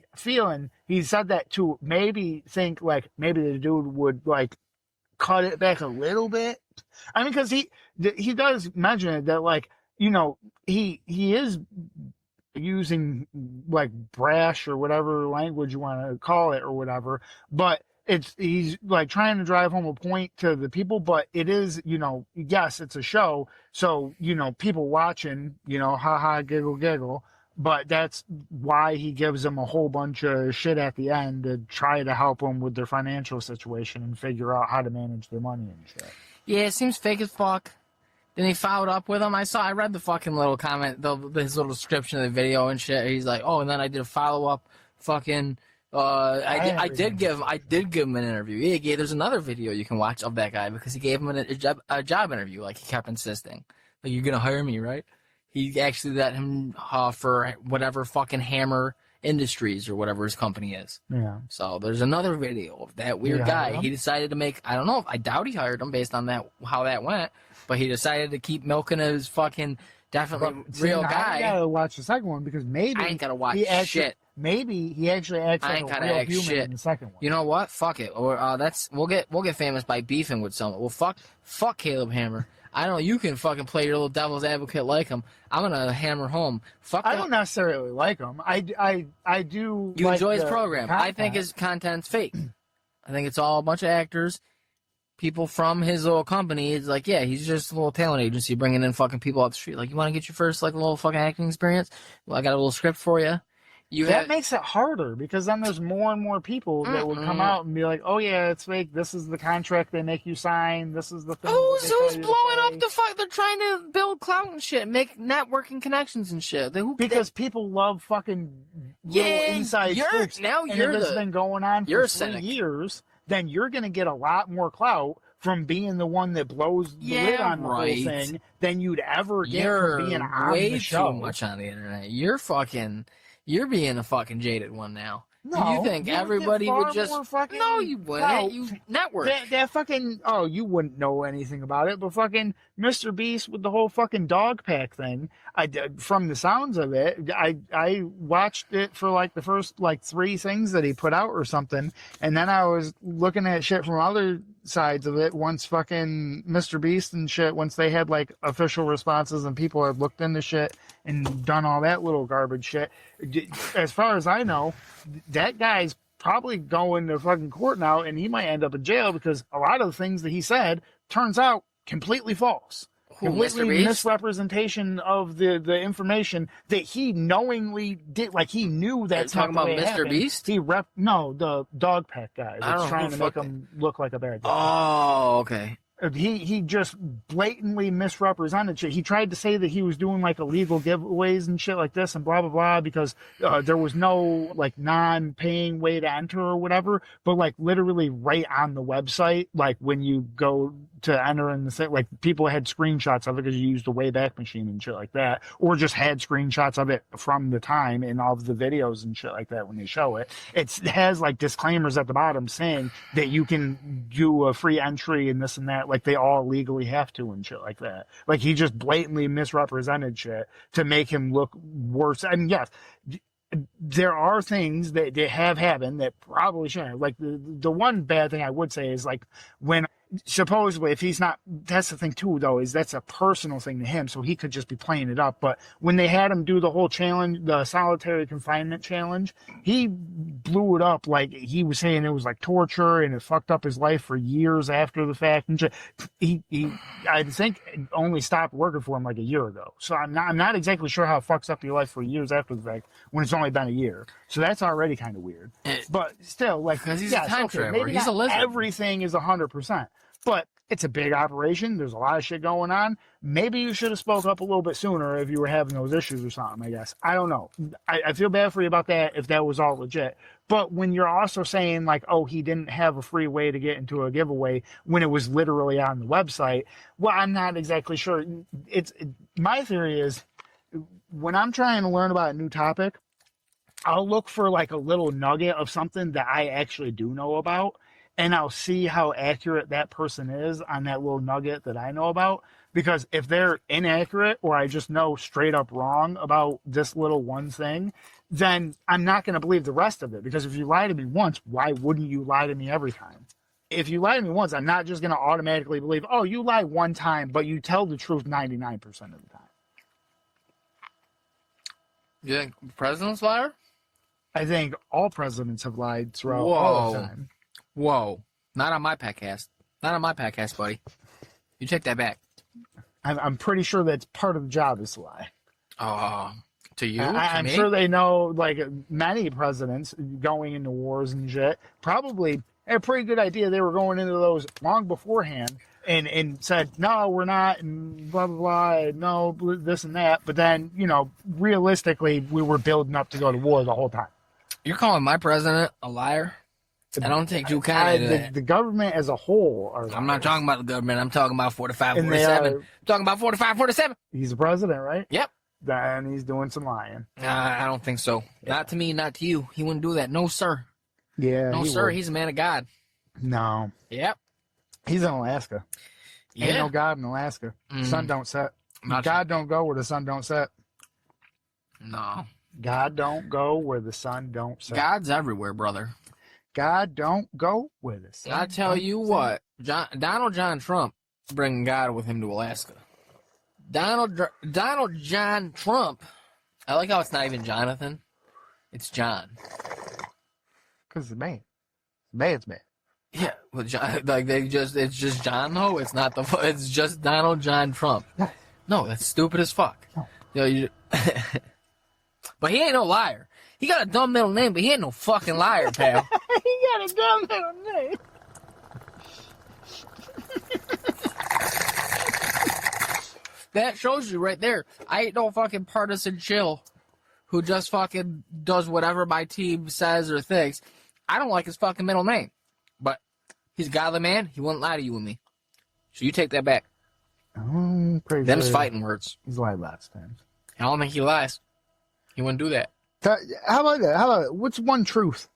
he said that to maybe think like maybe the dude would like cut it back a little bit. I mean, because he does mention it that like, he is using like brash or whatever language you want to call it or whatever, but he's like trying to drive home a point to the people, but it is, yes, it's a show. So, people watching, haha, giggle, giggle. But that's why he gives them a whole bunch of shit at the end to try to help them with their financial situation and figure out how to manage their money and shit. Yeah, it seems fake as fuck. Then he followed up with him. I read the fucking little comment, his little description of the video and shit. He's like, oh, and then I did a follow up fucking... I did give him an interview. Yeah, there's another video you can watch of that guy because he gave him a job interview. Like, he kept insisting, like, you're gonna hire me, right? He actually let him for whatever fucking Hammer Industries or whatever his company is. Yeah. So there's another video of that weird guy. He decided to make. I don't know. I doubt he hired him based on how that went, but he decided to keep milking his fucking definitely real guy. I gotta watch the second one because maybe I ain't gotta watch shit. Maybe he actually acts like a real human in the second one. You know what? Fuck it. Or we'll get famous by beefing with someone. Well, fuck Caleb Hammer. I don't know. You can fucking play your little devil's advocate like him. I'm gonna hammer home. I don't necessarily like him. I do. You like enjoy his program. Content. I think his content's fake. I think it's all a bunch of actors, people from his little company. It's like, yeah, he's just a little talent agency bringing in fucking people off the street. Like, you want to get your first like little fucking acting experience? Well, I got a little script for you. That makes it harder because then there's more and more people that would come out and be like, "Oh yeah, it's fake. This is the contract they make you sign. This is the thing." Who's blowing up the fuck? They're trying to build clout and shit, make networking connections and shit. Because people love fucking inside scoops. Now and if it's been going on for 3 years, then you're gonna get a lot more clout from being the one that blows the lid on the whole thing than you'd ever get from being on the show. Way too much on the internet. You're being a fucking jaded one now. No, you think everybody would just... No, you wouldn't. You network. That fucking... Oh, you wouldn't know anything about it, but fucking Mr. Beast with the whole fucking dog pack thing, from the sounds of it, I watched it for like the first like 3 things that he put out or something, and then I was looking at shit from other sides of it once fucking Mr. Beast and shit, once they had like official responses and people had looked into shit and done all that little garbage shit. As far as I know, that guy's probably going to fucking court now, and he might end up in jail because a lot of the things that he said turns out completely false. Completely misrepresentation of the information that he knowingly did. Like, he knew that's talking about Mr. Beast? No, the dog pack guy that's trying to make him look like a bad guy. Oh, okay. He just blatantly misrepresented shit. He tried to say that he was doing like illegal giveaways and shit like this and blah blah blah because there was no like non-paying way to enter or whatever. But like literally right on the website, like when you go to enter in the site, like people had screenshots of it because you used a Wayback Machine and shit like that, or just had screenshots of it from the time in all of the videos and shit like that when they show it. It has like disclaimers at the bottom saying that you can do a free entry and this and that, like they all legally have to and shit like that. Like he just blatantly misrepresented shit to make him look worse. I mean, yes, there are things that have happened that probably shouldn't. Like the one bad thing I would say is like when supposedly, if he's not, that's the thing too, though, is that's a personal thing to him, so he could just be playing it up. But when they had him do the whole challenge, the solitary confinement challenge, he blew it up like he was saying it was like torture and it fucked up his life for years after the fact. And he I think only stopped working for him like a year ago. So I'm not exactly sure how it fucks up your life for years after the fact when it's only been a year. So that's already kind of weird. But still, like, because he's a time traveler. Maybe He's a lizard. everything is 100%. But it's a big operation. There's a lot of shit going on. Maybe you should have spoke up a little bit sooner if you were having those issues or something, I guess. I don't know. I feel bad for you about that if that was all legit. But when you're also saying, like, oh, he didn't have a free way to get into a giveaway when it was literally on the website, well, I'm not exactly sure. My theory is when I'm trying to learn about a new topic, I'll look for, like, a little nugget of something that I actually do know about. And I'll see how accurate that person is on that little nugget that I know about. Because if they're inaccurate or I just know straight up wrong about this little one thing, then I'm not going to believe the rest of it. Because if you lie to me once, why wouldn't you lie to me every time? If you lie to me once, I'm not just going to automatically believe, oh, you lie one time, but you tell the truth 99% of the time. You think the president's liar? I think all presidents have lied throughout all the time. Whoa. Not on my podcast. Not on my podcast, buddy. You take that back. I'm pretty sure that's part of the job is to lie. To you? I'm sure they know, like, many presidents going into wars and shit probably had a pretty good idea they were going into those long beforehand and said, no, we're not, and blah, blah, blah, no, this and that. But then, you know, realistically, we were building up to go to war the whole time. You're calling my president a liar? I don't take too kindly to that. The government as a whole are liars. I'm not talking about the government. I'm talking about 45, 47. I'm talking about 45, 47. He's the president, right? Yep. Then he's doing some lying. I don't think so. Yeah. Not to me, not to you. He wouldn't do that. No, sir. Yeah. No, sir. Would. He's a man of God. No. Yep. He's in Alaska. Yeah. Ain't no God in Alaska. Sun don't set. God don't go where the sun don't set. No. God don't go where the sun don't set. God's everywhere, brother. God don't go where the sun. I tell you what, Donald John Trump bringing God with him to Alaska. Donald John Trump. I like how it's not even Jonathan. It's John. Because it's man. Man's man. Yeah, well, John, like it's just John. No, it's not it's just Donald John Trump. No, that's stupid as fuck. No. But he ain't no liar. He got a dumb middle name, but he ain't no fucking liar, pal. He got a dumb middle name. That shows you right there. I ain't no fucking partisan chill who just fucking does whatever my team says or thinks. I don't like his fucking middle name. But he's a godly man. He wouldn't lie to you and me. So you take that back. Them's fighting words. He's lied lots of times. I don't think he lies. He wouldn't do that. How about that? What's one truth?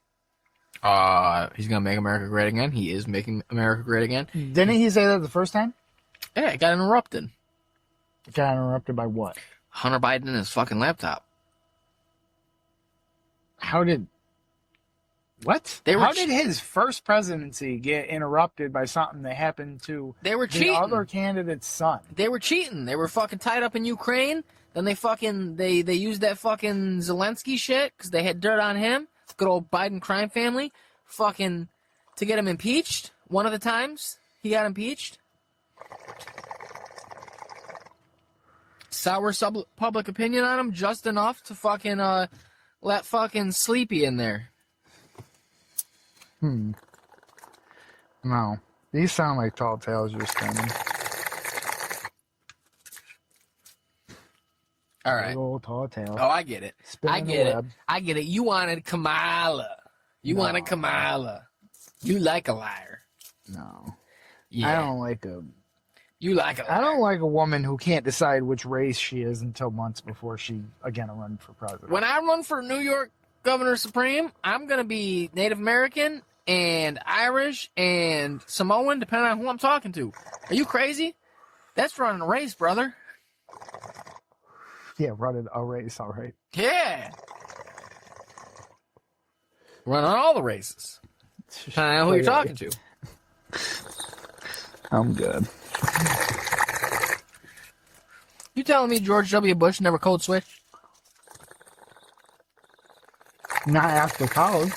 He's gonna make America great again. He is making America great again. Didn't he say that the first time? Yeah, it got interrupted. Got interrupted by what? Hunter Biden and his fucking laptop. What? How did his first presidency get interrupted by something that happened to the other candidate's son? They were cheating. They were fucking tied up in Ukraine. Then they used that fucking Zelensky shit because they had dirt on him. Good old Biden crime family. Fucking to get him impeached. One of the times he got impeached. Sour public opinion on him just enough to fucking let fucking Sleepy in there. No. These sound like tall tales you're spinning. All right. Old tall tale. Oh, I get it. I get it. You wanted Kamala. You wanted Kamala. You like a liar. No. Yeah. I don't like a... You like a liar. I don't like a woman who can't decide which race she is until months before she, again, run for president. When I run for New York Governor Supreme, I'm going to be Native American and Irish and Samoan, depending on who I'm talking to. Are you crazy? That's running a race, brother. Yeah, running a race, all right. Yeah. Running all the races. Depending on who you're talking to. I'm good. You telling me George W. Bush never code switched? Not after college.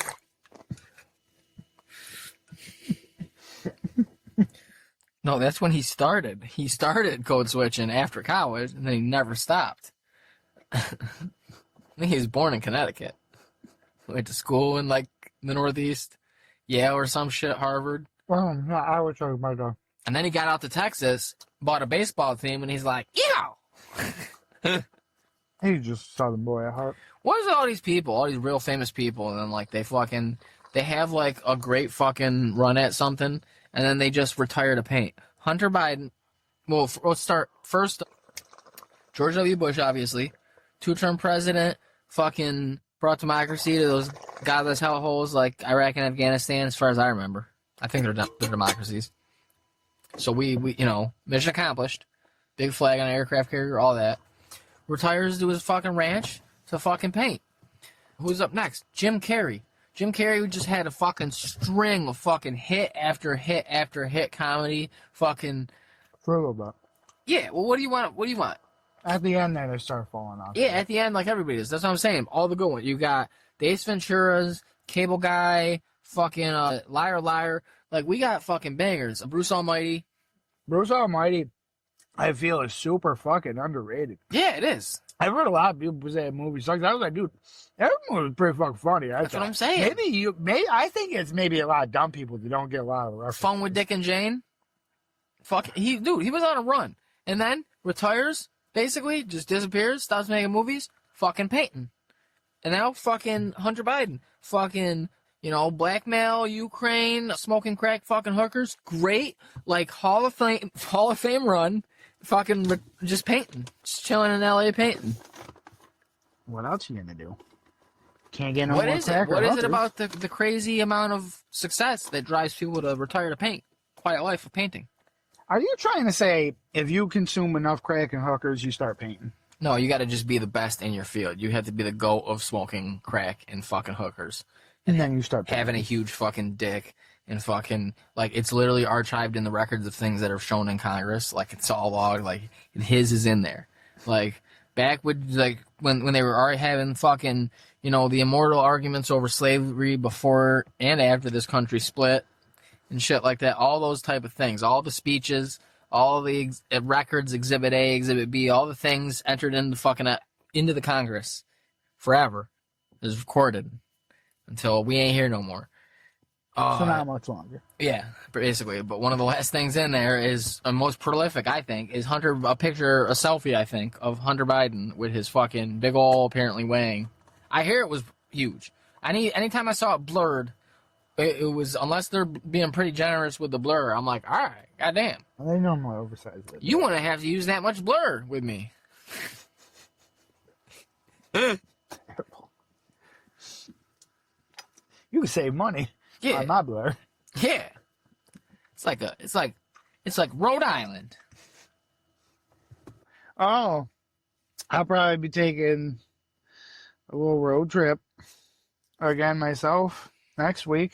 No, that's when he started. He started code switching after college, and then he never stopped. I think he was born in Connecticut. Went to school in, like, the Northeast, Yale or some shit, Harvard. Well, no, I was talking about that. And then he got out to Texas, bought a baseball team, and he's like, yeah! He's just a Southern boy at heart. What is all these people, all these real famous people, and then, like, they have, like, a great fucking run at something, and then they just retire to paint. Hunter Biden, well, let's start first. George W. Bush, obviously. 2-term president, fucking brought democracy to those godless hellholes like Iraq and Afghanistan, as far as I remember. I think they're democracies. So we mission accomplished. Big flag on an aircraft carrier, all that. Retires to his fucking ranch to fucking paint. Who's up next? Jim Carrey. Jim Carrey just had a fucking string of fucking hit after hit after hit comedy. Fucking. For a little bit. Yeah, well, what do you want? What do you want? At the end, there, they start falling off. Yeah, at the end, like everybody does. That's what I'm saying. All the good ones. You got the Ace Ventura's, Cable Guy, fucking Liar Liar. Like, we got fucking bangers. Bruce Almighty. Bruce Almighty, I feel, is super fucking underrated. Yeah, it is. I've heard a lot of people say that movie sucks. I was like, dude, that movie was pretty fucking funny. That's what I'm saying. I think it's maybe a lot of dumb people that don't get a lot of references. Fun with Dick and Jane. He was on a run. And then retires, basically, just disappears, stops making movies, fucking painting. And now fucking Hunter Biden. Fucking, blackmail, Ukraine, smoking crack, fucking hookers. Great, like, Hall of Fame run. Fucking just painting. Just chilling in LA painting. What else are you gonna do? Can't get no more What is crack it? What or is it hookers. about the crazy amount of success that drives people to retire to paint? Quiet life of painting. Are you trying to say if you consume enough crack and hookers, you start painting? No, you got to just be the best in your field. You have to be the GOAT of smoking crack and fucking hookers. And then you start painting. Having a huge fucking dick and fucking, like, it's literally archived in the records of things that are shown in Congress. Like, it's all logged. Like, his is in there. Like, back with, like, when they were already having fucking, the immortal arguments over slavery before and after this country split and shit like that. All those type of things. All the speeches, all the records, Exhibit A, Exhibit B, all the things entered into the Congress forever is recorded until we ain't here no more. So not much longer. Yeah, basically. But one of the last things in there is most prolific, I think, is a selfie, I think, of Hunter Biden with his fucking big ol' apparently weighing. I hear it was huge. Anytime I saw it blurred, it was, unless they're being pretty generous with the blur, I'm like, all right, goddamn. They normally oversize it. You want to have to use that much blur with me. Terrible. You can save money. Yeah. On my blur. Yeah. It's like Rhode Island. Oh, I'll probably be taking a little road trip again myself next week.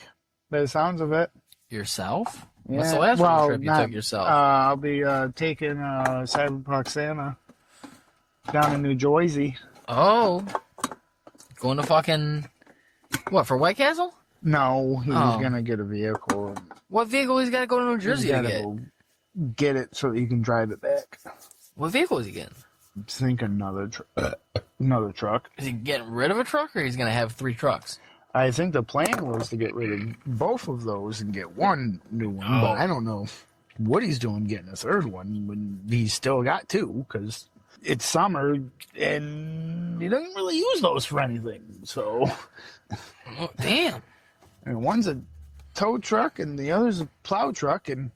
By the sounds of it. Yourself? Yeah. What's the last road trip you took yourself? I'll be taking Cyberpunk Santa down in New Jersey. Oh. Going to fucking, what, for White Castle? No, he's gonna get a vehicle. What vehicle he's got to go to New Jersey to get? Get it so that you can drive it back. What vehicle is he getting? I think another truck. Is he getting rid of a truck, or he's going to have 3 trucks? I think the plan was to get rid of both of those and get one new one, Oh. but I don't know what he's doing getting a third one when he's still got 2, because it's summer and he doesn't really use those for anything. So, Oh, damn. and one's a tow truck and the other's a plow truck, and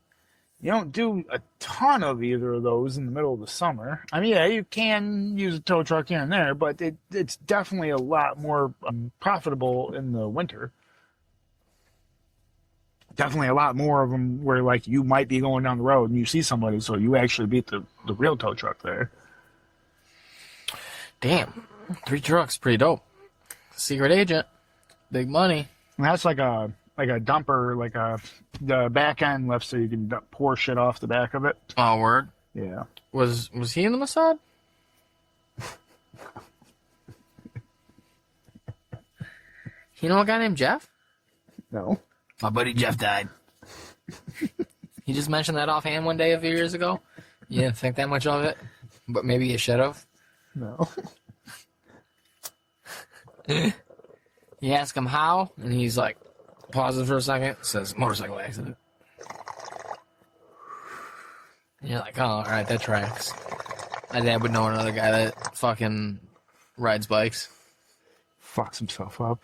you don't do a ton of either of those in the middle of the summer. I mean, yeah, you can use a tow truck here and there, but it's definitely a lot more profitable in the winter. Definitely a lot more of them where, like, you might be going down the road and you see somebody, so you actually beat the real tow truck there. Damn. 3 trucks, pretty dope. Secret agent. Big money. And that's like a like a dumper, like the back end lift, so you can pour shit off the back of it. Oh, word. Yeah. Was he in the Mossad? You know a guy named Jeff? No. My buddy Jeff died. He just mentioned that offhand one day a few years ago. You didn't think that much of it, but maybe you should have. No. You ask him how, and he's like, pauses for a second, says, motorcycle accident. And you're like, oh, all right, that tracks. My dad would know another guy that fucking rides bikes. Fucks himself up.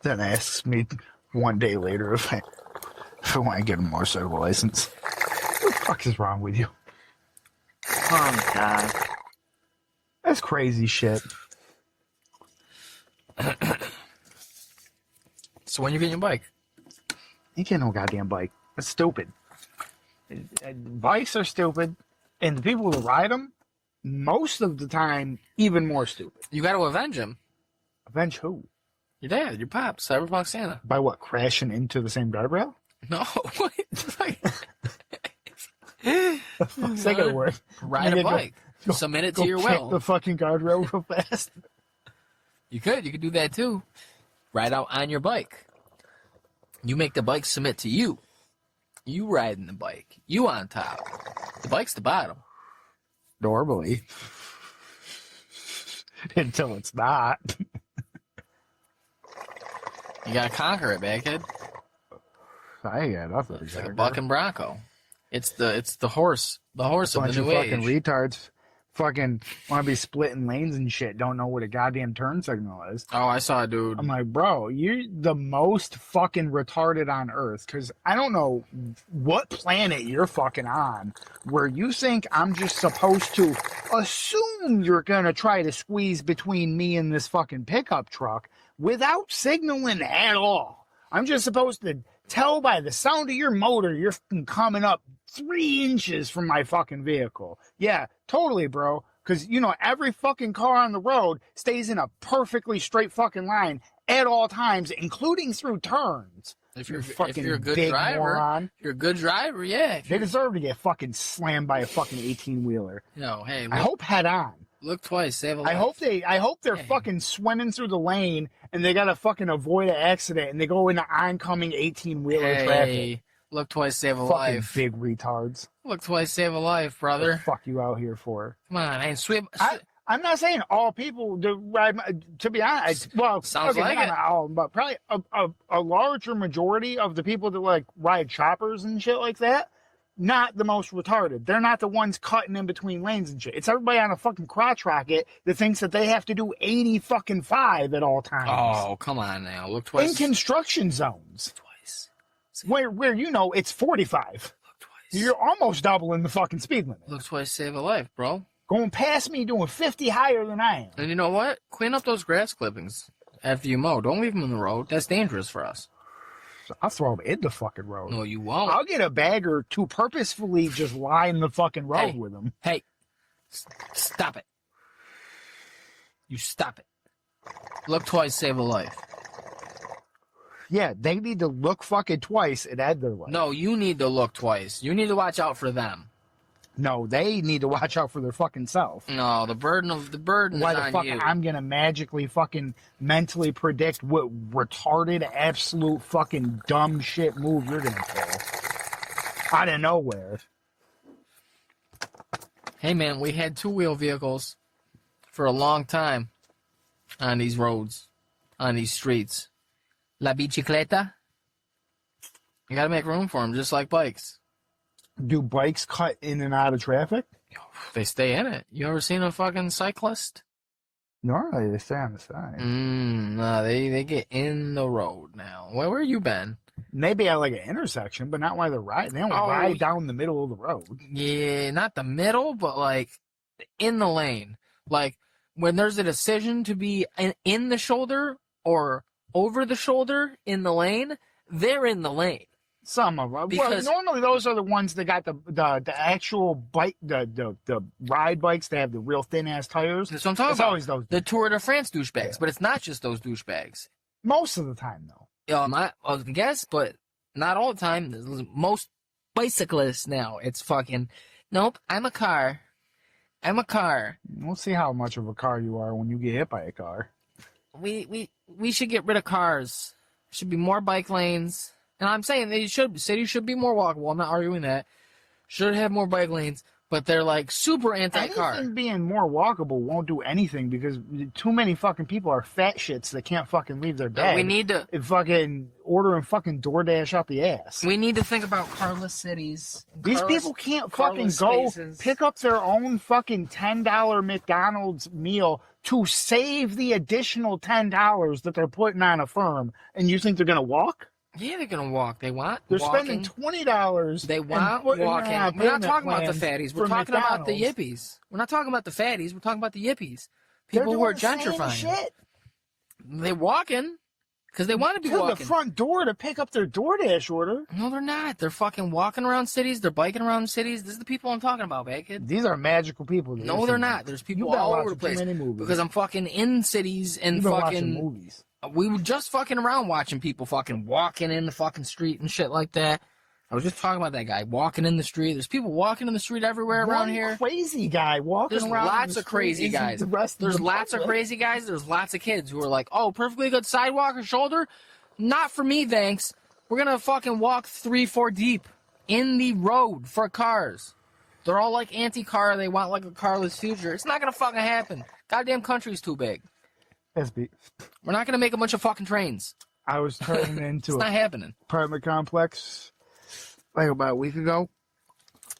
Then asks me one day later if I want to get a motorcycle license. What the fuck is wrong with you? Oh, my God. That's crazy shit. So when you get your bike? You can't no goddamn bike. That's stupid. Bikes are stupid, and the people who ride them, most of the time, even more stupid. You got to avenge him. Avenge who? Your dad, your pop, Cyberpunk Santa. By what? Crashing into the same guardrail? No, what? Fuck's that gonna work? Ride a bike. Submit it to your kick will. the fucking guardrail real fast. You could do that too. Ride out on your bike. You make the bike submit to you. You riding the bike. You on top. The bike's the bottom. Normally. Until it's not. You gotta conquer it, baghead. I ain't got nothing. It's like a buck and bronco. It's the horse. The horse of the new age. Fucking retards fucking want to be splitting lanes and shit. Don't know what a goddamn turn signal is. Oh, I saw a dude. I'm like, bro, you're the most fucking retarded on Earth. Because I don't know what planet you're fucking on where you think I'm just supposed to assume you're going to try to squeeze between me and this fucking pickup truck without signaling at all. I'm just supposed to tell by the sound of your motor you're fucking coming up 3 inches from my fucking vehicle. Yeah, totally, bro. Because, you know, every fucking car on the road stays in a perfectly straight fucking line at all times, including through turns. If you're a good driver, moron. You're a good driver, yeah. They deserve to get fucking slammed by a fucking 18-wheeler. No, hey, I hope head on. Look twice, save a life. I hope they're fucking swimming through the lane and they gotta fucking avoid an accident and they go into oncoming 18-wheeler traffic. Look twice, save a fucking life. Big retards. Look twice, save a life, brother. What the fuck you out here for? Come on, man. I'm not saying all people do ride. To be honest, well, sounds okay, like it. not all, but probably a larger majority of the people that like ride choppers and shit like that, not the most retarded. They're not the ones cutting in between lanes and shit. It's everybody on a fucking crotch rocket that thinks that they have to do 80 fucking 5 at all times. Oh, come on now. Look twice. In construction zones. Twice. Where you know it's 45. Look twice. You're almost doubling the fucking speed limit. Look twice, save a life, bro. Going past me doing 50 higher than I am. And you know what? Clean up those grass clippings after you mow. Don't leave them in the road. That's dangerous for us. I'll throw them in the fucking road. No, you won't. I'll get a bagger to purposefully just line the fucking road with them. Hey, stop it. You stop it. Look twice, save a life. Yeah, they need to look fucking twice and add their life. No, you need to look twice. You need to watch out for them. No, they need to watch out for their fucking self. No, the burden Why is the on fuck you. I'm gonna magically fucking mentally predict what retarded, absolute fucking dumb shit move you're gonna pull out of nowhere. Hey man, we had 2-wheel vehicles for a long time on these roads, on these streets. La bicicleta. You gotta make room for them, just like bikes. Do bikes cut in and out of traffic? They stay in it. You ever seen a fucking cyclist? Normally they stay on the side. No, they get in the road now. Where you been? Maybe at like an intersection, but not while they're riding. They don't ride down the middle of the road. Yeah, not the middle, but like in the lane. Like when there's a decision to be in the shoulder or over the shoulder in the lane, they're in the lane. Some of them. Because, well, normally those are the ones that got the actual bike, the ride bikes that have the real thin ass tires. That's what I'm talking it's about. Always those. The Tour de France douchebags, Yeah. but it's not just those douchebags. Most of the time, though. I guess, but not all the time. Most bicyclists now, it's fucking, nope, I'm a car. I'm a car. We'll see how much of a car you are when you get hit by a car. We should get rid of cars. Should be more bike lanes. And I'm saying cities should be more walkable. I'm not arguing that. Should have more bike lanes, but they're like super anti-car. Anything being more walkable won't do anything because too many fucking people are fat shits that can't fucking leave their bed. We need to fucking ordering fucking DoorDash out the ass. We need to think about carless cities. These people can't fucking go pick up their own fucking $10 McDonald's meal to save the additional $10 that they're putting on a firm, and you think they're gonna walk? Yeah, they're gonna walk. They want. They're walking. spending $20. They want walking. We're not talking about the fatties. We're talking about the yippies. We're not talking about the fatties. We're talking about the yippies. People who are gentrifying. Shit. They're walking because they want to be walking to the front door to pick up their DoorDash order. No, they're not. They're fucking walking around cities. They're biking around cities. This is the people I'm talking about, man, kid. These are magical people. No, they're not. There's people all over the place. Because I'm fucking in cities and fucking movies. We were just fucking around watching people fucking walking in the fucking street and shit like that. I was just talking about that guy walking in the street. There's people walking in the street everywhere around here. Crazy guy walking around. There's lots of crazy guys. There's lots of crazy guys. There's lots of kids who are like, oh, perfectly good sidewalk or shoulder. Not for me, thanks. We're gonna fucking walk 3-4 deep in the road for cars. They're all like anti-car. They want like a carless future. It's not gonna fucking happen. Goddamn country's too big. We're not gonna make a bunch of fucking trains. I was turning into it's not happening. Apartment complex like about a week ago.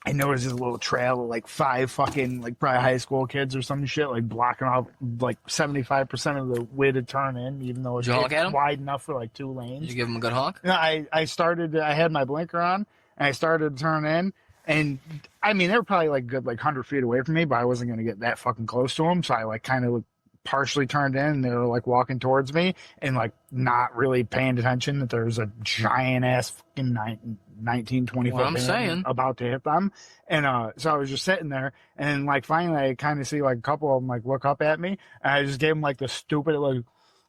I noticed this little trail of like 5 fucking like probably high school kids or some shit like blocking off like 75% of the way to turn in, even though it's wide enough for like 2 lanes. Did you give them a good honk? No, I had my blinker on and I started to turn in, and I mean they were probably like good like 100 feet away from me, but I wasn't gonna get that fucking close to them, so I like kind of partially turned in, and they were like walking towards me and like not really paying attention that there's a giant ass fucking 19, 20 foot van about to hit them. And so I was just sitting there, and like finally I kind of see like a couple of them like look up at me, and I just gave them like the stupid like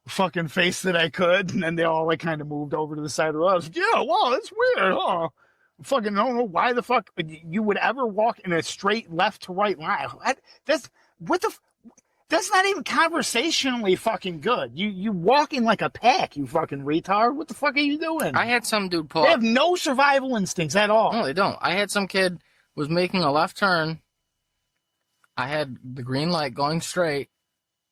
fucking face that I could, and then they all like kind of moved over to the side of the road. I was like, yeah, wow, that's weird, huh? Fucking don't know why the fuck you would ever walk in a straight left to right line. That's not even conversationally fucking good. You walking like a pack, you fucking retard. What the fuck are you doing? I had some dude pull They have no survival instincts at all. No, they don't. I had some kid was making a left turn. I had the green light going straight.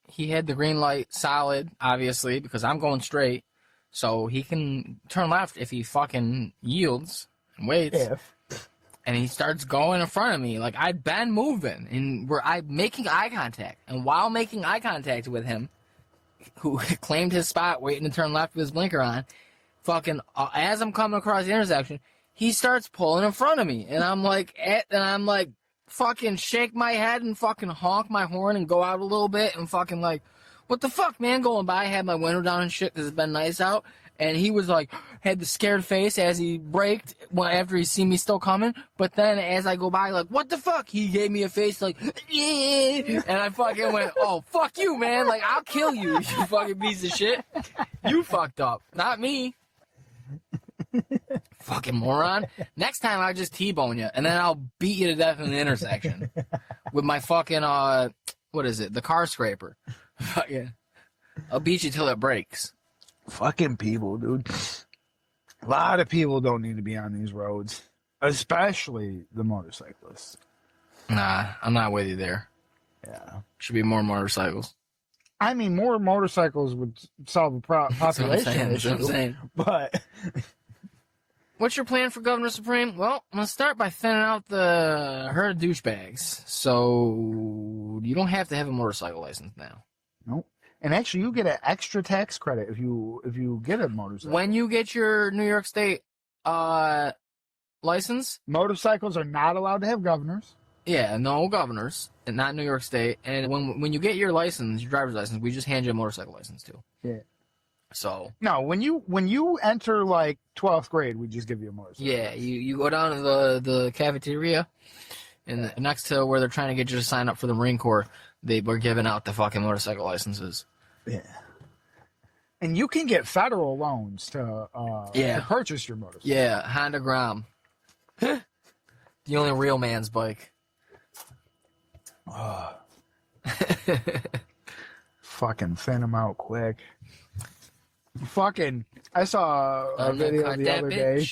He had the green light solid, obviously, because I'm going straight. So he can turn left if he fucking yields and waits. And he starts going in front of me. Like, I'd been moving, and I'm making eye contact. And while making eye contact with him, who claimed his spot, waiting to turn left with his blinker on, fucking, as I'm coming across the intersection, he starts pulling in front of me. And I'm like, fucking shake my head and fucking honk my horn and go out a little bit and fucking like, what the fuck, man? Going by, I had my window down and shit because it's been nice out. And he was like, had the scared face as he braked after he seen me still coming. But then as I go by, like, what the fuck? He gave me a face like, yeah. And I fucking went, oh, fuck you, man. Like, I'll kill you, you fucking piece of shit. You fucked up. Not me. Fucking moron. Next time I'll just T-bone you. And then I'll beat you to death in the intersection. With my fucking, what is it? The car scraper. Fucking, I'll beat you till it breaks. Fucking people, dude. A lot of people don't need to be on these roads, especially the motorcyclists. Nah, I'm not with you there. Yeah. Should be more motorcycles. I mean, more motorcycles would solve a population issue. That's what I'm saying. But what's your plan for Governor Supreme? Well, I'm going to start by thinning out the herd of douchebags. So you don't have to have a motorcycle license now. Nope. And actually, you get an extra tax credit if you get a motorcycle. When you get your New York State license, motorcycles are not allowed to have governors. Yeah, no governors, and not New York State. And when you get your license, your driver's license, we just hand you a motorcycle license too. Yeah. So no, when you enter like 12th grade, we just give you a motorcycle. Yeah, you go down to the cafeteria, and next to where they're trying to get you to sign up for the Marine Corps, they were giving out the fucking motorcycle licenses. Yeah. And you can get federal loans to purchase your motorcycle. Yeah, Honda Grom. The only real man's bike. Fucking thin them out quick. Fucking, I saw a video the other day.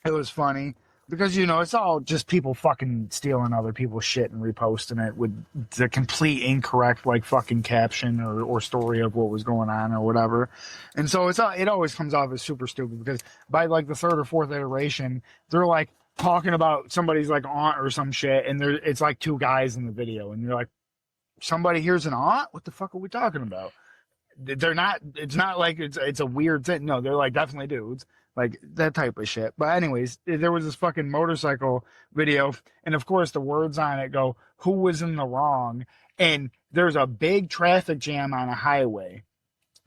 It was funny because, you know, it's all just people fucking stealing other people's shit and reposting it with the complete incorrect, like, fucking caption or story of what was going on or whatever. And so it always comes off as super stupid because by, like, the third or fourth iteration, they're, like, talking about somebody's, like, aunt or some shit, and it's, like, two guys in the video, and you're like, somebody here's an aunt? What the fuck are we talking about? They're not, it's not like it's a weird thing. No, they're, like, definitely dudes. Like, that type of shit. But anyways, there was this fucking motorcycle video, and of course the words on it go, who was in the wrong? And there's a big traffic jam on a highway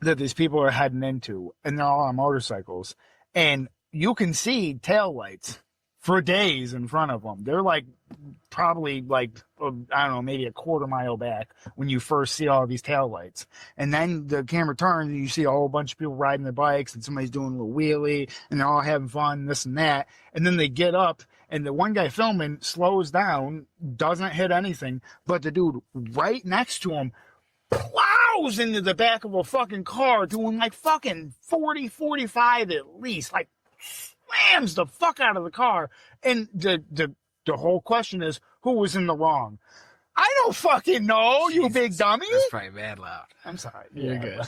that these people are heading into, and they're all on motorcycles. And you can see taillights for days in front of them. They're, like, probably, like, I don't know, maybe a quarter mile back when you first see all these taillights. And then the camera turns and you see a whole bunch of people riding their bikes and somebody's doing a little wheelie and they're all having fun, this and that. And then they get up and the one guy filming slows down, doesn't hit anything, but the dude right next to him plows into the back of a fucking car doing like fucking 40, 45 at least, like slams the fuck out of the car. And the whole question is, who was in the wrong? I don't fucking know, Jesus, you big dummy. That's probably bad loud. I'm sorry. You're good.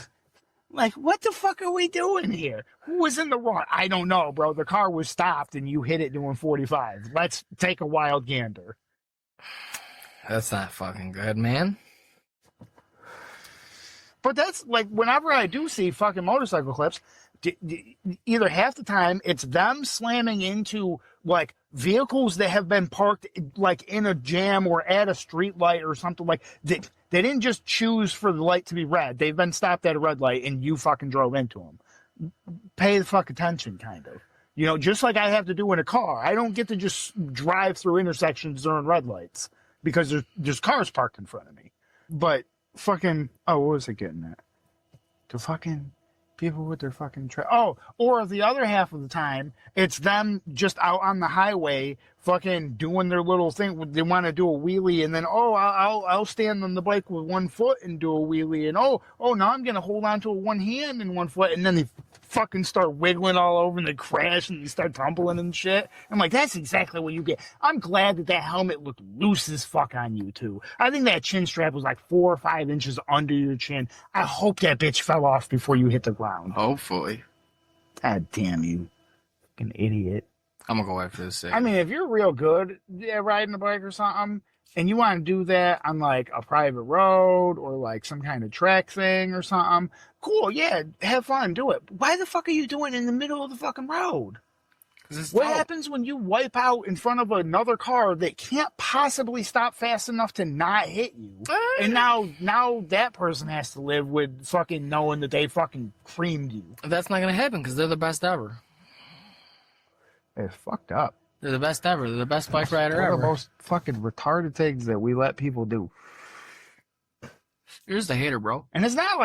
Like, what the fuck are we doing here? Who was in the wrong? I don't know, bro. The car was stopped and you hit it doing 45. Let's take a wild gander. That's not fucking good, man. But that's, like, whenever I do see fucking motorcycle clips, either half the time it's them slamming into, like, vehicles that have been parked, like, in a jam or at a street light or something. Like, they didn't just choose for the light to be red. They've been stopped at a red light and you fucking drove into them. Pay the fuck attention, kind of. You know, just like I have to do in a car. I don't get to just drive through intersections during red lights because there's cars parked in front of me. But fucking, oh, what was I getting at? The fucking people with their fucking or the other half of the time, it's them just out on the highway fucking doing their little thing. They want to do a wheelie and then, I'll stand on the bike with one foot and do a wheelie. And now I'm going to hold on to one hand and one foot. And then they fucking start wiggling all over and they crash and they start tumbling and shit. I'm like, that's exactly what you get. I'm glad that helmet looked loose as fuck on you too. I think that chin strap was like 4 or 5 inches under your chin. I hope that bitch fell off before you hit the ground. Hopefully. God damn you. Fucking idiot. I'm gonna go after this thing. I mean, if you're real good at riding a bike or something, and you want to do that on like a private road or like some kind of track thing or something, cool, yeah, have fun, do it. Why the fuck are you doing it in the middle of the fucking road? What happens when you wipe out in front of another car that can't possibly stop fast enough to not hit you? And now that person has to live with fucking knowing that they fucking creamed you. That's not gonna happen because they're the best ever. It's fucked up. They're the best ever. They're the best bike rider They're ever. the most fucking retarded things that we let people do. You're just a hater, bro. And it's not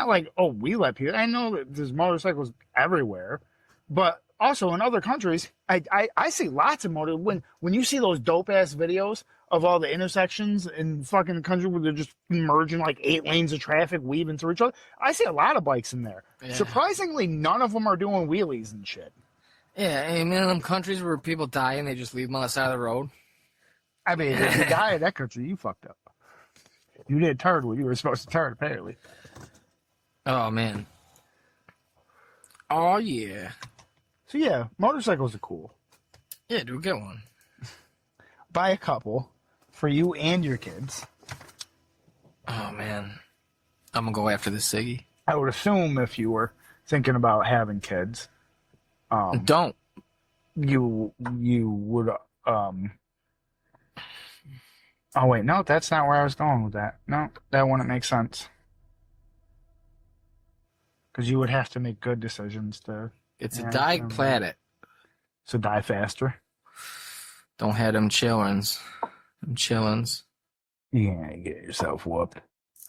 like oh, we let people. I know that there's motorcycles everywhere, but also in other countries, I see lots of when you see those dope ass videos of all the intersections in fucking country where they're just merging like 8 lanes of traffic, weaving through each other. I see a lot of bikes in there. Yeah. Surprisingly, none of them are doing wheelies and shit. Yeah, I mean, in them countries where people die and they just leave them on the side of the road. I mean, if you die in that country, you fucked up. You did turn when you were supposed to turn, apparently. Oh, man. Oh, yeah. So, yeah, motorcycles are cool. Yeah, dude, get one. Buy a couple for you and your kids. Oh, man. I'm going to go after this Siggy. I would assume if you were thinking about having kids... don't. You would, oh wait, no, that's not where I was going with that. No, that wouldn't make sense. Because you would have to make good decisions to... It's a dyke planet. So die faster. Don't have them chillins. Them chillins. Yeah, you get yourself whooped.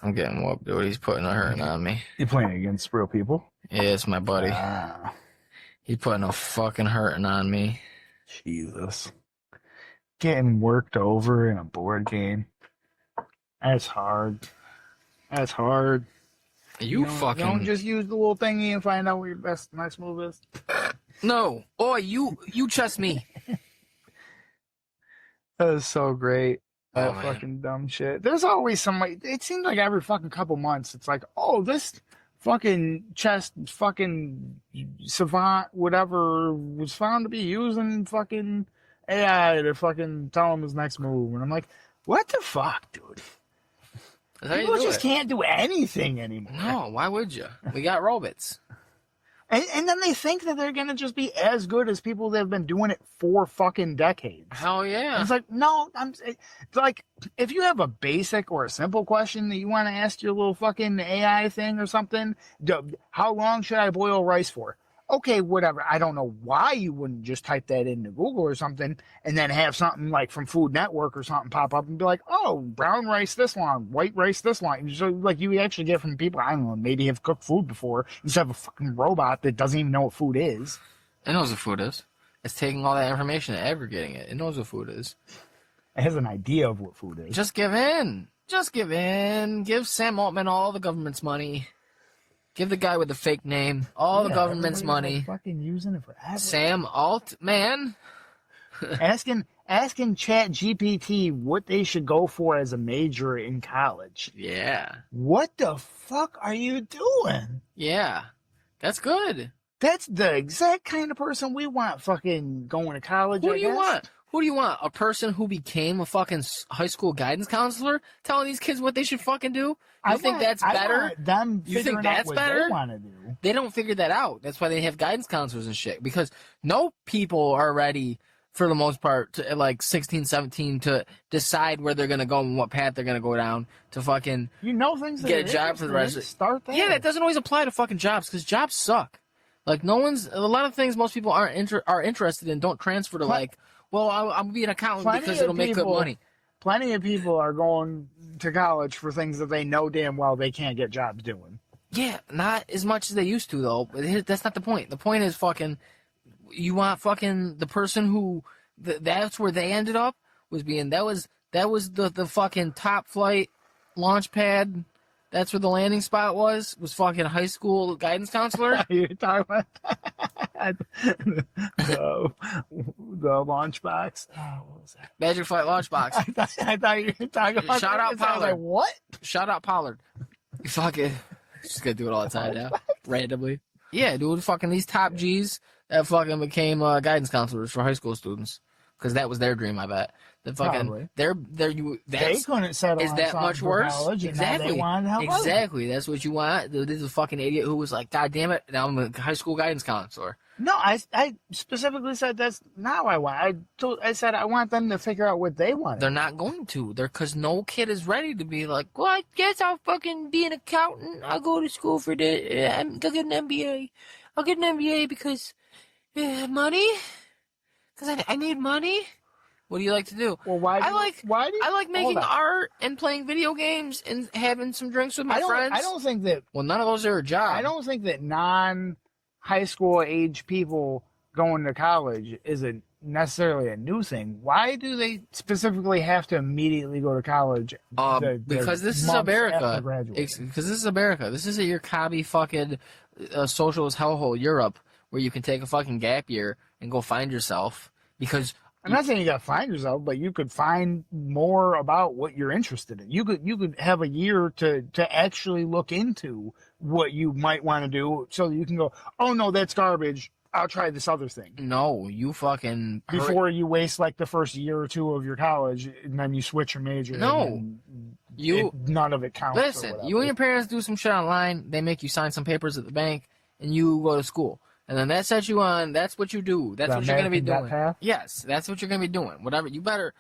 I'm getting whooped, dude. He's putting a hurting on me. You playing against real people? Yeah, it's my buddy. He's putting a fucking hurting on me. Jesus. Getting worked over in a board game. That's hard. That's hard. You fucking... Don't just use the little thingy and find out what your next move is. No. Oh, you chest me. That is so great. That Oh, fucking dumb shit. There's always somebody. It seems like every fucking couple months, it's like, oh, this fucking chest fucking savant, whatever, was found to be using fucking AI to fucking tell him his next move. And I'm like, what the fuck, dude? People just can't do anything anymore. No, why would you? We got robots. And then they think that they're going to just be as good as people that have been doing it for fucking decades. Hell yeah. And it's like, no, it's like, if you have a basic or a simple question that you want to ask your little fucking AI thing or something, how long should I boil rice for? Okay, whatever. I don't know why you wouldn't just type that into Google or something and then have something like from Food Network or something pop up and be like, oh, brown rice this long, white rice this long. So, like, you actually get from people, I don't know, maybe have cooked food before instead of a fucking robot that doesn't even know what food is. It knows what food is. It's taking all that information and aggregating it. It knows what food is. It has an idea of what food is. Just give in. Just give in. Give Sam Altman all the government's money. Give the guy with the fake name all the government's money. Like fucking using it forever. Sam Altman. asking Chat GPT what they should go for as a major in college. Yeah. What the fuck are you doing? Yeah. That's good. That's the exact kind of person we want fucking going to college. Who do you want? Who do you want? A person who became a fucking high school guidance counselor telling these kids what they should fucking do? You think that's better? You think that's better? They want to do. They don't figure that out. That's why they have guidance counselors and shit. Because no people are ready, for the most part, to, like 16, 17, to decide where they're going to go and what path they're going to go down to fucking things that get a job for the rest of it. Start there. Yeah, that doesn't always apply to fucking jobs because jobs suck. Like, a lot of things most people are interested in don't transfer to, like, well, I'm going to be an accountant because it'll make good money. Plenty of people are going to college for things that they know damn well they can't get jobs doing. Yeah, not as much as they used to, though. That's not the point. The point is fucking, you want fucking the person who, that's where they ended up, was being, that was the fucking top flight launch pad. That's where the landing spot was fucking high school guidance counselor. You're talking about the launch box. Oh, what was that? Magic Flight launch box. I thought you were talking about Shout out Pollard. Like, what? Shout out Pollard. You fucking just gonna do it all the time now, randomly. Yeah, dude. Fucking these top G's that fucking became guidance counselors for high school students because that was their dream. I bet. The fucking they couldn't settle is on that much worse? College, exactly. They wanted to help exactly. That's what you want. This is a fucking idiot who was like, God damn it! Now I'm a high school guidance counselor. No, I specifically said that's not what I want. I said I want them to figure out what they want. They're not going to. Because no kid is ready to be like, well, I guess I'll fucking be an accountant. I'll go to school for this. I'll get an MBA. I'll get an MBA because money. Because I need money. What do you like to do? Well, I like making art and playing video games and having some drinks with my friends. I don't think that. Well, none of those are a job. I don't think that non-high school age people going to college is necessarily a new thing. Why do they specifically have to immediately go to college? Because this is America. Because this is America. This isn't your cobby fucking socialist hellhole Europe where you can take a fucking gap year and go find yourself. Because I'm not saying you gotta find yourself, but you could find more about what you're interested in. You could have a year to actually look into what you might want to do, so you can go, oh no, that's garbage. I'll try this other thing. No, you fucking before you waste like the first year or two of your college, and then you switch your major. No, none of it counts. Listen, you and your parents do some shit online. They make you sign some papers at the bank, and you go to school. And then that sets you on. That's what you do. That's what you're going to be doing. Yes, that's what you're going to be doing. Whatever. You better.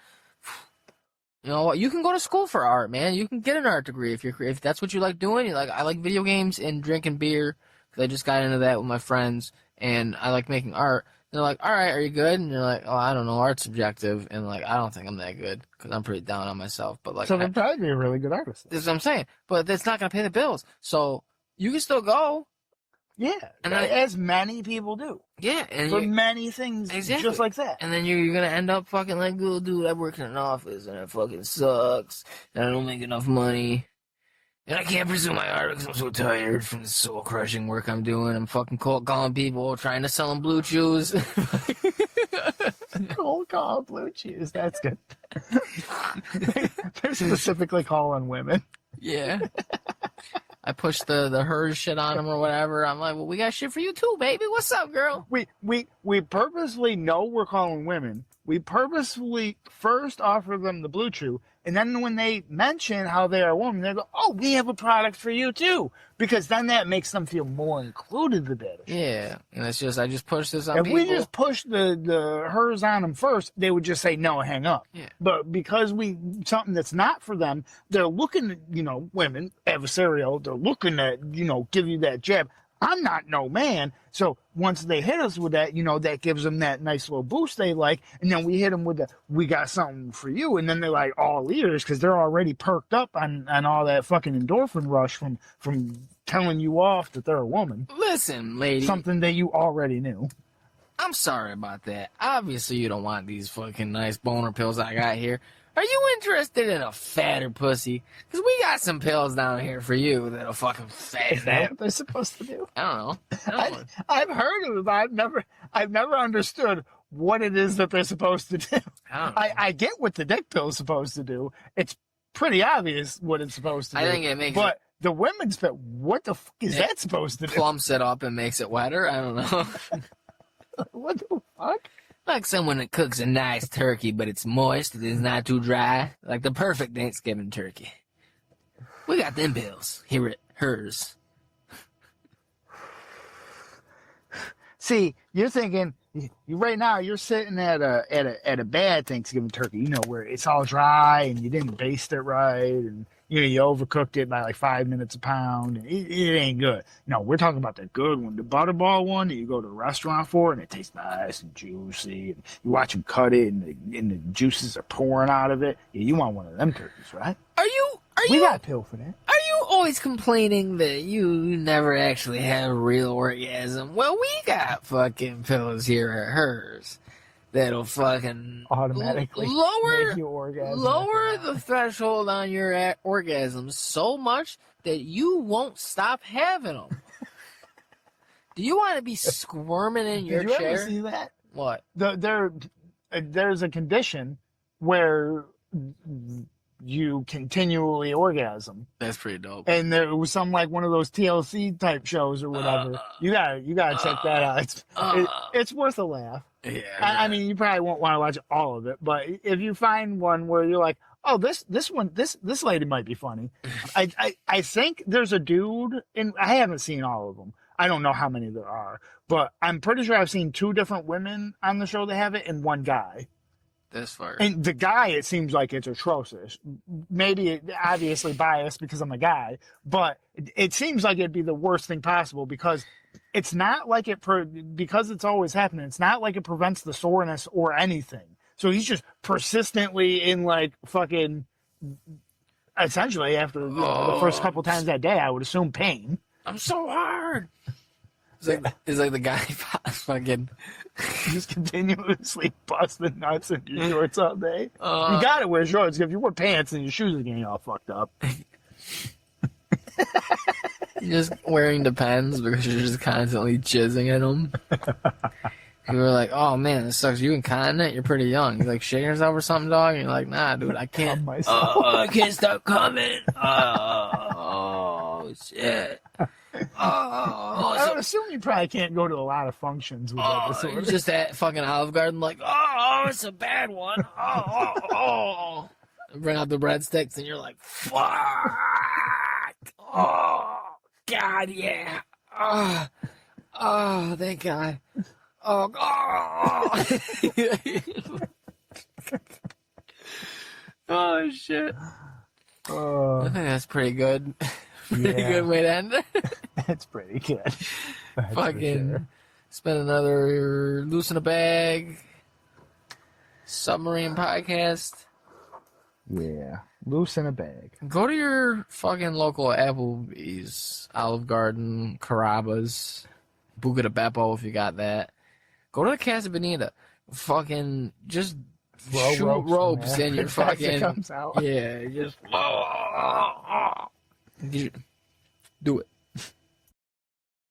You know what? You can go to school for art, man. You can get an art degree if that's what you like doing. You're like, I like video games and drinking beer because I just got into that with my friends, and I like making art. They're like, all right, are you good? And you're like, oh, I don't know, art's subjective, and like, I don't think I'm that good because I'm pretty down on myself. But like, So they'd probably be a really good artist. that's what I'm saying. But that's not gonna pay the bills. So you can still go. Yeah, And as many people do. Yeah, and for many things, exactly. just like that. And then you're gonna end up fucking like, oh, dude, I work in an office and it fucking sucks, and I don't make enough money, and I can't pursue my art because I'm so tired from the soul crushing work I'm doing. I'm fucking cold calling people, trying to sell them blue chews. Cold call blue chews. That's good. They're specifically calling women. Yeah. I push the hers shit on them or whatever. I'm like, well, we got shit for you too, baby. What's up, girl? We purposely know we're calling women. We purposefully first offer them the blue chew, and then when they mention how they are a woman, they go, "Oh, we have a product for you too," because then that makes them feel more included the better. Yeah, and it's just I just push this on if people. If we just push the hers on them first, they would just say no, hang up. Yeah. But because something that's not for them, they're looking at, women, adversarial, they're looking at, give you that jab. I'm not no man. So once they hit us with that, that gives them that nice little boost they like. And then we hit them with we got something for you. And then they're like all ears because they're already perked up on all that fucking endorphin rush from telling you off that they're a woman. Listen, lady. Something that you already knew. I'm sorry about that. Obviously, you don't want these fucking nice boner pills I got here. Are you interested in a fatter pussy? Because we got some pills down here for you that'll fucking fatten Is that what they're supposed to do? I don't know. I've heard of it, but I've never understood what it is that they're supposed to do. I get what the dick pill is supposed to do. It's pretty obvious what it's supposed to do. I think it makes But the women's pill, what the fuck is that supposed to do? Plumps it up and makes it wetter? I don't know. What the fuck? Like someone that cooks a nice turkey, but it's moist, it's not too dry. Like the perfect Thanksgiving turkey. We got them pills here at hers. See, you're thinking right now. You're sitting at a bad Thanksgiving turkey. Where it's all dry and you didn't baste it right, and you overcooked it by like 5 minutes a pound, and it ain't good. No, we're talking about the good one, the butterball one that you go to a restaurant for, and it tastes nice and juicy, and you watch them cut it, and the juices are pouring out of it. Yeah, you want one of them turkeys, right? We got a pill for that. Are you always complaining that you never actually have a real orgasm? Well, we got fucking pills here at hers that'll fucking automatically lower make you orgasm. Lower the threshold on your orgasm so much that you won't stop having them. Do you want to be squirming in your chair? Did you ever see that? What? There's a condition where you continually orgasm. That's pretty dope. And there was some like one of those TLC type shows or whatever. You gotta check that out. It's worth a laugh. Yeah. I mean, you probably won't want to watch all of it, but if you find one where you're like, oh, this lady might be funny. I think there's a dude, and I haven't seen all of them. I don't know how many there are, but I'm pretty sure I've seen 2 different women on the show that have it and one guy. That's far. And the guy, it seems like it's atrocious. Maybe obviously biased because I'm a guy, but it seems like it'd be the worst thing possible because it's not like because it's always happening. It's not like it prevents the soreness or anything. So he's just persistently in like fucking, essentially after the first couple times that day, I would assume pain. I'm so hard. It's like the guy fucking just continuously busting nuts in your shorts all day. You gotta wear shorts. If you wear pants, then your shoes are getting all fucked up. You're just wearing Depends because you're just constantly jizzing in them. You were like, oh man, this sucks. You incontinent? You're pretty young. You're like shaking yourself or something, dog? And you're like, nah, dude, I can't. I can't stop coming. Oh, shit. I would assume you probably can't go to a lot of functions with that disorder. You're just at fucking Olive Garden like, it's a bad one. Bring out the breadsticks and you're like, fuck. Oh, God, yeah. Oh, thank God. Oh, oh shit. I think that's pretty good. Pretty good way to end it. That's pretty good. Fucking It's been another Loose in a Bag submarine podcast. Yeah. Loose in a bag. Go to your fucking local Applebee's, Olive Garden, Carrabba's, Buca de Beppo if you got that. Go to the Casa Bonita. Fucking just shoot ropes in your fucking. Comes out. Yeah, just do it.